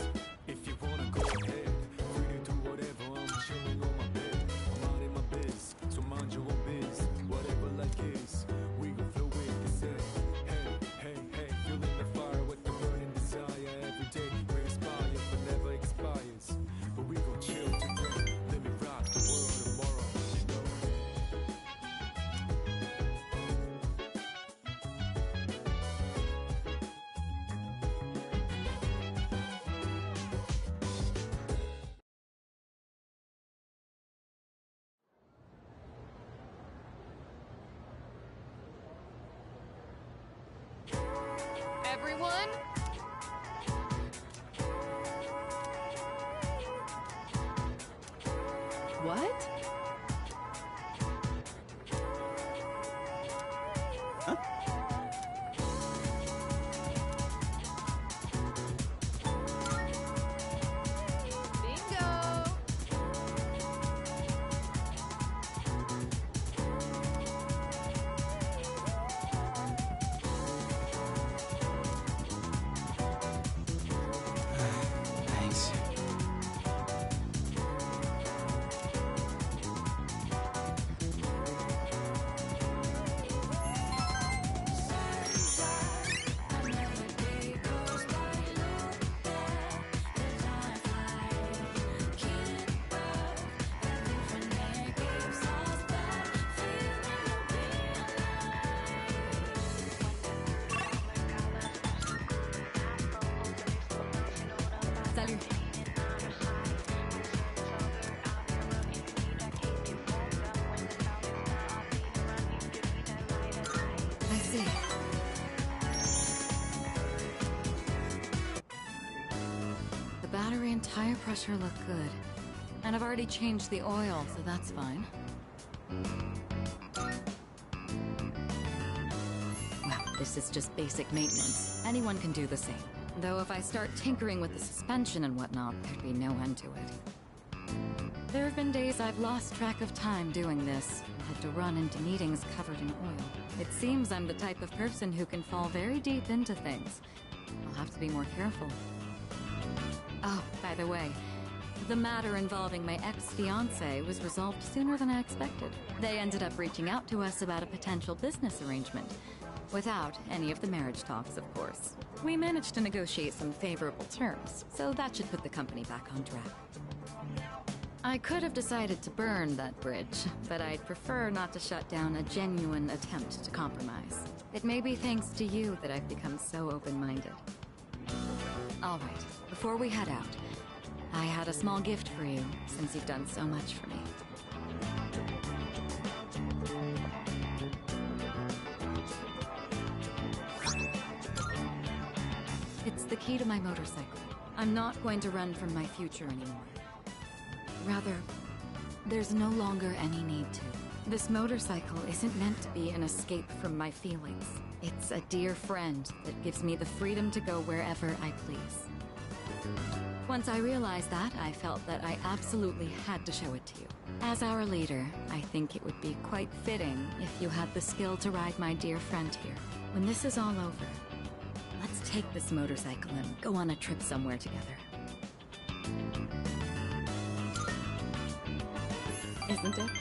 if you wanna go ahead. Free to do whatever, I'm chilling on my bed. I'm out in my biz, so mind your own biz. Whatever life is, we gon' flow with the set. Hey, hey, hey, feeling the fire with the burning desire. Every day we inspire, but never expires. But we gon' chill today, let me rock the world tomorrow, you know. Everyone? What? Huh? Bingo! Thanks. Salut. I see. The battery and tire pressure look good. And I've already changed the oil, so that's fine. Well, this is just basic maintenance. Anyone can do the same. Though if I start tinkering with the suspension and whatnot, there'd be no end to it. There have been days I've lost track of time doing this, and had to run into meetings covered in oil. It seems I'm the type of person who can fall very deep into things. I'll have to be more careful. Oh, by the way, the matter involving my ex-fiancé was resolved sooner than I expected. They ended up reaching out to us about a potential business arrangement. Without any of the marriage talks, of course. We managed to negotiate some favorable terms, so that should put the company back on track. I could have decided to burn that bridge, but I'd prefer not to shut down a genuine attempt to compromise. It may be thanks to you that I've become so open-minded. All right, before we head out, I had a small gift for you, since you've done so much for me. It's the key to my motorcycle. I'm not going to run from my future anymore. Rather, there's no longer any need to. This motorcycle isn't meant to be an escape from my feelings. It's a dear friend that gives me the freedom to go wherever I please. Once I realized that, I felt that I absolutely had to show it to you. As our leader, I think it would be quite fitting if you had the skill to ride my dear friend here. When this is all over, let's take this motorcycle and go on a trip somewhere together. Isn't it?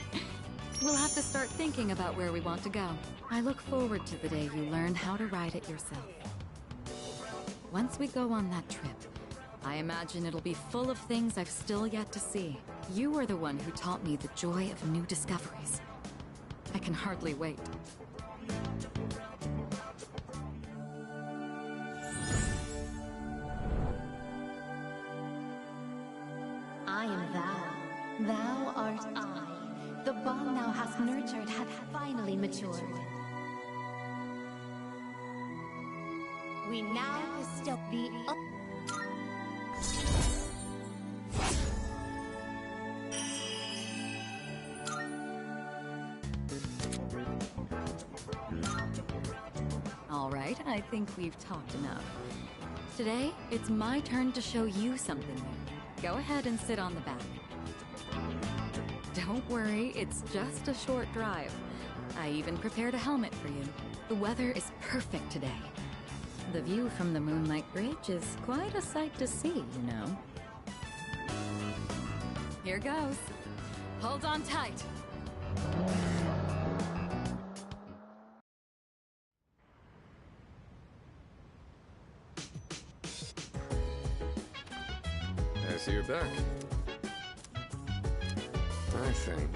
We'll have to start thinking about where we want to go. I look forward to the day you learn how to ride it yourself. Once we go on that trip, I imagine it'll be full of things I've still yet to see. You were the one who taught me the joy of new discoveries. I can hardly wait. I am thou. Thou art I. The bond thou hast nurtured hath finally matured. We now bestow the All right, I think we've talked enough. Today, it's my turn to show you something new. Go ahead and sit on the back. Don't worry, it's just a short drive. I even prepared a helmet for you. The weather is perfect today. The view from the Moonlight Bridge is quite a sight to see, you know. Here goes. Hold on tight. I see you're back. I think.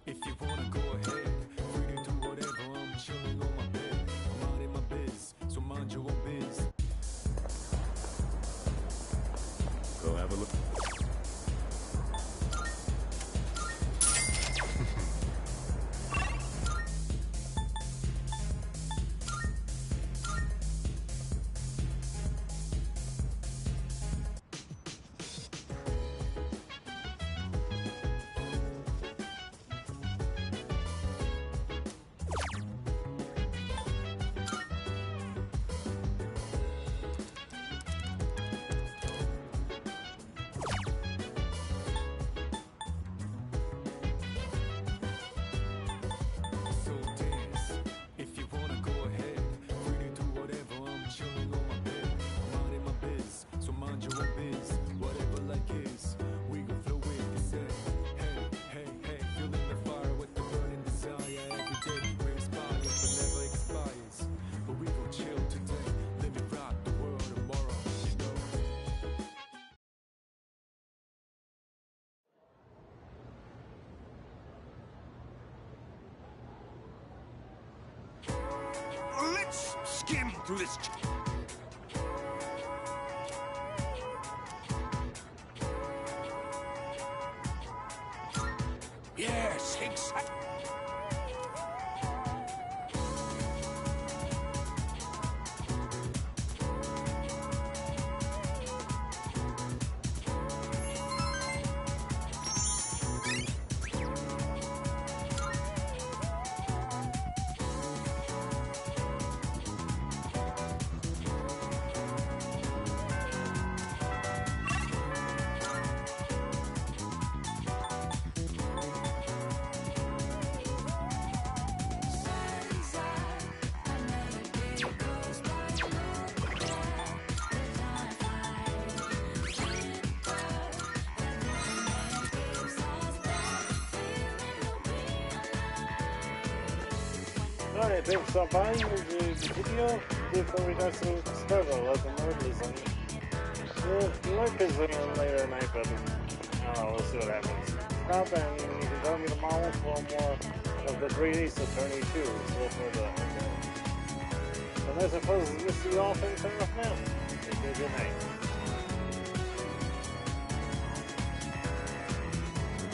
If you wanna go ahead, free to do whatever. I'm chilling on my bed. I'm out in my biz, so mind your own biz. Go have a look. So dance. If you wanna go ahead, free to do whatever. I'm chilling on my bed. I'm out in my biz, so mind your own biz. Whatever like is, we gon' flow with this. Hey, hey, hey, feeling the fire with the burning desire. Every day we inspire, but never expires. But we gon' chill today, let me rock the world tomorrow. You know. Let's skim through this. Yes, exactly. Alright, thanks for stopping by the video. Leave a comment down, subscribe, like, and more, please. It might be zooming later tonight, but I don't know, we'll see what happens. Stop and you can join me tomorrow for more of the Great Ace Attorney 2. So for the... And I suppose Mistydolphin turn off now. Take a good night.